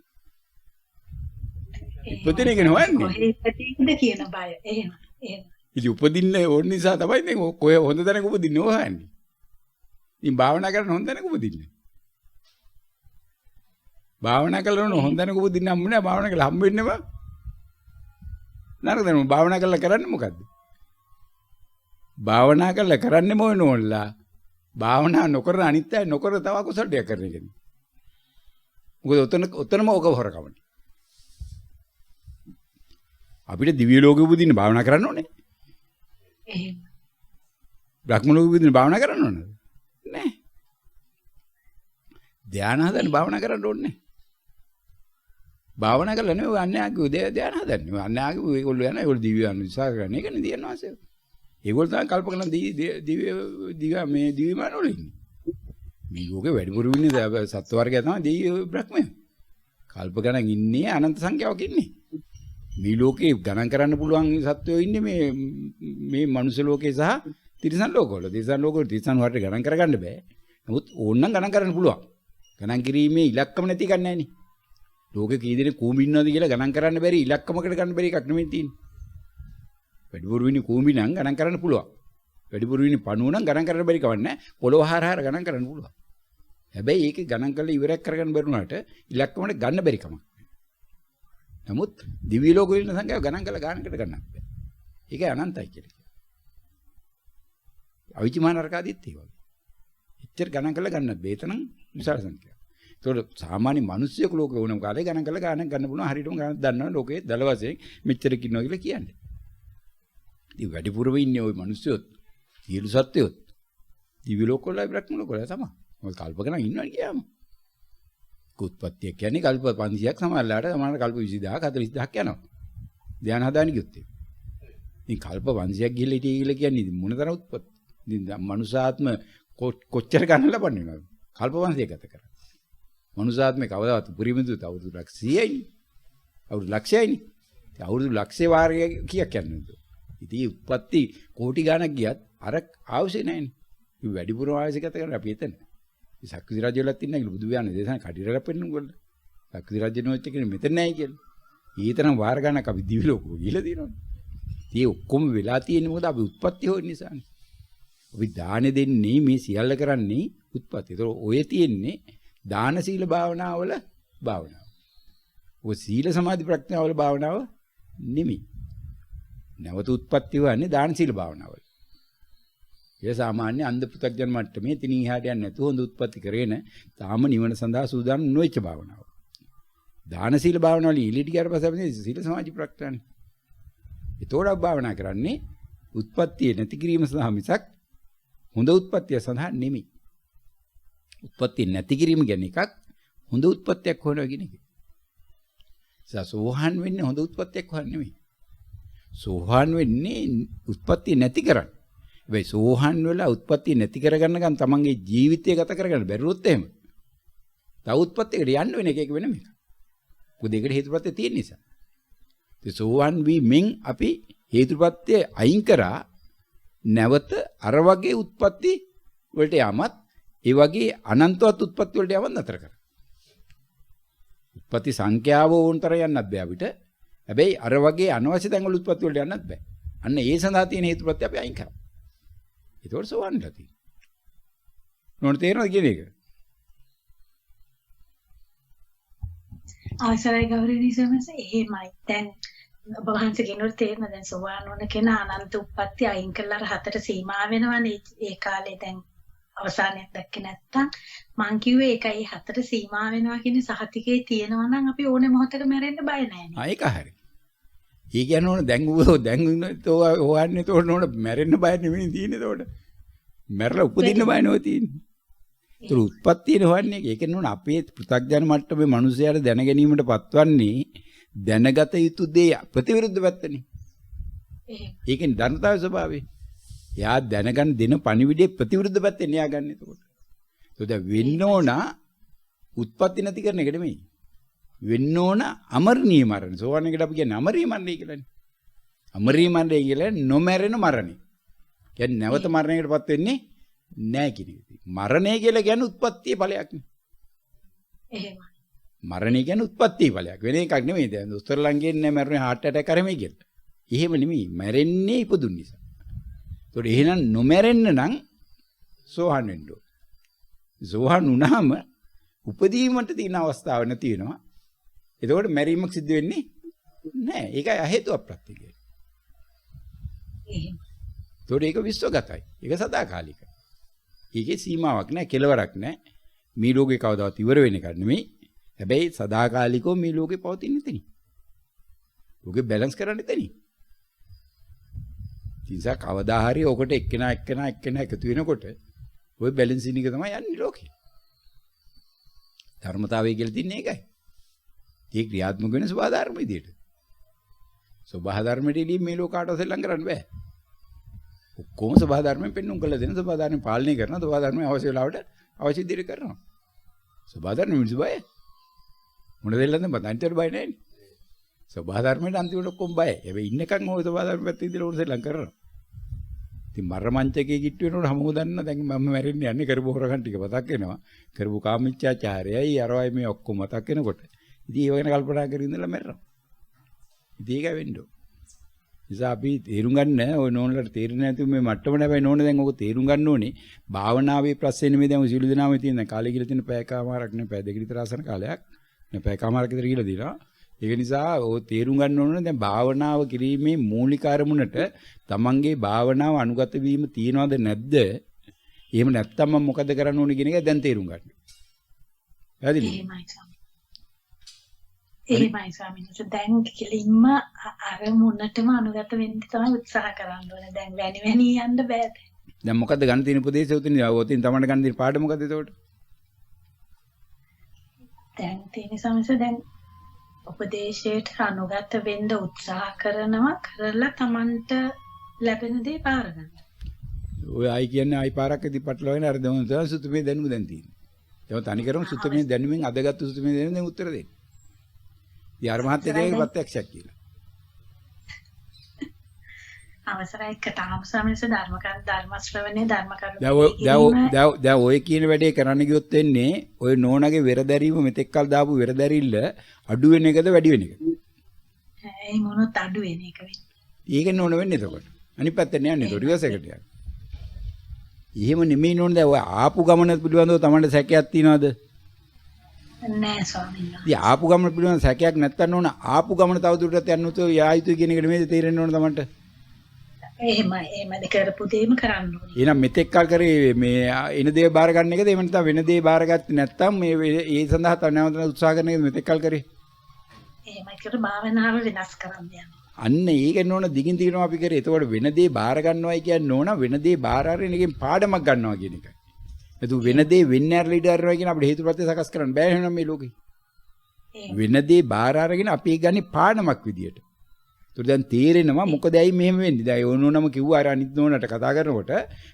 ඉපදෙන එක නෙවන්නේ. කොහේ ඉපදෙන්නද කියන බය. එහෙම. ඉතින් උපදින්න ඕන නිසා තමයි දැන් කොහේ හොඳ තැනක උපදින්න ඕහන්නේ. ඉතින් භාවනා කරන හොඳ තැනක උපදින්න. භාවනා කළොත් හොඳ තැනක උපදින්න හම්බ නැහැ. භාවනා කළා හම්බ වෙන්නේම නරක දැන් භාවනා කළා කරන්නේ මොකද්ද? භාවනා කළා කරන්නේ මොන ඕනලා? භාවනා නොකරන අනිත් අය නොකර තව කුසල දෙයක් කරන එකනේ. මොකද උතනම ඔක හොරකමනේ. අපිට දිව්‍ය ලෝකෙ උපදින්න භාවනා කරන්න ඕනේ. එහෙම. බ්‍රහ්ම ලෝකෙ උපදින්න භාවනා කරන්න ඕනද? නෑ. ධානය හදන්න භාවනා කරන්න ඕනේ. භාවනා කරලා නෙවෙයි අන්‍යයාගේ ධානය හදන්නේ. අන්‍යයාගේ ඒගොල්ලෝ යන ඒගොල්ලෝ දිව්‍යයන් විශ්වාස කරන එකනේ දියන්වාසේ. ඒගොල්ලෝ තමයි කල්ප කරන දිව්‍ය මානවල ඉන්නේ. මේ ලෝකේ වැඩිපුර ඉන්නේ සත්ව වර්ගය තමයි දිව්‍ය බ්‍රහ්මය. කල්ප ගණන් ඉන්නේ අනන්ත සංඛ්‍යාවක් ඉන්නේ. මේ ලෝකේ ගණන් කරන්න පුළුවන් සත්වයෝ ඉන්නේ මේ මනුස්ස ලෝකේ සහ තිරිසන් ලෝකවල. තිරිසන් ලෝකවල තිරිසන් වලට ගණන් කරගන්න බෑ. නමුත් ඕනනම් ගණන් කරන්න පුළුවන්. ගණන් කිරීමේ ඉලක්කම නැති එකක් නැහැ නේ. ලෝකේ කී දෙනෙක් කූඹි ඉන්නවද කියලා ගණන් කරන්න බැරි ඉලක්කමකට ගන්න බැරි එකක් නෙමෙයි තියෙන්නේ. වැඩිපුර විනි කූඹි නම් ගණන් කරන්න පුළුවන්. වැඩිපුර විනි පණුව නම් ගණන් කරන්න බැරි කවන්නේ නැහැ. පොළොව හරහා ගණන් කරන්න පුළුවන්. හැබැයි ඒකේ ගණන් කරලා ඉවරයක් කරගන්න බැරුණාට ඉලක්කමකට ගන්න බැරි කමක්. නමුත් දිව්‍ය ලෝකෙ ඉන්න සංඛ්‍යාව ගණන් කරලා ගානකට ගන්නත් බෑ. ඒක අනන්තයි කියලා කියනවා. අවිචිමාන රකාදීත් ඒ වගේ. එච්චර ගණන් කරලා ගන්නත් බෑ. එතනම් විශාල සංඛ්‍යාවක්. ඒතකොට සාමාන්‍ය මිනිස්සුක ලෝකේ වුණම කාලේ ගණන් කරලා ගානක් ගන්න පුළුවන්. හරියටම ගණන් දන්නවා ලෝකේ දල වශයෙන් මෙච්චරක් ඉන්නවා කියලා කියන්නේ. ඉතින් වැඩිපුරම ඉන්නේ ওই මිනිස්සුත්, සියලු සත්වයොත් දිව්‍ය ලෝකවල බ්‍රහ්ම ලෝකවල තමයි. මොකද කල්ප ගණන් ඉන්නවා කියලාම. උත්පත්තිය කියන්නේ කල්ප 500ක් සමහරලාට සමහරට කල්ප 20000ක් 40000ක් යනවා. ධ්‍යාන හදාන්න ගියොත් ඒක. ඉතින් කල්ප 500ක් ගිහලා හිටියේ කියලා කියන්නේ ඉතින් මොන තරම් උත්පත්ති. ඉතින් මනුසාත්ම කොච්චර ගන්න ලබන්නේ නේද? කල්ප 500ක් ගත කරා. මනුසාත්මේ කවදාවත් පුරිමිදුත් අවුරුදු 100යිනේ. අවුරුදු ලක්ෂයයිනේ. අවුරුදු ලක්ෂේ වාරය කීයක් යන්නේ? ඉතින් උත්පත්ති කෝටි ගණක් ගියත් අර අවශ්‍ය නැහැනේ. මේ වැඩිපුර ආයස ගත කරන අපි එතන. මේ සක්විති රජවලත් ඉන්න කියලා බුදු විහාරනේ දේශනා කඩිරලා පෙන්නුගොල්ල. සක්විති රජ නොවෙච්ච කෙනෙක් මෙතන නැහැ කියලා. ඊතරම් වාර ගණක් අපි දිවි ලෝකෙ ගිහලා තියෙනවනේ. ඒ ඔක්කොම වෙලා තියෙන්නේ මොකද අපි උත්පත්ති හොයන නිසානේ. අපි දාන දෙන්නේ මේ සියල්ල කරන්නේ උත්පත්ති. ඒතකොට ඔය තියෙන්නේ දාන සීල භාවනාවල භාවනාව. ඔය සීල සමාධි ප්‍රඥාවල භාවනාව නෙමෙයි. නැවත උත්පත්ති වන්නේ දාන සීල භාවනාවල. ඒ සාමාන්‍ය අන්ධ පු탁ජන මට්ටමේ තිනින් එහාට යන්නේ නැතුව හොඳ උත්පත්ති කරගෙන තාම නිවන සඳහා සූදානම් නොවෙච්ච භාවනාව. දාන සීල භාවනාවල ඉලිටි ගියාට පස්සේ අපි සීල සමාධි ප්‍රඥානේ. ඒතෝඩක් භාවනා කරන්නේ උත්පත්තිය නැති කිරීම සඳහා මිසක් හොඳ උත්පත්තිය සඳහා නෙමෙයි. උත්පත්තිය නැති කිරීම කියන්නේ එකක් හොඳ උත්පත්තියක් හොයනවා කියන එක. සෝහන් වෙන්නේ හොඳ උත්පත්තියක් හොයන්න නෙමෙයි. සෝහන් වෙන්නේ උත්පත්තිය නැති කරන්න. හැබැයි සෝහන් වෙලා උත්පත්තිය නැති කරගන්න ගමන් තමන්ගේ ජීවිතය ගත කරගන්න බැරිවොත් එහෙම. තව උත්පත්තියකට යන්න වෙන එක වෙනම එකක්. මොකද ඒකට හේතුප්‍රත්‍ය තියෙන නිසා. ඒ සෝහන් වීමෙන් අපි හේතුප්‍රත්‍ය අයින් කරා නැවත අර වගේ උත්පත්ති වලට යamat ඒ වගේ අනන්තවත් උත්පත්ති වලට යවන්න අතර කරා. උත්පත්ති සංඛ්‍යාව ඕනතර යන්නත් බෑ අපිට. හැබැයි අර වගේ අනවශ්‍ය තැන් වල උත්පත්ති වලට යන්නත් බෑ. අන්න ඒ සඳහා තියෙන හේතුප්‍රත්‍ය අපි අයින් කරා. ඒතකොට සෝවන්ලා තියෙනවා. නෝන තේරෙනවද කියන එක? අවසරයි ගෞරවනීය සමස එහෙමයි. දැන් ඔබ වහන්සේ කියනකොට තේරෙන දැන් සෝවාන් වුණ කෙනා අනන්ත උප්පත්ති අයින් කළා අර හතර සීමා වෙනවනේ. ඒ කාලේ දැන් අවසානයක් දැක්කේ නැත්තම් මං කිව්වේ ඒකයි හතර සීමා වෙනවා කියන සහතිකේ තියෙනවා නම් අපි ඕනේ මොහොතක මැරෙන්න බය නැහැ. ඒක හරි. ඒ කියන්නේ ඕන දැන් හොයන්නේ තෝරන ඕන මැරෙන්න බය නෙමෙයි තියෙන්නේ තෝරන. මැරලා උපදින්න බය නෙවෙයි තියෙන්නේ. ඒක උත්පත්තියනේ හොයන්නේ. ඒක නෝන අපේ පෘථග්ජන මට්ටමේ මිනිසයාට දැන ගැනීමට පත්වන්නේ දැනගත යුතු දේ ප්‍රතිවිරුද්ධ පැත්තනේ. ඒකෙන් ධර්මතාවයේ ස්වභාවය. යා දැනගන්න දෙන පණිවිඩේ ප්‍රතිවිරුද්ධ පැත්තෙන් එයා ගන්න එතකොට. ඒක දැන් වෙන්න ඕන උත්පත්ති නැති කරන එක නෙමෙයි. වෙන්න ඕන අමරණීය මරණ. සෝවාන් එකට අපි කියන්නේ අමරණීය මරණය කියලානේ. අමරණීය මරණය කියලා නොමැරෙන මරණය. කියන්නේ නැවත මරණයකටපත් වෙන්නේ නැහැ කියන එක. මරණය කියලා කියන්නේ උත්පත්තියේ ඵලයක්නේ. එහෙමයි. මරණය කියන්නේ උත්පත්තියේ ඵලයක්. වෙන එකක් නෙමෙයි. දැන් දොස්තර ළඟ ඉන්නේ මැරුණේ heart attack කරමයි කියලා. එහෙම නෙමෙයි. මැරෙන්නේ ඉපදුන් නිසා. ඒතකොට එහෙනම් නොමැරෙන්න නම් සෝහන් වෙන්න ඕන. සෝහන් වුණාම උපදීමට තියෙන අවස්ථාව නැති වෙනවා. එතකොට මැරීමක් සිද්ධ වෙන්නේ නැහැ. ඒකයි අහේතු අප්‍රත්‍ය කියන්නේ. එහෙම. ඒතකොට ඒක විශ්වගතයි. ඒක සදාකාලිකයි. ඒකේ සීමාවක් නැහැ, කෙලවරක් නැහැ. මේ ලෝකේ කවදාවත් ඉවර වෙන එකක් නෙමෙයි. හැබැයි සදාකාලිකව මේ ලෝකේ පවතින ඉතින්. ලෝකේ බැලන්ස් කරන්න ඉතින්. තින්සා කවදා හරි ඔකට එක්කෙනා එකතු වෙනකොට ওই බැලන්සින් එක තමයි යන්නේ ලෝකේ. ධර්මතාවය කියලා තින්නේ ඒකයි. ඒ ක්‍රියාත්මක වෙන සබහා ධර්ම විදියට. සබහා ධර්මයේදී මේ ලෝකාට සෙල්ලම් කරන්න බෑ. ඔක්කොම සබහා ධර්මයෙන් පෙන්වුම් කළ දෙන සබහා ධර්මයෙන් පාලනය කරන සබහා ධර්මයේ අවශ්‍ය වෙලාවට අවශ්‍ය විදියට කරනවා. සබහා ධර්ම මිනිස්සු බයයි. මොන දෙල්ලන්ද බඳන්තර බය නැහැ නේ. සබහා ධර්මයට අන්තිමට ඔක්කොම බයයි. හැබැයි ඉන්නකන් ඔය සබහා ධර්ම පැත්තේ ඉඳලා ඕන සෙල්ලම් කරනවා. ඉතින් මර මංචකේ කිට්ටු වෙනකොට හැමෝම දන්නා දැන් මම මැරෙන්නේ යන්නේ කරපු හොරකම් ටික මතක් වෙනවා. කරපු කාමීච්ඡාචාරයයි අරවයි මේ ඔක්කොම මතක් වෙනකොට. ඉතින් ඒව ගැන කල්පනා කරගෙන ඉඳලා මැරෙනවා. ඉතින් ඒක වෙන්න ඕන. නිසා අපි තේරුම් ගන්න ඔය නෝනලට තේරෙන්නේ නැතුව මේ මට්ටම නැබැයි නෝන දැන් ඔක තේරුම් ගන්න ඕනේ. භාවනාවේ ප්‍රශ්නේ මේ දැන් සිළු දෙනාම තියෙන දැන් කාලේ කියලා තියෙන පැයකමාරක් නේ පැය දෙක විතර ආසන කාලයක්. නේ පැයකමාරක් විතර කියලා දිනවා. ඒක නිසා ඔය තේරුම් ගන්න ඕනේ දැන් භාවනාව කිරීමේ මූලික අරමුණට තමන්ගේ භාවනාව අනුගත වීම තියනවද නැද්ද? එහෙම නැත්නම් මම මොකද කරන්න ඕනේ කියන එක දැන් තේරුම් ගන්න. පැහැදිලිද? එහෙමයි ස්වාමීන් වහන්සේ. දැන් කෙලින්ම අරමුණටම අනුගත වෙන්න තමයි උත්සාහ කරන්න ඕනේ. දැන් වැනි යන්න බෑ. දැන් මොකද්ද ගන්න තියෙන උපදේශය උතින් ඔතින් තමන්ට ගන්න තියෙන පාඩම මොකද්ද එතකොට? දැන් තියෙන සමස දැන් උපදේශයට අනුගත වෙන්න උත්සාහ කරනවා කරලා Tamanට ලැබෙන දේ පාර ගන්න. ඔය ආයි කියන්නේ ආයි පාරක්කදී පටලවෙන අර දවන සුතුමේ දැනුම දැන් තියෙනවා. ඒක තනි කරම සුතුමේ දැනුමින් අදගත් සුතුමේ දැනුම දැන් උත්තර දෙන්න. යාර මහත්තයාගේ ප්‍රත්‍යක්ෂයක් කියලා. අවසරයි කතාම සමනස ධර්ම ශ්‍රවණේ ධර්ම දැන් ඔය කියන වැඩේ කරන්න ගියොත් වෙන්නේ ඔය නෝනගේ වෙරදැරීම මෙතෙක් කල් දාපු වෙරදැරිල්ල අඩු වෙන එකද වැඩි වෙන එකද? ඒ මොනොත් අඩු වෙන එක වෙන්නේ. ඒක නෝන වෙන්නේ එතකොට. අනිත් පැත්තට යන්නේ ඒක රිවර්ස් එකට යන්නේ. එහෙම නෙමෙයි නෝන දැන් ඔය ආපු ගමන පිළිබඳව Tamanට සැකයක් තියනවද? නෑ ස්වාමීන් වහන්සේ. ඉතින් ආපු ගමන පිළිබඳව සැකයක් නැත්තම් නෝන ආපු ගමන තවදුරටත් යන්න උතෝ යා යුතුයි කියන එක නෙමෙයි තේරෙන්න ඕන Tamanට. එහෙමද කරපු දෙයක්ම කරන්න ඕනේ. එහෙනම් මෙතෙක් කල් කරේ මේ එන දේ බාර ගන්න එකද එහෙම නැත්නම් වෙන දේ බාරගත්තේ නැත්නම් මේ ඒ සඳහා තව නැවත උත්සාහ කරන එකද මෙතෙක් කල් කරේ? එහෙමයි කර භාවනාව වෙනස් කරන්න යනවා. අන්න ඒක නෝන දිගින් දිගටම අපි කරේ. ඒතකොට වෙන දේ බාර ගන්නවයි කියන්නේ නෝන වෙන දේ බාර අරින එකෙන් පාඩමක් ගන්නවා කියන එකයි. එතු වෙන දේ වෙන්නේ අර ලීඩ අරනවා කියන අපිට හේතුප්‍රත්‍ය සකස් කරන්න බෑ එහෙනම් මේ ලෝකේ. වෙන දේ බාර අරගෙන අපි ඒක ගන්නේ පාඩමක් විදියට. ඒතකොට දැන් තේරෙනවා මොකද ඇයි මෙහෙම වෙන්නේ. දැන් ඕනෝනම කිව්වා අර අනිත් නෝනට කතා කරනකොට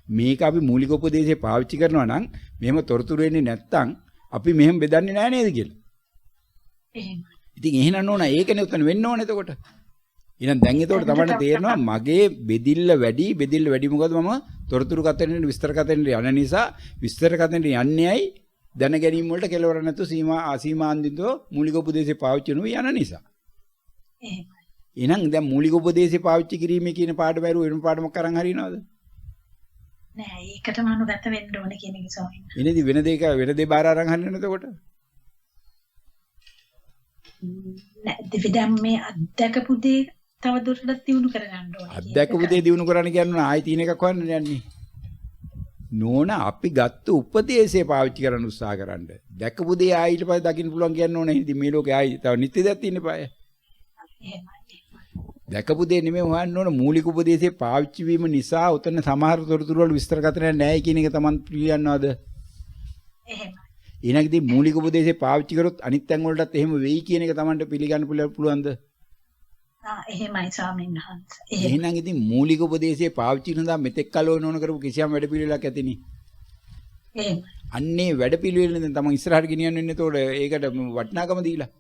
මේක අපි මූලික උපදේශය පාවිච්චි කරනවා නම් මෙහෙම තොරතුරු එන්නේ නැත්තම් අපි මෙහෙම බෙදන්නේ නැහැ නේද කියලා. එහෙමයි. ඉතින් එහෙනම් නෝන ඒකනේ උතන වෙන්න ඕනේ එතකොට. එහෙනම් දැන් එතකොට තමයි තේරෙනවා මගේ බෙදිල්ල වැඩි මොකද මම තොරතුරු කතෙන් විස්තර කතෙන් යන නිසා විස්තර කතෙන් යන්නේයි දැන ගැනීම වලට කෙලවර නැතු අසීමාන්තිතව මූලික උපදේශය පාවිච්චි නොවි යන නිසා. එහෙමයි. එහෙනම් දැන් මූලික උපදේශය පාවිච්චි කිරීමේ කියන පාඩම බැරුව වෙන පාඩමක් අරන් හරිනවද? නෑ ඒකටම අනුගත වෙන්න ඕනේ කියන එක ස්වාමීන් වහන්සේ. එනේදී වෙන දේ බාර අරන් හරිනවද එතකොට? නෑ දැන් මේ අත්දකපු දේ තව දුරටත් දියුණු කරගන්න ඕනේ. අත්දකපු දේ දියුණු කරන්න කියන්නේ ආයි තියෙන එකක් හොයන්න යන්නේ. නෝන අපි ගත්ත උපදේශය පාවිච්චි කරන්න උත්සාහ කරන්න. දැකපු දේ ආයි ඊට පස්සේ දකින්න පුළුවන් කියන්න ඕනේ. ඉතින් මේ ලෝකේ ආයි තව නිත්‍ය දෙයක් තියෙන්න බෑ. එහෙමයි. දැකපු දේ නෙමෙයි හොයන්න ඕන මූලික උපදේශයේ පාවිච්චි වීම නිසා උතන සමහර තොරතුරු වල විස්තර කරන්නේ නැහැ කියන එක තමයි පිළිගන්නවද? එහෙමයි. ඊනක් ඉතින් මූලික උපදේශයේ පාවිච්චි කරොත් අනිත් තැන් වලටත් එහෙම වෙයි කියන එක Tamanට පිළිගන්න පුළුවන්ද? එහෙමයි ස්වාමීන් වහන්සේ. එහෙනම් ඉතින් මූලික උපදේශයේ පාවිච්චි කරනවා මෙතෙක් කල ඕන කරපු කිසියම් වැඩපිළිවෙලක් ඇතිනේ. එහෙමයි. අන්නේ වැඩපිළිවෙලෙන් දැන් තමන් ඉස්සරහට ගෙනියන්න වෙන්නේ එතකොට ඒකට වටිනාකම දීලා.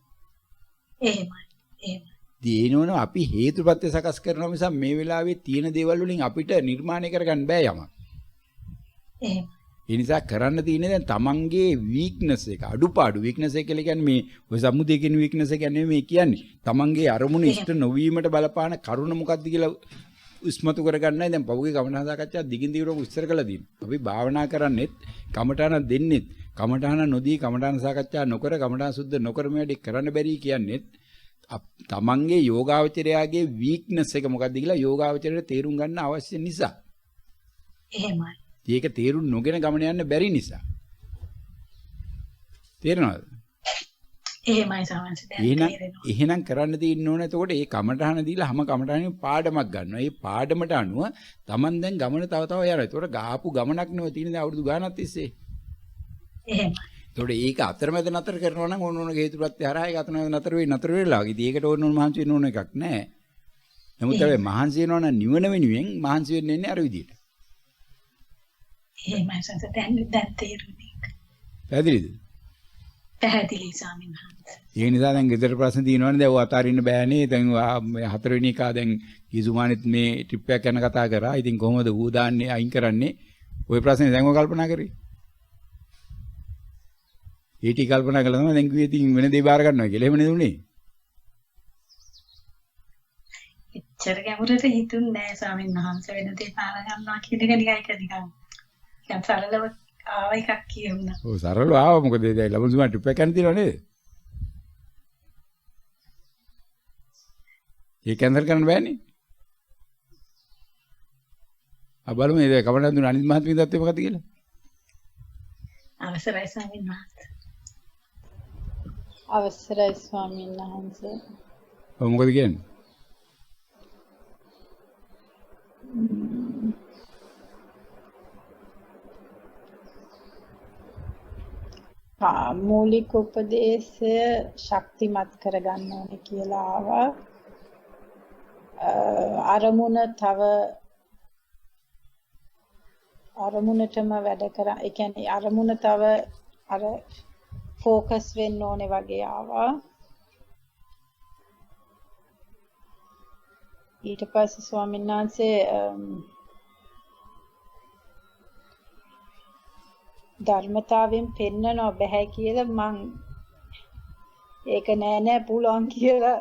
එහෙමයි. එහෙමයි. දිනවන අපි හේතුපත්‍ය සකස් කරනවා මිස මේ වෙලාවේ තියෙන දේවල් වලින් අපිට නිර්මාණය කරගන්න බෑ යමක්. එහෙමයි. ඒ නිසා කරන්න තියෙන්නේ දැන් තමන්ගේ වීක්නස් එක අඩුපාඩු වීක්නස් එක කියලා කියන්නේ මේ ඔය සම්මුතිය කියන වීක්නස් එක නෙමෙයි මේ කියන්නේ. තමන්ගේ අරමුණ ඉෂ්ට නොවීමට බලපාන කරුණ මොකක්ද කියලා උස්මතු කරගන්නයි දැන් පහුගිය කමඨාන සාකච්ඡා දිගින් දිගටම විස්තර කළා දින. අපි භාවනා කරන්නේත් කමඨාන දෙන්නෙත් කමඨාන නොදී කමඨාන සාකච්ඡා නොකර කමඨාන සුද්ධ නොකර මේ වැඩි කරන්න බැරි කියන්නේත් තමන්ගේ යෝගාවචරයාගේ වීක්නස් එක මොකක්ද කියලා යෝගාවචරයට තේරුම් ගන්න අවශ්‍ය නිසා. එහෙමයි. ඒක තේරුම් නොගෙන ගමන යන්න බැරි නිසා. තේරෙනවද? එහෙමයි සමහරවිට දැන් තේරෙනවා. එහෙනම් කරන්න තියෙන්න ඕන එතකොට මේ කමඨහන දීලා හැම කමඨහනෙම පාඩමක් ගන්නවා. මේ පාඩමට අනුව Taman දැන් ගමන තව තව යනවා. එතකොට ගාපු ගමනක් නෙවෙයි තියෙන දැන් අවුරුදු ගානක් තිස්සේ. එහෙමයි. එතකොට ඒක අතරමැද නතර කරනවා නම් ඕන හේතුප්‍රත්‍ය හරහා ඒක අතරමැද නතර වෙලා. ඉතින් ඒකට ඕන මහන්සි වෙන්න ඕන එකක් නැහැ. නමුත් හැබැයි මහන්සි වෙනවා නම් නිවන වෙනුවෙන් මහන්සි වෙන්න ඉන්නේ අර විදියට. එහෙමයි සන්ත දැන් තේරුණේ. පැහැදිලිද? පැහැදිලි ස්වාමීන් වහන්සේ. ඒ නිසා දැන් ගෙදර ප්‍රශ්න තියෙනවනේ දැන් ඔය අතාරින්න බෑනේ. දැන් හතරවෙනි එකා දැන් කිසුමානෙත් මේ ට්‍රිප් එකක් යන කතා කරා. ඉතින් කොහොමද ඌ දාන්නේ අයින් කරන්නේ? ওই ප්‍රශ්නේ දැන් ඔය කල්පනා කරේ. ඒ ටි කල්පනා කළා තමයි දැන් කිව්වේ ඉතින් වෙන දේ බාර ගන්නවා කියලා. එහෙම නේද උනේ? එච්චර ගැඹුරට හිතුන්නේ නැහැ ස්වාමීන් වහන්සේ වෙන දේ බාර ගන්නවා කියන එක නිකන් දැන් සරලව ආව එකක් කියුණා. ඔව් සරලව ආවා මොකද දැන් ලබන සුමා ට්‍රිප් එකක් යන්න තියෙනව නේද? ඒක කැන්සල් කරන්න බෑනේ. බලමු මේ කමඩන් දුන්න අනිත් මහත්මිය දත්තේ මොකද කියලා. අවසරයි ස්වාමීන් වහන්සේ. අවසරයි ස්වාමීන් වහන්සේ. ඔව් මොකද කියන්නේ? මූලික උපදේශය ශක්තිමත් කරගන්න ඕනේ කියලා ආවා. අරමුණටම වැඩ කරා. ඒ කියන්නේ අරමුණ තව අර ફોકસ වෙන්න ඕනේ වගේ ආවා. ඊට පස්සේ ස්වාමීන් වහන්සේ ධර්මතාවයෙන් පෙන්නනව බෑ කියලා මං ඒක නෑ පුළුවන් කියලා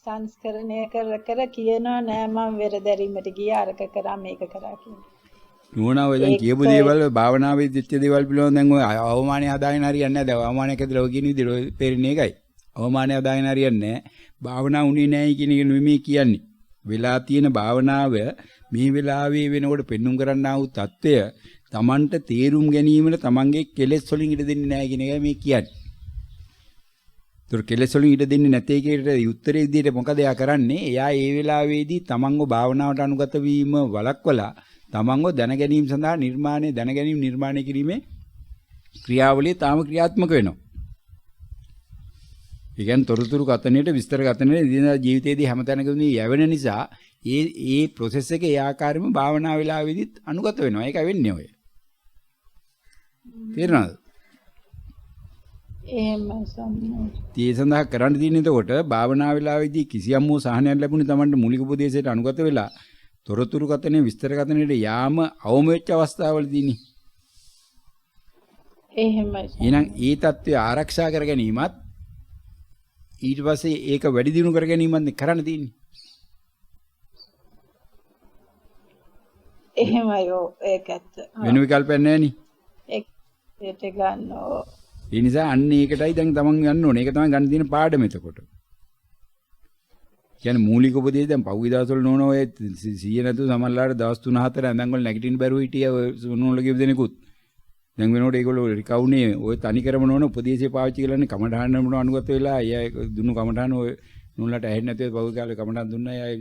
සංස්කරණය කර කියනවා නෑ මම වෙරදැරීමට ගියා අරක කරා මේක කරා කියලා. නුවණ ඔය දැන් කියපු දේවල් භාවනාවේ දිච්ච දේවල් පිළිබඳව දැන් ඔය අවමානය හදාගෙන හරියන්නේ නැහැ. දැන් අවමානයක් ඇදලා ඔය කියන විදිහට ඔය පෙරන්නේ එකයි. අවමානය හදාගෙන හරියන්නේ නැහැ. භාවනා උනේ නැහැ කියන එක නෙමෙයි කියන්නේ. වෙලා තියෙන භාවනාව මේ වෙලාවේ වෙනකොට පෙන්눔 කරන්න ආ වූ தত্ত্বය Tamanට තේරුම් ගැනීමල Tamanගේ කෙලෙස් වලින් ඉඩ දෙන්නේ නැහැ කියන එකයි මේ කියන්නේ. ඒතර කෙලෙස් වලින් ඉඩ දෙන්නේ නැtei කියේට උත්තරේ විදිහට මොකද එයා කරන්නේ? එයා ඒ වෙලාවේදී Tamanව භාවනාවට අනුගත වීම වළක්වලා තමන්ව දැන ගැනීම සඳහා දැන ගැනීම නිර්මාණය කිරීමේ ක්‍රියාවලිය තාම ක්‍රියාත්මක වෙනවා. ඒ කියන්නේ තොරතුරු කතනෙට විස්තර කතනෙට දිනදා ජීවිතයේදී හැමතැනකම යැවෙන නිසා ඒ process එක ඒ ආකාරයෙන්ම භාවනා වෙලාවෙදිත් අනුගත වෙනවා. ඒකයි වෙන්නේ ඔය. තේරෙනවද? එහෙම සම්මත. ඒ සඳහා කරන්න තියෙන එතකොට භාවනා වෙලාවේදී කිසියම් වූ සහනයක් ලැබුණේ තමන්ට මූලික උපදේශයට අනුගත වෙලා තොරතුරු කතනේ විස්තර කතනේට යාම අවම වෙච්ච අවස්ථාවලදීනේ. එහෙමයි. එහෙනම් ඒ தත්ත්වය ආරක්ෂා කර ගැනීමත් ඊට පස්සේ ඒක වැඩි දියුණු කර ගැනීමත් කරන්න තියෙන්නේ. එහෙමයි ඒකත්. වෙන විකල්පයක් නැහැ නේ. ඒකට ගන්නෝ. ඒ නිසා අන්න ඒකටයි දැන් තමන් යන්න ඕනේ. ඒක තමයි ගන්න තියෙන පාඩම එතකොට. කියන්නේ මූලික උපදේශ දැන් පහුගිය දවස්වල නෝන ඔය 100 නැතුව සමහරලාට දවස් 3-4 ඇඳන් වල නැගිටින්න බැරුව හිටියා ඔය නෝනල කියපු දෙනෙකුත්. දැන් වෙනකොට ඒගොල්ලෝ රිකවුනේ ඔය තනිකරම නෝන උපදේශය පාවිච්චි කරලානේ කමඨාන නෝන අනුගත වෙලා අය දුන්නු කමඨාන ඔය නෝනලට ඇහෙන්නේ නැතුව පහුගිය කාලේ කමඨාන දුන්නා අය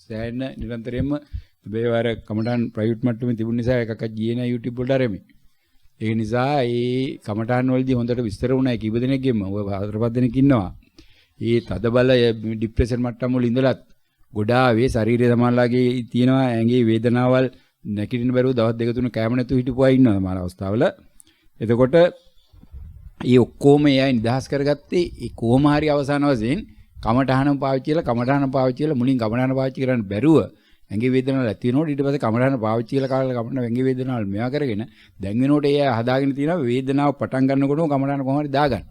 සෑහෙන නිරන්තරයෙන්ම මේ වාර කමඨාන ප්‍රයිවට් මට්ටමේ තිබුණ නිසා එකක් ගියේ නෑ YouTube වලට ආරෙමි. ඒ නිසා ඒ කමඨාන වලදී හොඳට විස්තර වුණා කීප දෙනෙක්ගෙම ඔය 4-5 දෙනෙක් ඉන්නවා. ඒ තද බල ડિප්‍රෙෂන් මට්ටම් වල ඉඳලත් ගොඩාවේ ශරීරය සමානලාගේ තියෙනවා ඇඟේ වේදනාවල් නැගිටින්න බැරුව දවස් 2-3 කැම නැතුව හිටපුවා ඉන්නවා සමහර අවස්ථාවල. එතකොට මේ ඔක්කොම එයා නිදහස් කරගත්තේ ඒ කොහොම හරි අවසාන වශයෙන් කමඨහන පාවිච්චි කරලා මුලින් කමඨහන පාවිච්චි කරන්න බැරුව ඇඟේ වේදනාවක් ඇති වෙනකොට ඊට පස්සේ කමඨහන පාවිච්චි කරලා කමඨහන ඇඟේ වේදනාවල් මෙයා කරගෙන දැන් වෙනකොට එයා හදාගෙන තියෙනවා වේදනාව පටන් ගන්නකොටම කමඨහන කොහොම හරි දාගන්න.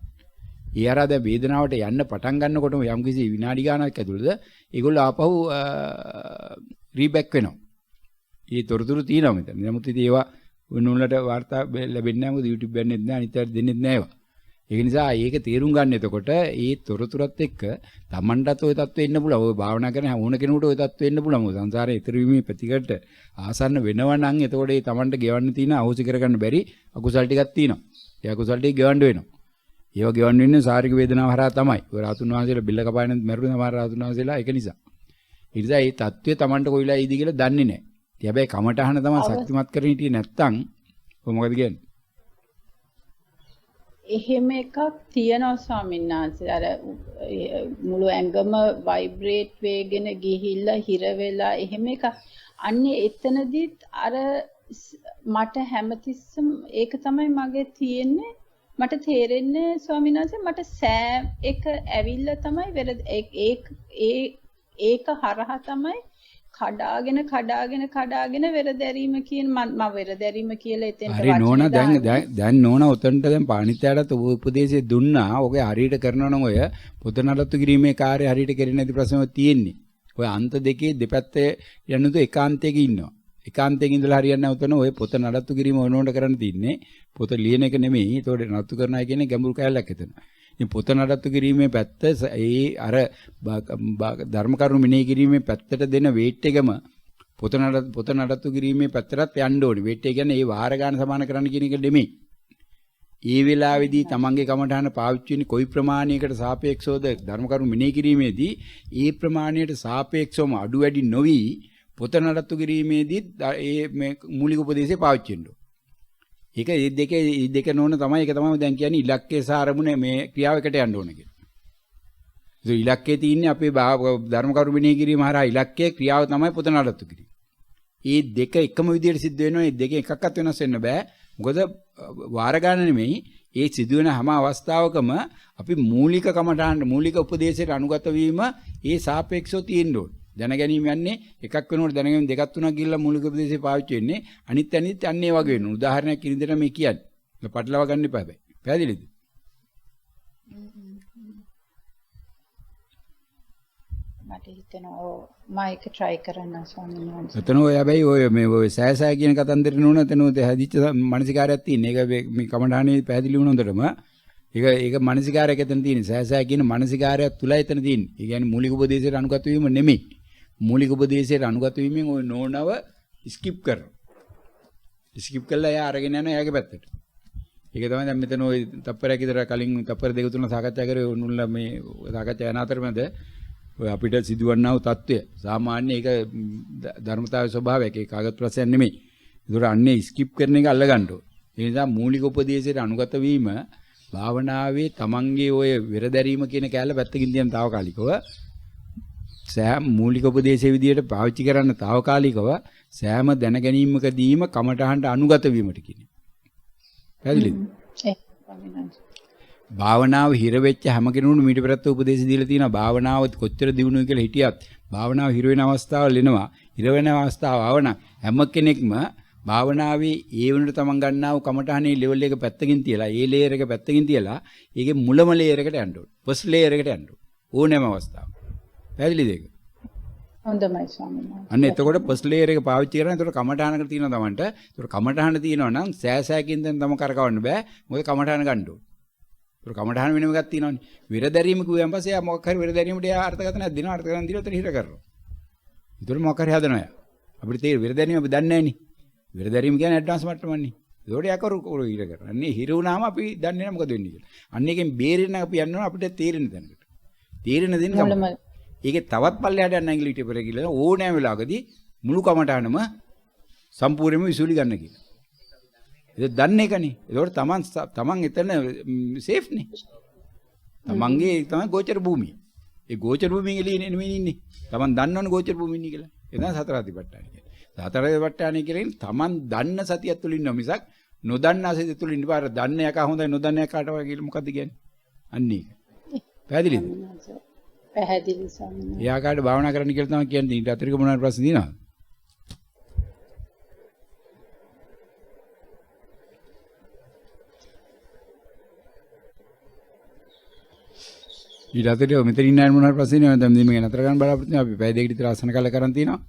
ඒ අර දැන් වේදනාවට යන්න පටන් ගන්නකොටම යම්කිසි විනාඩි ගානක් ඇතුළත ඒගොල්ලෝ ආපහු රීබැක් වෙනවා. ඒ තොරතුරු තියෙනවා මෙතන. නමුත් ඉතින් ඒවා නුනලට වාර්තා ලැබෙන්නේ නැහැ. මොකද YouTube එකෙන් නැහැ අනිත් දෙන්නෙත් නැහැ ඒවා. ඒක නිසා ඒක තේරුම් ගන්න එතකොට ඒ තොරතුරත් එක්ක Tamanටත් ওই தත්ත්වෙ ඉන්න පුළුවන්. ඔය භාවනා කරන ඕන කෙනෙකුට ওই தත්ත්වෙ ඉන්න පුළුවන්. මොකද සංසාරේ ඊතර වීමේ ප්‍රතිකට ආසන්න වෙනවා නම් එතකොට ඒ Tamanට ගෙවන්න තියෙන අහෝසි කරගන්න බැරි අකුසල් ටිකක් තියෙනවා. ඒ අකුසල් ටික ගෙවන්න වෙනවා. ඒවා ගෙවන්න වෙන්නේ ශාරීරික වේදනාව හරහා තමයි. ඔය රාතුන් වහන්සේලා බිල්ල කපාගෙන මැරුණ සමහර රාතුන් වහන්සේලා ඒක නිසා. ඒ නිසා මේ தත්ත්වය Tamanට කොයිලා ඉදි කියලා දන්නේ නැහැ. ඉතින් හැබැයි කමටහන තමයි ශක්තිමත් කරගෙන හිටියේ නැත්තම් ඔය මොකද කියන්නේ? එහෙම එකක් තියෙනවා ස්වාමීන් වහන්සේ. අර මුළු ඇඟම ভাইබ්‍රේට් වෙගෙන ගිහිල්ලා හිර වෙලා එහෙම එකක්. අන්නේ එතනදිත් අර මට හැමතිස්සම ඒක තමයි මගේ තියෙන්නේ. මට තේරෙන්නේ ස්වාමීන් වහන්සේ මට සෑම් එක ඇවිල්ලා තමයි ඒක හරහා තමයි කඩාගෙන වෙරදැරීම කියන මම වෙරදැරීම කියලා එතෙන්ට හරි නෝනා දැන් නෝනා උතන්ට දැන් පාණිත්‍යයට උපදේශය දුන්නා. ඔගේ හරියට කරනවා නම් ඔය පොත නඩත්තු කිරීමේ කාර්යය හරියට කෙරෙන්නේ නැති ප්‍රශ්නයක් තියෙන්නේ. ඔය අන්ත දෙකේ දෙපැත්තේ යනුතු ඒකාන්තයක ඉන්නවා. ඒකාන්තයෙන් ඉඳලා හරියන්නේ නැහැ උතන ඔය පොත නඩත්තු කිරීම ඕනෝන්ට කරන්න තින්නේ. පොත ලියන එක නෙමෙයි. ඒතකොට නඩත්තු කරනවා කියන්නේ ගැඹුරු කැලලක් එතන. ඉතින් පොත නඩත්තු කිරීමේ පැත්ත ඒ අර ධර්ම කරුණු මෙනෙහි කිරීමේ පැත්තට දෙන වේට් එකම පොත නඩත්තු කිරීමේ පැත්තටත් යන්න ඕනේ. වේට් එක කියන්නේ ඒ වාර ගන්න සමාන කරන්න කියන එක නෙමෙයි. ඒ වෙලාවේදී තමන්ගේ කමඨහන පාවිච්චි වෙන්නේ කොයි ප්‍රමාණයකට සාපේක්ෂවද ධර්ම කරුණු මෙනෙහි කිරීමේදී ඒ ප්‍රමාණයට සාපේක්ෂවම අඩු වැඩි නොවි පොත නඩත්තු කිරීමේදී මේ මූලික උපදේශය පාවිච්චි වෙන්න ඕනේ. ඒක මේ දෙක නෝන තමයි ඒක තමයි දැන් කියන්නේ ඉලක්කයේ සහ අරමුණේ මේ ක්‍රියාවකට යන්න ඕන කියලා. ඒ ඉලක්කයේ තියෙන්නේ අපේ ධර්ම කරුණු මෙනෙහි කිරීම හරහා ඉලක්කයේ ක්‍රියාව තමයි පොත නඩත්තු කිරීම. මේ දෙක එකම විදිහට සිද්ධ වෙනවා. මේ දෙකෙන් එකක්වත් වෙනස් වෙන්න බෑ. මොකද වාර ගන්න නෙමෙයි ඒ සිදුවෙන හැම අවස්ථාවකම අපි මූලික කමඨාන් මූලික උපදේශයට අනුගත වීම ඒ සාපේක්ෂව තියෙන්න ඕනේ. දැනගැනීම යන්නේ එකක් වෙනකොට දැනගැනීම දෙකක් තුනක් ගිහිල්ලා මූලික උපදේශය පාවිච්චි වෙන්නේ. අනිත් අන්නේ වගේ වෙනවා. උදාහරණයක් ඉදිරියට මේ කියන්නේ. ඒක පටලවා ගන්න එපා හැබැයි. පැහැදිලිද? මට හිතෙනවා මම ඒක try කරන්න ස්වාමීන් වහන්සේ. එතන ඔය හැබැයි ඔය මේ ඔය සෑසෑ කියන කතන්දරේ නෝන එතන ඔය හැදිච්ච මානසිකාරයක් තියෙන. ඒක මේ කමඩානේ පැහැදිලි වුණොන්දටම ඒක මානසිකාරයක් එතන තියෙන. සෑසෑ කියන මානසිකාරයක් තුලයි එතන තියෙන්නේ. ඒ කියන්නේ මූලික උපදේශයට අනුගත වීම නෙමෙයි. මූලික උපදේශයට අනුගත වීමෙන් ඔය නෝනව ස්කිප් කරනවා. ස්කිප් කළා එයා අරගෙන යනවා එයාගේ පැත්තට. ඒක තමයි දැන් මෙතන ඔය තප්පරයක් විතර කලින් තප්පර දෙක තුන සාකච්ඡා කරේ උන්නුල්ලා මේ සාකච්ඡා යන අතරමැද ඔය අපිට සිදුවන්නා වූ தত্ত্বය සාමාන්‍ය ඒක ධර්මතාවයේ ස්වභාවයක් ඒක කාගත් ප්‍රශ්නයක් නෙමෙයි. ඒතර අන්නේ ස්කිප් කරන එක අල්ල ගන්න ඕන. ඒ නිසා මූලික උපදේශයට අනුගත වීම භාවනාවේ තමන්ගේ ඔය වෙරදැරීම කියන කැලල පැත්තකින් තියන తాවකාලිකව සෑම මූලික උපදේශයේ විදියට පාවිච්චි කරන්න తాවකාලිකව සෑම දැන ගැනීමකදීම කමටහඬ අනුගත වීමට කියන්නේ. පැහැදිලිද? භාවනාව හිර වෙච්ච හැම කෙනෙකුටම මීට පෙරත් උපදේශ දීලා තියෙනවා. භාවනාව කොච්චර දිනුනොයි කියලා හිටියත් භාවනාව හිර වෙන අවස්ථාවල් එනවා. හිර වෙන අවස්ථාව ආවනම් හැම කෙනෙක්ම භාවනාවේ ඒ වෙනට තමන් ගන්නා වූ කමටහනේ ලෙවල් එක පැත්තකින් තියලා ඒ ලේයර් එක පැත්තකින් තියලා ඒකේ මුලම ලේයර් එකට යන්න ඕනේ. ෆස්ට් ලේයර් එකට යන්න ඕනෑම අවස්ථාවක. පැහැදිලිද ඒක? හොඳයි ස්වාමීන් වහන්සේ. අන්න එතකොට ෆස්ට් ලේයර් එක පාවිච්චි කරන. එතකොට කමටහනකට තියෙනවා තමන්ට. එතකොට කමටහන තියෙනවා නම් සෑසෑකින් දැන් තම කරකවන්න බෑ. මොකද කමටහන ගන්න ඕනේ. ඒක කමටහන වෙනම එකක් තියෙනවනේ. විරදැරීම කිව්වන් පස්සේ යා මොකක් හරි විරදැරීමට යා අර්ථකථනයක් දෙනවා. අර්ථකථන දීලා උතන හිර කරනවා. ඒතර මොකක් හරි හදනවා යා. අපිට තේරෙ විරදැරීම අපි දන්නේ නැහනේ. විරදැරීම කියන්නේ ඇඩ්වාන්ස් මට්ටමන්නේ. ඒතකොට යා කරු හිර කරනවා. අන්නේ හිර වුණාම අපි දන්නේ නැහැ මොකද වෙන්නේ කියලා. අන්න එකෙන් බේරෙන්න අපි යනවා අපිට තේරෙන තැනකට. තේරෙන දෙන්න ගමු. ඒකේ තවත් පල්ලෙහාට යන්න ඇඟිලි ටික පෙර කියලා ඕනෑම වෙලාවකදී මුළු කමටහනම සම්පූර්ණයෙන්ම විසුලි ගන්න කියලා. ඒක දන්නේ එකනේ. ඒකෝට තමන් එතන සේෆ් නේ. තමන්ගේ තමයි ගෝචර භූමිය. ඒ ගෝචර භූමියේ එළියේ නෙමෙයි ඉන්නේ. තමන් දන්නවනේ ගෝචර භූමිය ඉන්නේ කියලා. ඒ තමයි සතර අධිපට්ඨාන කියන්නේ. සතර අධිපට්ඨාන කියන්නේ තමන් දන්න සතිය තුළ ඉන්නව මිසක් නොදන්නා සතිය තුළ ඉන්න බාර දන්න එක හොඳයි නොදන්න එකට වගේ මොකද්ද කියන්නේ? අන්න ඒක. පැහැදිලිද? පැහැදිලි ස්වාමීන් වහන්සේ. එයා කාට භාවනා කරන්න කියලා තමයි කියන්නේ. ඊට අතිරික මොනවාට ප්‍රශ්න තියෙනවද? ඊට අතිරික මෙතන ඉන්න අය මොනවාට ප්‍රශ්න තියෙනවද? දැන් මේක නතර ගන්න බලාපොරොත්තු වෙනවා. අපි පැය දෙකකට විතර ආසන කාලය කරන් තිනවා.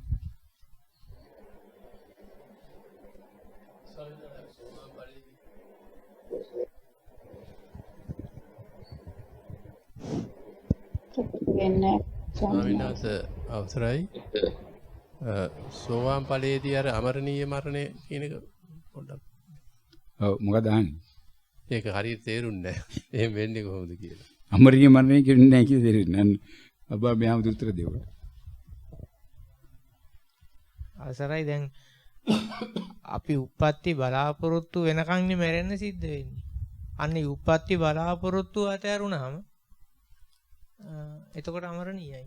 ස්වාමීනාස අවසරයි සෝවාන් ඵලයේදී අර අමරණීය මරණය කියන එක පොඩ්ඩක් ඔව් මොකද අහන්නේ? ඒක හරියට තේරුන්නේ නැහැ. එහෙම වෙන්නේ කොහොමද කියලා. අමරණීය මරණය කියන්නේ නැහැ කියලා තේරෙන්නේ නැහැ. අබ්බා මෙයාම උත්තර දෙවුවා. අවසරයි දැන් අපි උප්පත්ති බලාපොරොත්තු වෙනකන් මැරෙන්න සිද්ධ වෙන්නේ. අන්නේ උප්පත්ති බලාපොරොත්තු අතහැරුණාම එතකොට අමරණීයයි.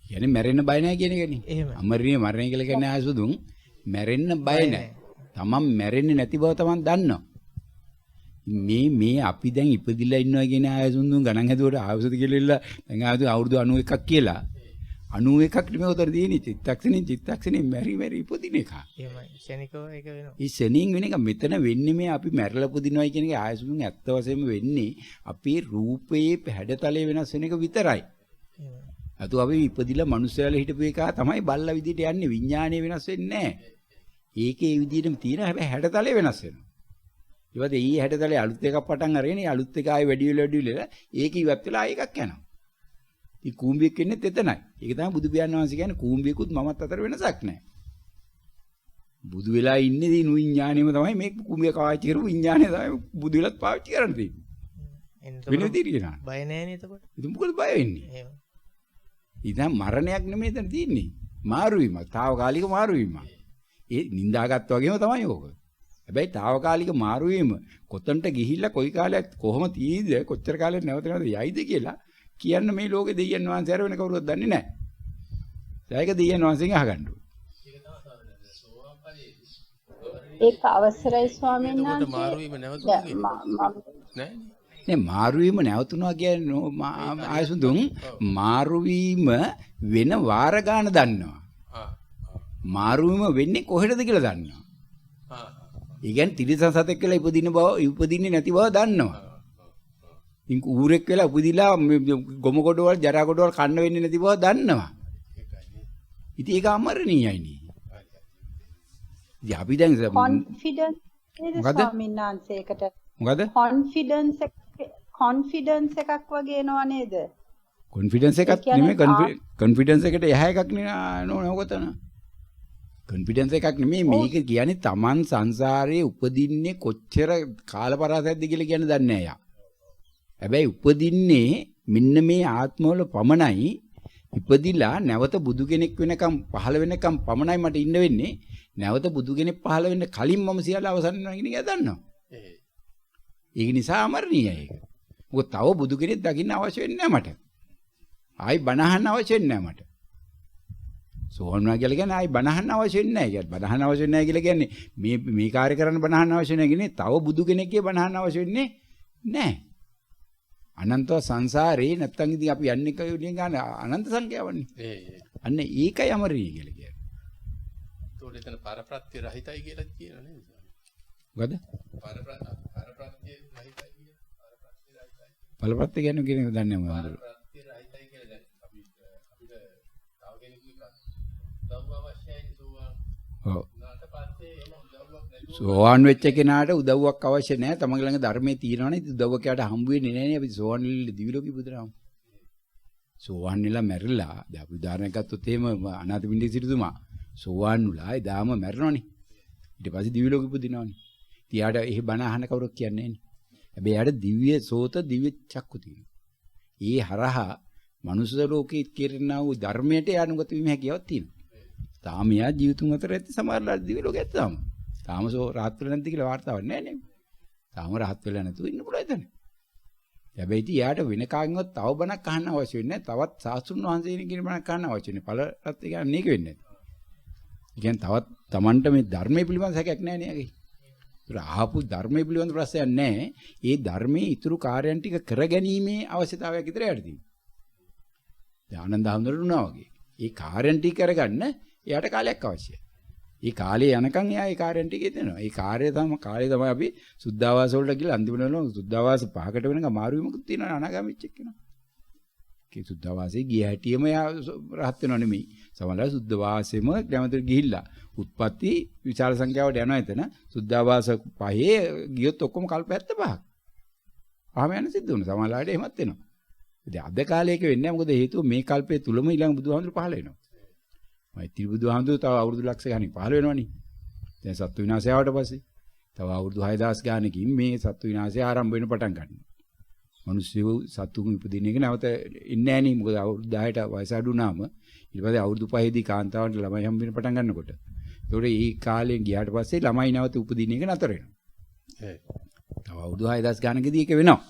කියන්නේ මැරෙන්න බය නැහැ කියන එකනේ. එහෙම. අමරණීය මරණය කියලා කියන්නේ ආසුදුන් මැරෙන්න බය නැහැ. තමන් මැරෙන්නේ නැති බව තමන් දන්නවා. මේ අපි දැන් ඉපදිලා ඉන්නවා කියන ආයසුදුන් ගණන් හැදුවට ආවසද කියලා දැන් අවුරුදු 91ක් කියලා. 91ක් නෙමෙයි උතර තියෙන්නේ චිත්තක්ෂණේ මෙරි ඉපදින එක. එහෙමයි. ශනිකව ඒක වෙනවා. ඒ ශනින් වෙන එක මෙතන වෙන්නේ මේ අපි මැරලා පුදිනවයි කියන එක ආයසුදුන් ඇත්ත වශයෙන්ම වෙන්නේ අපේ රූපයේ හැඩතලය වෙනස් වෙන එක විතරයි. එහෙමයි. අතු අපි ඉපදිලා මිනිස්සයාලා හිටපු එක තමයි බල්ලා විදිහට යන්නේ විඥානය වෙනස් වෙන්නේ නැහැ. ඒකේ ඒ විදිහටම තියෙන හැබැයි හැඩතලය වෙනස් වෙනවා. ඊපස්සේ ඊ හැඩතලේ අලුත් එකක් පටන් අරගෙන අලුත් එක ආයෙ වැඩි වෙලා ඒක ඉවත් වෙලා ආයෙ එකක් යනවා. ඉතින් කූඹියක් වෙන්නේත් එතනයි. ඒක තමයි බුදු පියාණන් වහන්සේ කියන්නේ කූඹියකුත් මමත් අතර වෙනසක් නැහැ. බුදු වෙලා ඉන්නේ දිනු විඥාණයම තමයි මේ කූඹිය කාච්චි කරපු විඥාණය තමයි බුදු වෙලත් පාවිච්චි කරන්න තියෙන්නේ. වෙන විදිහට නෑ. බය නැහැනේ එතකොට. ඉතින් මොකද බය වෙන්නේ? එහෙම. ඉතින් මරණයක් නෙමෙයි එතන තියෙන්නේ. මාරු වීමක්, తాවකාලික මාරු වීමක්. ඒ නින්දාගත් වගේම තමයි ඕක. හැබැයි తాවකාලික මාරු වීම කොතනට ගිහිල්ලා කොයි කාලයක් කොහොම තීද කොච්චර කාලයක් නැවත යයිද කියලා කියන්න මේ ලෝකේ දෙයයන් වහන්සේ හැර වෙන කවුරුවත් දන්නේ නැහැ. ඒක දෙයයන් වහන්සේගෙන් අහගන්න ඕනේ. ඒක අවසරයි ස්වාමීන් එතකොට වහන්සේ. මාරු වීම නැවතුනේ නෑ. නේ මාරු වීම නැවතුණා කියන්නේ ආයසුදුන් මාරු වීම වෙන වාර ගන්න දන්නවා. මාරු වීම වෙන්නේ කොහෙටද කියලා දන්නවා. ඒ කියන්නේ තිරිසන් සතෙක් කියලා ඉපදින්නේ නැති බව දන්නවා. ඉතින් ඌරෙක් වෙලා උපදිලා ගොම කොටවල් ජරා කොටවල් කන්න වෙන්නේ නැති බව දන්නවා. ඉතින් ඒක අමරණීයයි නේ. ඉතින් අපි දැන් කොන්ෆිඩන්ස් නේද ස්වාමීන් වහන්සේකට මොකද කොන්ෆිඩන්ස් එකක් වගේ එනවා නේද? කොන්ෆිඩන්ස් එකක් නෙමෙයි කොන්ෆිඩන්ස් එකට එහා එකක් නේ ඔකතන. කොන්ෆිඩන්ස් එකක් නෙමෙයි මේක කියන්නේ Taman සංසාරයේ උපදින්නේ කොච්චර කාලපරාසයක්ද කියලා කියන්නේ දන්නේ නැහැ යා. හැබැයි උපදින්නේ මෙන්න මේ ආත්මවල පමණයි. ඉපදිලා නැවත බුදු කෙනෙක් වෙනකම් පහළ වෙනකම් පමණයි මට ඉන්න වෙන්නේ. නැවත බුදු කෙනෙක් පහළ වෙන්න කලින් මම සියල්ල අවසන් වෙනවා කියන එක දන්නවා. ඒක නිසා අමරණීයයි ඒක. මොකද තව බුදු කෙනෙක් දකින්න අවශ්‍ය වෙන්නේ නැහැ මට. ආයි බණ අහන්න අවශ්‍ය වෙන්නේ නැහැ මට. සෝවන්නා කියලා කියන්නේ ආයි බණ අහන්න අවශ්‍ය වෙන්නේ නැහැ. ඒත් බණ අහන්න අවශ්‍ය නැහැ කියලා කියන්නේ මේ කාර්ය කරන්න බණ අහන්න අවශ්‍ය නැහැ කියන්නේ තව බුදු කෙනෙක්ගේ බණ අහන්න අවශ්‍ය වෙන්නේ නැහැ. අනන්ත සංසාරේ නැත්තම් ඉතින් අපි යන්නේ කවුලියෙන් ගන්න අනන්ත සංඛ්‍යාවන්නේ. අන්න ඒකයි අමරණීය කියලා කියන්නේ. ඒතකොට එතන පරප්‍රත්‍ය රහිතයි කියලා කියනවා නේද? මොකද? පරප්‍රත්‍ය රහිතයි කියන පරප්‍රත්‍ය කියන්නේ කියන්නේ දන්නේ නැහැ මම. පරප්‍රත්‍ය රහිතයි කියලා දැන් අපිට තව කෙනෙකුට උදව් අවශ්‍යයි සෝවාන්. ඔව්. නාට පස්සේ එහෙම උදව්වක් නැතුව සෝවාන් වෙච්ච කෙනාට උදව්වක් අවශ්‍ය නැහැ. තමන්ගේ ළඟ ධර්මයේ තියෙනවනේ ඉතින් උදව්වක් යාට හම්බ වෙන්නේ නැහැ නේ. අපි සෝවාන් වෙලා දිවි ලෝකෙ ඉපදුනාම. සෝවාන් වෙලා මැරිලා දැන් අපි උදාහරණයක් ගත්තොත් එහෙම අනාථපිණ්ඩික සිටුතුමා සෝවාන් වුණා එදාම මැරෙනවනේ. ඊට පස්සේ දිව්‍ය ලෝකෙ ඉපදිනවනේ. ඉතින් යාට එහෙ බණ අහන්න කවුරුත් කියන්නේ නැහැනේ. හැබැයි යාට දිව්‍ය සෝත දිව්‍ය චක්කු තියෙනවා. ඒ හරහා මනුෂ්‍ය ලෝකයේ කෙරෙනා වූ ධර්මයට යනුගත වීම හැකියාවක් තියෙනවා. තාම යා ජීවිතුන් අතර ඇති සමහරවල් දිව්‍ය ලෝකෙ ඇත්තාම. තාම රහත් වෙලා නැද්ද කියලා වාර්තාවක් නැහැ නේ. තාම රහත් වෙලා නැතුව ඉන්න පුළුවන් එතන. හැබැයි ඉතින් යාට වෙන කාගෙන්වත් තව බණක් අහන්න අවශ්‍ය වෙන්නේ නැහැ. තවත් සාස්ෘණ වහන්සේගෙන් බණක් අහන්න අවශ්‍ය නැහැ. පළරත් කියන්නේ මේක වෙන්නේ නැහැ. ඒ කියන්නේ තවත් Tamanට මේ ධර්මයේ පිළිබඳ සැකයක් නැහැ නේ යගේ. ඒතර ආපු ධර්මයේ පිළිබඳ ප්‍රශ්නයක් නැහැ. ඒ ධර්මයේ ඊතුරු කාර්යයන් ටික කරගැනීමේ අවශ්‍යතාවයක් විතර යට තියෙනවා. දැන් ආනන්ද හඳුනනවා වගේ. ඒ කාර්යයන් ටික කරගන්න එයාට කාලයක් අවශ්‍යයි. ඒ කාලේ යනකම් එයා ඒ කාර්යයන් ටික දෙනවා. ඒ කාර්යය තමයි අපි සුද්ධාවාස වලට ගිහලා අන්තිමට යනවා. සුද්ධාවාස 5කට වෙනකම් මාරු වීමකුත් තියෙනවා අනාගාමීච්ච එක්කෙනා. ඒ සුද්ධාවාසයේ ගිය හැටියෙම එයා රහත් වෙනව නෙමෙයි. සමහරවල් සුද්ධාවාසෙම ගැමතට ගිහිල්ලා උත්පත්ති විශාල සංඛ්‍යාවට යනවා එතන. සුද්ධාවාස 5 ගියොත් ඔක්කොම කල්ප 75ක්. ආම යන සිද්ධ වුණා. සමහරවල්ට එහෙමත් වෙනවා. ඉතින් අද කාලේක වෙන්නේ නැහැ. මොකද හේතුව මේ කල්පයේ තුලම ඊළඟ බුදුහාමුදුරු පහළ වෙනවා. මෛත්‍රී බුදුහාමුදුරු තව අවුරුදු ලක්ෂ ගණන් පහළ වෙනවනේ. දැන් සත්තු විනාශය ආවට පස්සේ තව අවුරුදු 6000 ගානකින් මේ සත්තු විනාශය ආරම්භ වෙන්න පටන් ගන්නවා. මිනිස්සු සත්තුන් ඉපදින එක නැවත ඉන්නේ නැහැ නේ. මොකද අවුරුදු 10ට වයස අඩු වුණාම ඊට පස්සේ අවුරුදු 5දී කාන්තාවන්ට ළමයි හම්බ වෙන්න පටන් ගන්නකොට. ඒතකොට මේ කාලයෙන් ගියාට පස්සේ ළමයි නැවත උපදින එක නතර වෙනවා. තව අවුරුදු 6000 ගානකදී ඒක වෙනවා.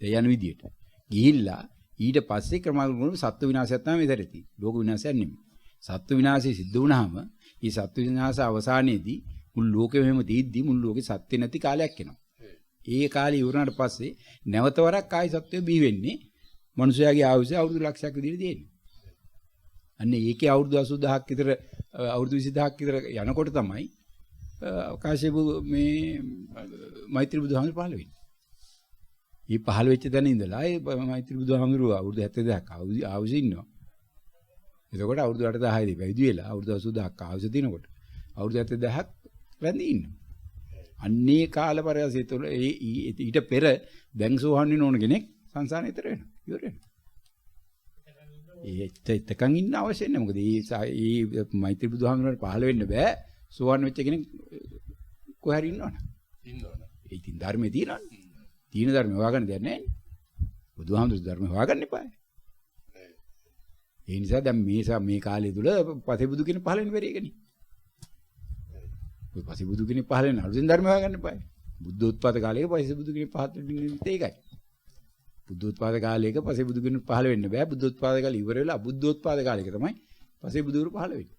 ඒ යන විදියට. ගිහිල්ලා ඊට පස්සේ ක්‍රමානුකූලව සත්තු විනාශයක් තමයි මෙතනදී. ලෝක විනාශයක් නෙමෙයි. සත්තු විනාශය සිද්ධ වුණාම මේ සත්තු විනාශ අවසානයේදී මුළු ලෝකෙම එහෙම තීද්දි මුළු ලෝකෙ සත්‍ය නැති කාලයක් එනවා. ඒ කාලේ ඉවරනාට පස්සේ නැවත වරක් ආයි සත්‍යය බිහි වෙන්නේ මනුෂයාගේ ආයුෂ අවුරුදු ලක්ෂයක් විදිහට දෙන්නේ. අන්න ඒකේ අවුරුදු 80000ක් විතර අවුරුදු 20000ක් විතර යනකොට තමයි කාශ්‍යප මේ මෛත්‍රී බුදුහාමුදුරු පහළ වෙන්නේ. මේ පහළ වෙච්ච තැන ඉඳලා ඒ මෛත්‍රී බුදුහාමුදුරු අවුරුදු 70000ක් ආයුෂ ඉන්නවා. එතකොට අවුරුදු 8000දී පැවිදි වෙලා අවුරුදු 80000ක් ආයුෂ දිනකොට අවුරුදු 70000ක් රැඳී ඉන්නවා. අන්නේ කාලපරයසය තුළ ඊට පෙර දැන් සෝහන් වෙන ඕන කෙනෙක් සංසාරේ ඊතර වෙනවා. ඉවර වෙනවා. ඒකෙන් ඉන්න අවශ්‍ය නැහැ. මොකද මේ මෛත්‍රී බුදුහාමුදුරන්ට පහළ වෙන්න බෑ. සෝහන් වෙච්ච කෙනෙක් කොහේ හරි ඉන්නවනේ. ඒ ඉතින් ධර්මයේ තියෙනවනේ. තීන ධර්ම හොයාගන්න දෙයක් නැහැ නේ. බුදුහාමුදුරු ධර්ම හොයාගන්න එපා. ඒ නිසා දැන් මේ කාලය තුල පසේබුදු කෙනෙක් පහළ වෙන්න බැරි එකනේ. ඔය පසේබුදු කෙනෙක් පහළ වෙන අලුතෙන් ධර්ම හොයාගන්න එපා. බුද්ධෝත්පාද කාලයක පසේබුදු කෙනෙක් පහළ වෙන්නේ ඒකයි. බුද්ධෝත්පාද කාලයක පසේබුදු කෙනෙක් පහළ වෙන්න බෑ. බුද්ධෝත්පාද කාලය ඉවර වෙලා අබුද්ධෝත්පාද කාලයක තමයි පසේබුදුරු පහළ වෙන්නේ.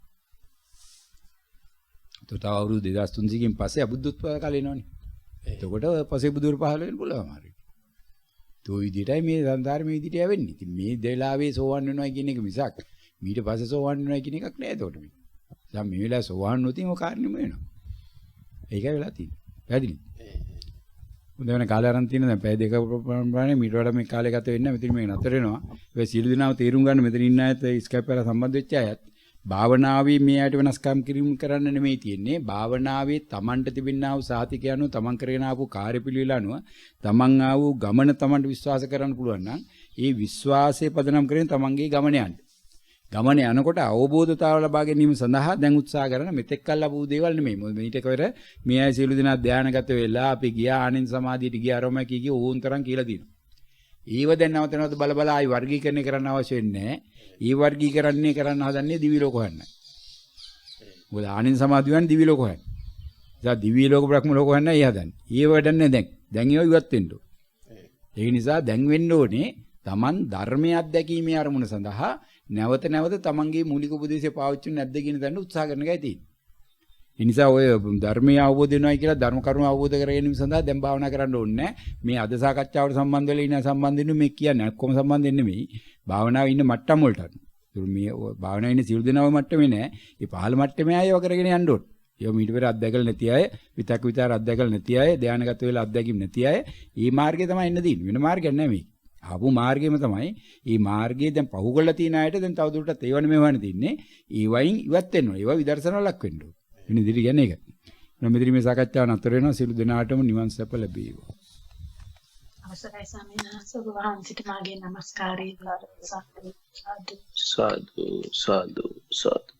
තව අවුරුදු 2300කින් පස්සේ අබුද්ධෝත්පාද කාලය එනවනේ. එතකොට පසේබුදුරු පහළ වෙන්න පුළුවන් හරියට. ඒ විදිහටයි මේ සංසාරේ මේ විදිහට යවෙන්නේ. ඉතින් මේ දෙලාවේ සෝවන් වෙනවා කියන එක මිසක් ඊට පස්සේ සෝවන් වෙනවා කියන එකක් නෑ එතකොට මේ. දැන් මේ වෙලාවේ සෝවන් නොතින් ඔය කාරණේම වෙනවා. ඒකයි වෙලා තියෙන්නේ. පැහැදිලි. හොඳ වෙන කාලය අරන් තියෙන දැන් පැය දෙක ප්‍රමාණය මීට වඩා මේ කාලේ ගත වෙන්නේ නැහැ. මෙතන මේක නතර වෙනවා. ඒ සියලු දෙනාම තීරුම් ගන්න මෙතන ඉන්න අයත් ස්කයිප් වල සම්බන්ධ වෙච්ච අයත් භාවනාවේ මේ ආයත වෙනස්කම් කිරීම කරන්න නෙමෙයි තියෙන්නේ. භාවනාවේ Tamanට තිබෙනා වූ සාතිකය අනුව Taman කරගෙන ආපු කාර්යපිළිවෙල අනුව Taman ආ වූ ගමන Tamanට විශ්වාස කරන්න පුළුවන් නම් ඒ විශ්වාසයේ පදනම් කරගෙන Tamanගේ ගමන යන්න. ගමන යනකොට අවබෝධතාව ලබා ගැනීම සඳහා දැන් උත්සාහ කරන මෙතෙක් කල් ලැබූ දේවල් නෙමෙයි. මොකද මේිට කවර මේ අය සියලු දෙනා ධානයගත වෙලා අපි ගියා ආනන්ද සමාධියට ගියා රෝම කී ඕන් තරම් කියලා දිනවා. ඊව දැන් නැවත නැවත බල බල ආයි වර්ගීකරණය කරන්න අවශ්‍ය වෙන්නේ නැහැ. ඊ වර්ගීකරණය කරන්න හදන්නේ දිවි ලෝක හොයන්නයි. මොකද ආනන්ද සමාධිය වань දිවි ලෝක හොයන්නේ. ඉතින් දිවි ලෝක බ්‍රහ්ම ලෝක හොයන්නයි ඊ හදන්නේ. ඊව වැඩන්නේ දැන්. දැන් ඒව ඉවත් වෙන්න ඕනේ. ඒ නිසා දැන් වෙන්න ඕනේ Taman ධර්මයේ අත්දැකීමේ අරමුණ සඳහා නැවත නැවත තමන්ගේ මූලික උපදේශය පාවිච්චි නැද්ද කියන දන්න උත්සාහ කරන එකයි තියෙන්නේ. ඒ නිසා ඔය ධර්මයේ අවබෝධ වෙනවයි කියලා ධර්ම කරුණ අවබෝධ කර ගැනීම සඳහා දැන් භාවනා කරන්න ඕනේ මේ අද සාකච්ඡාවට සම්බන්ධ වෙලා ඉන්න සම්බන්ධ වෙන්නේ මේ කියන්නේ ඔක්කොම සම්බන්ධ වෙන්නේ නෙමෙයි. භාවනාවේ ඉන්න මට්ටම් වලට. මේ භාවනාවේ ඉන්න සියලු දෙනාම මට්ටමේ නෑ. මේ පහළ මට්ටමේ අයව කරගෙන යන්න ඕනේ. ඒව මීට පෙර අත්දැකලා නැති අය, විතක් විතර අත්දැකලා නැති අය, ධානයගත වෙලා අත්දැකීම් නැති අය, මේ මාර්ගය තමයි එන්න තියෙන්නේ. වෙන මාර්ගයක් නෑ මේක. ආපු මාර්ගෙම තමයි. මේ මාර්ගයේ දැන් පහු කරලා තියෙන අයට දැන් තවදුරටත් ඒවනේ මේවනේ තින්නේ. ඒ වයින් ඉවත් වෙන්න ඕනේ. ඒවා විදර්ශනා ලක් වෙන්න ඕනේ. වෙන ඉදිරි කියන්නේ ඒක. මම මෙතන මේ සාකච්ඡාව නතර වෙනවා. සියලු දෙනාටම නිවන් සැප ලැබේවා. අවසරයි ස්වාමීන් වහන්සේ ඔබ වහන්සේට මාගේ নমස්කාරය. සාදු සාදු සාදු සාදු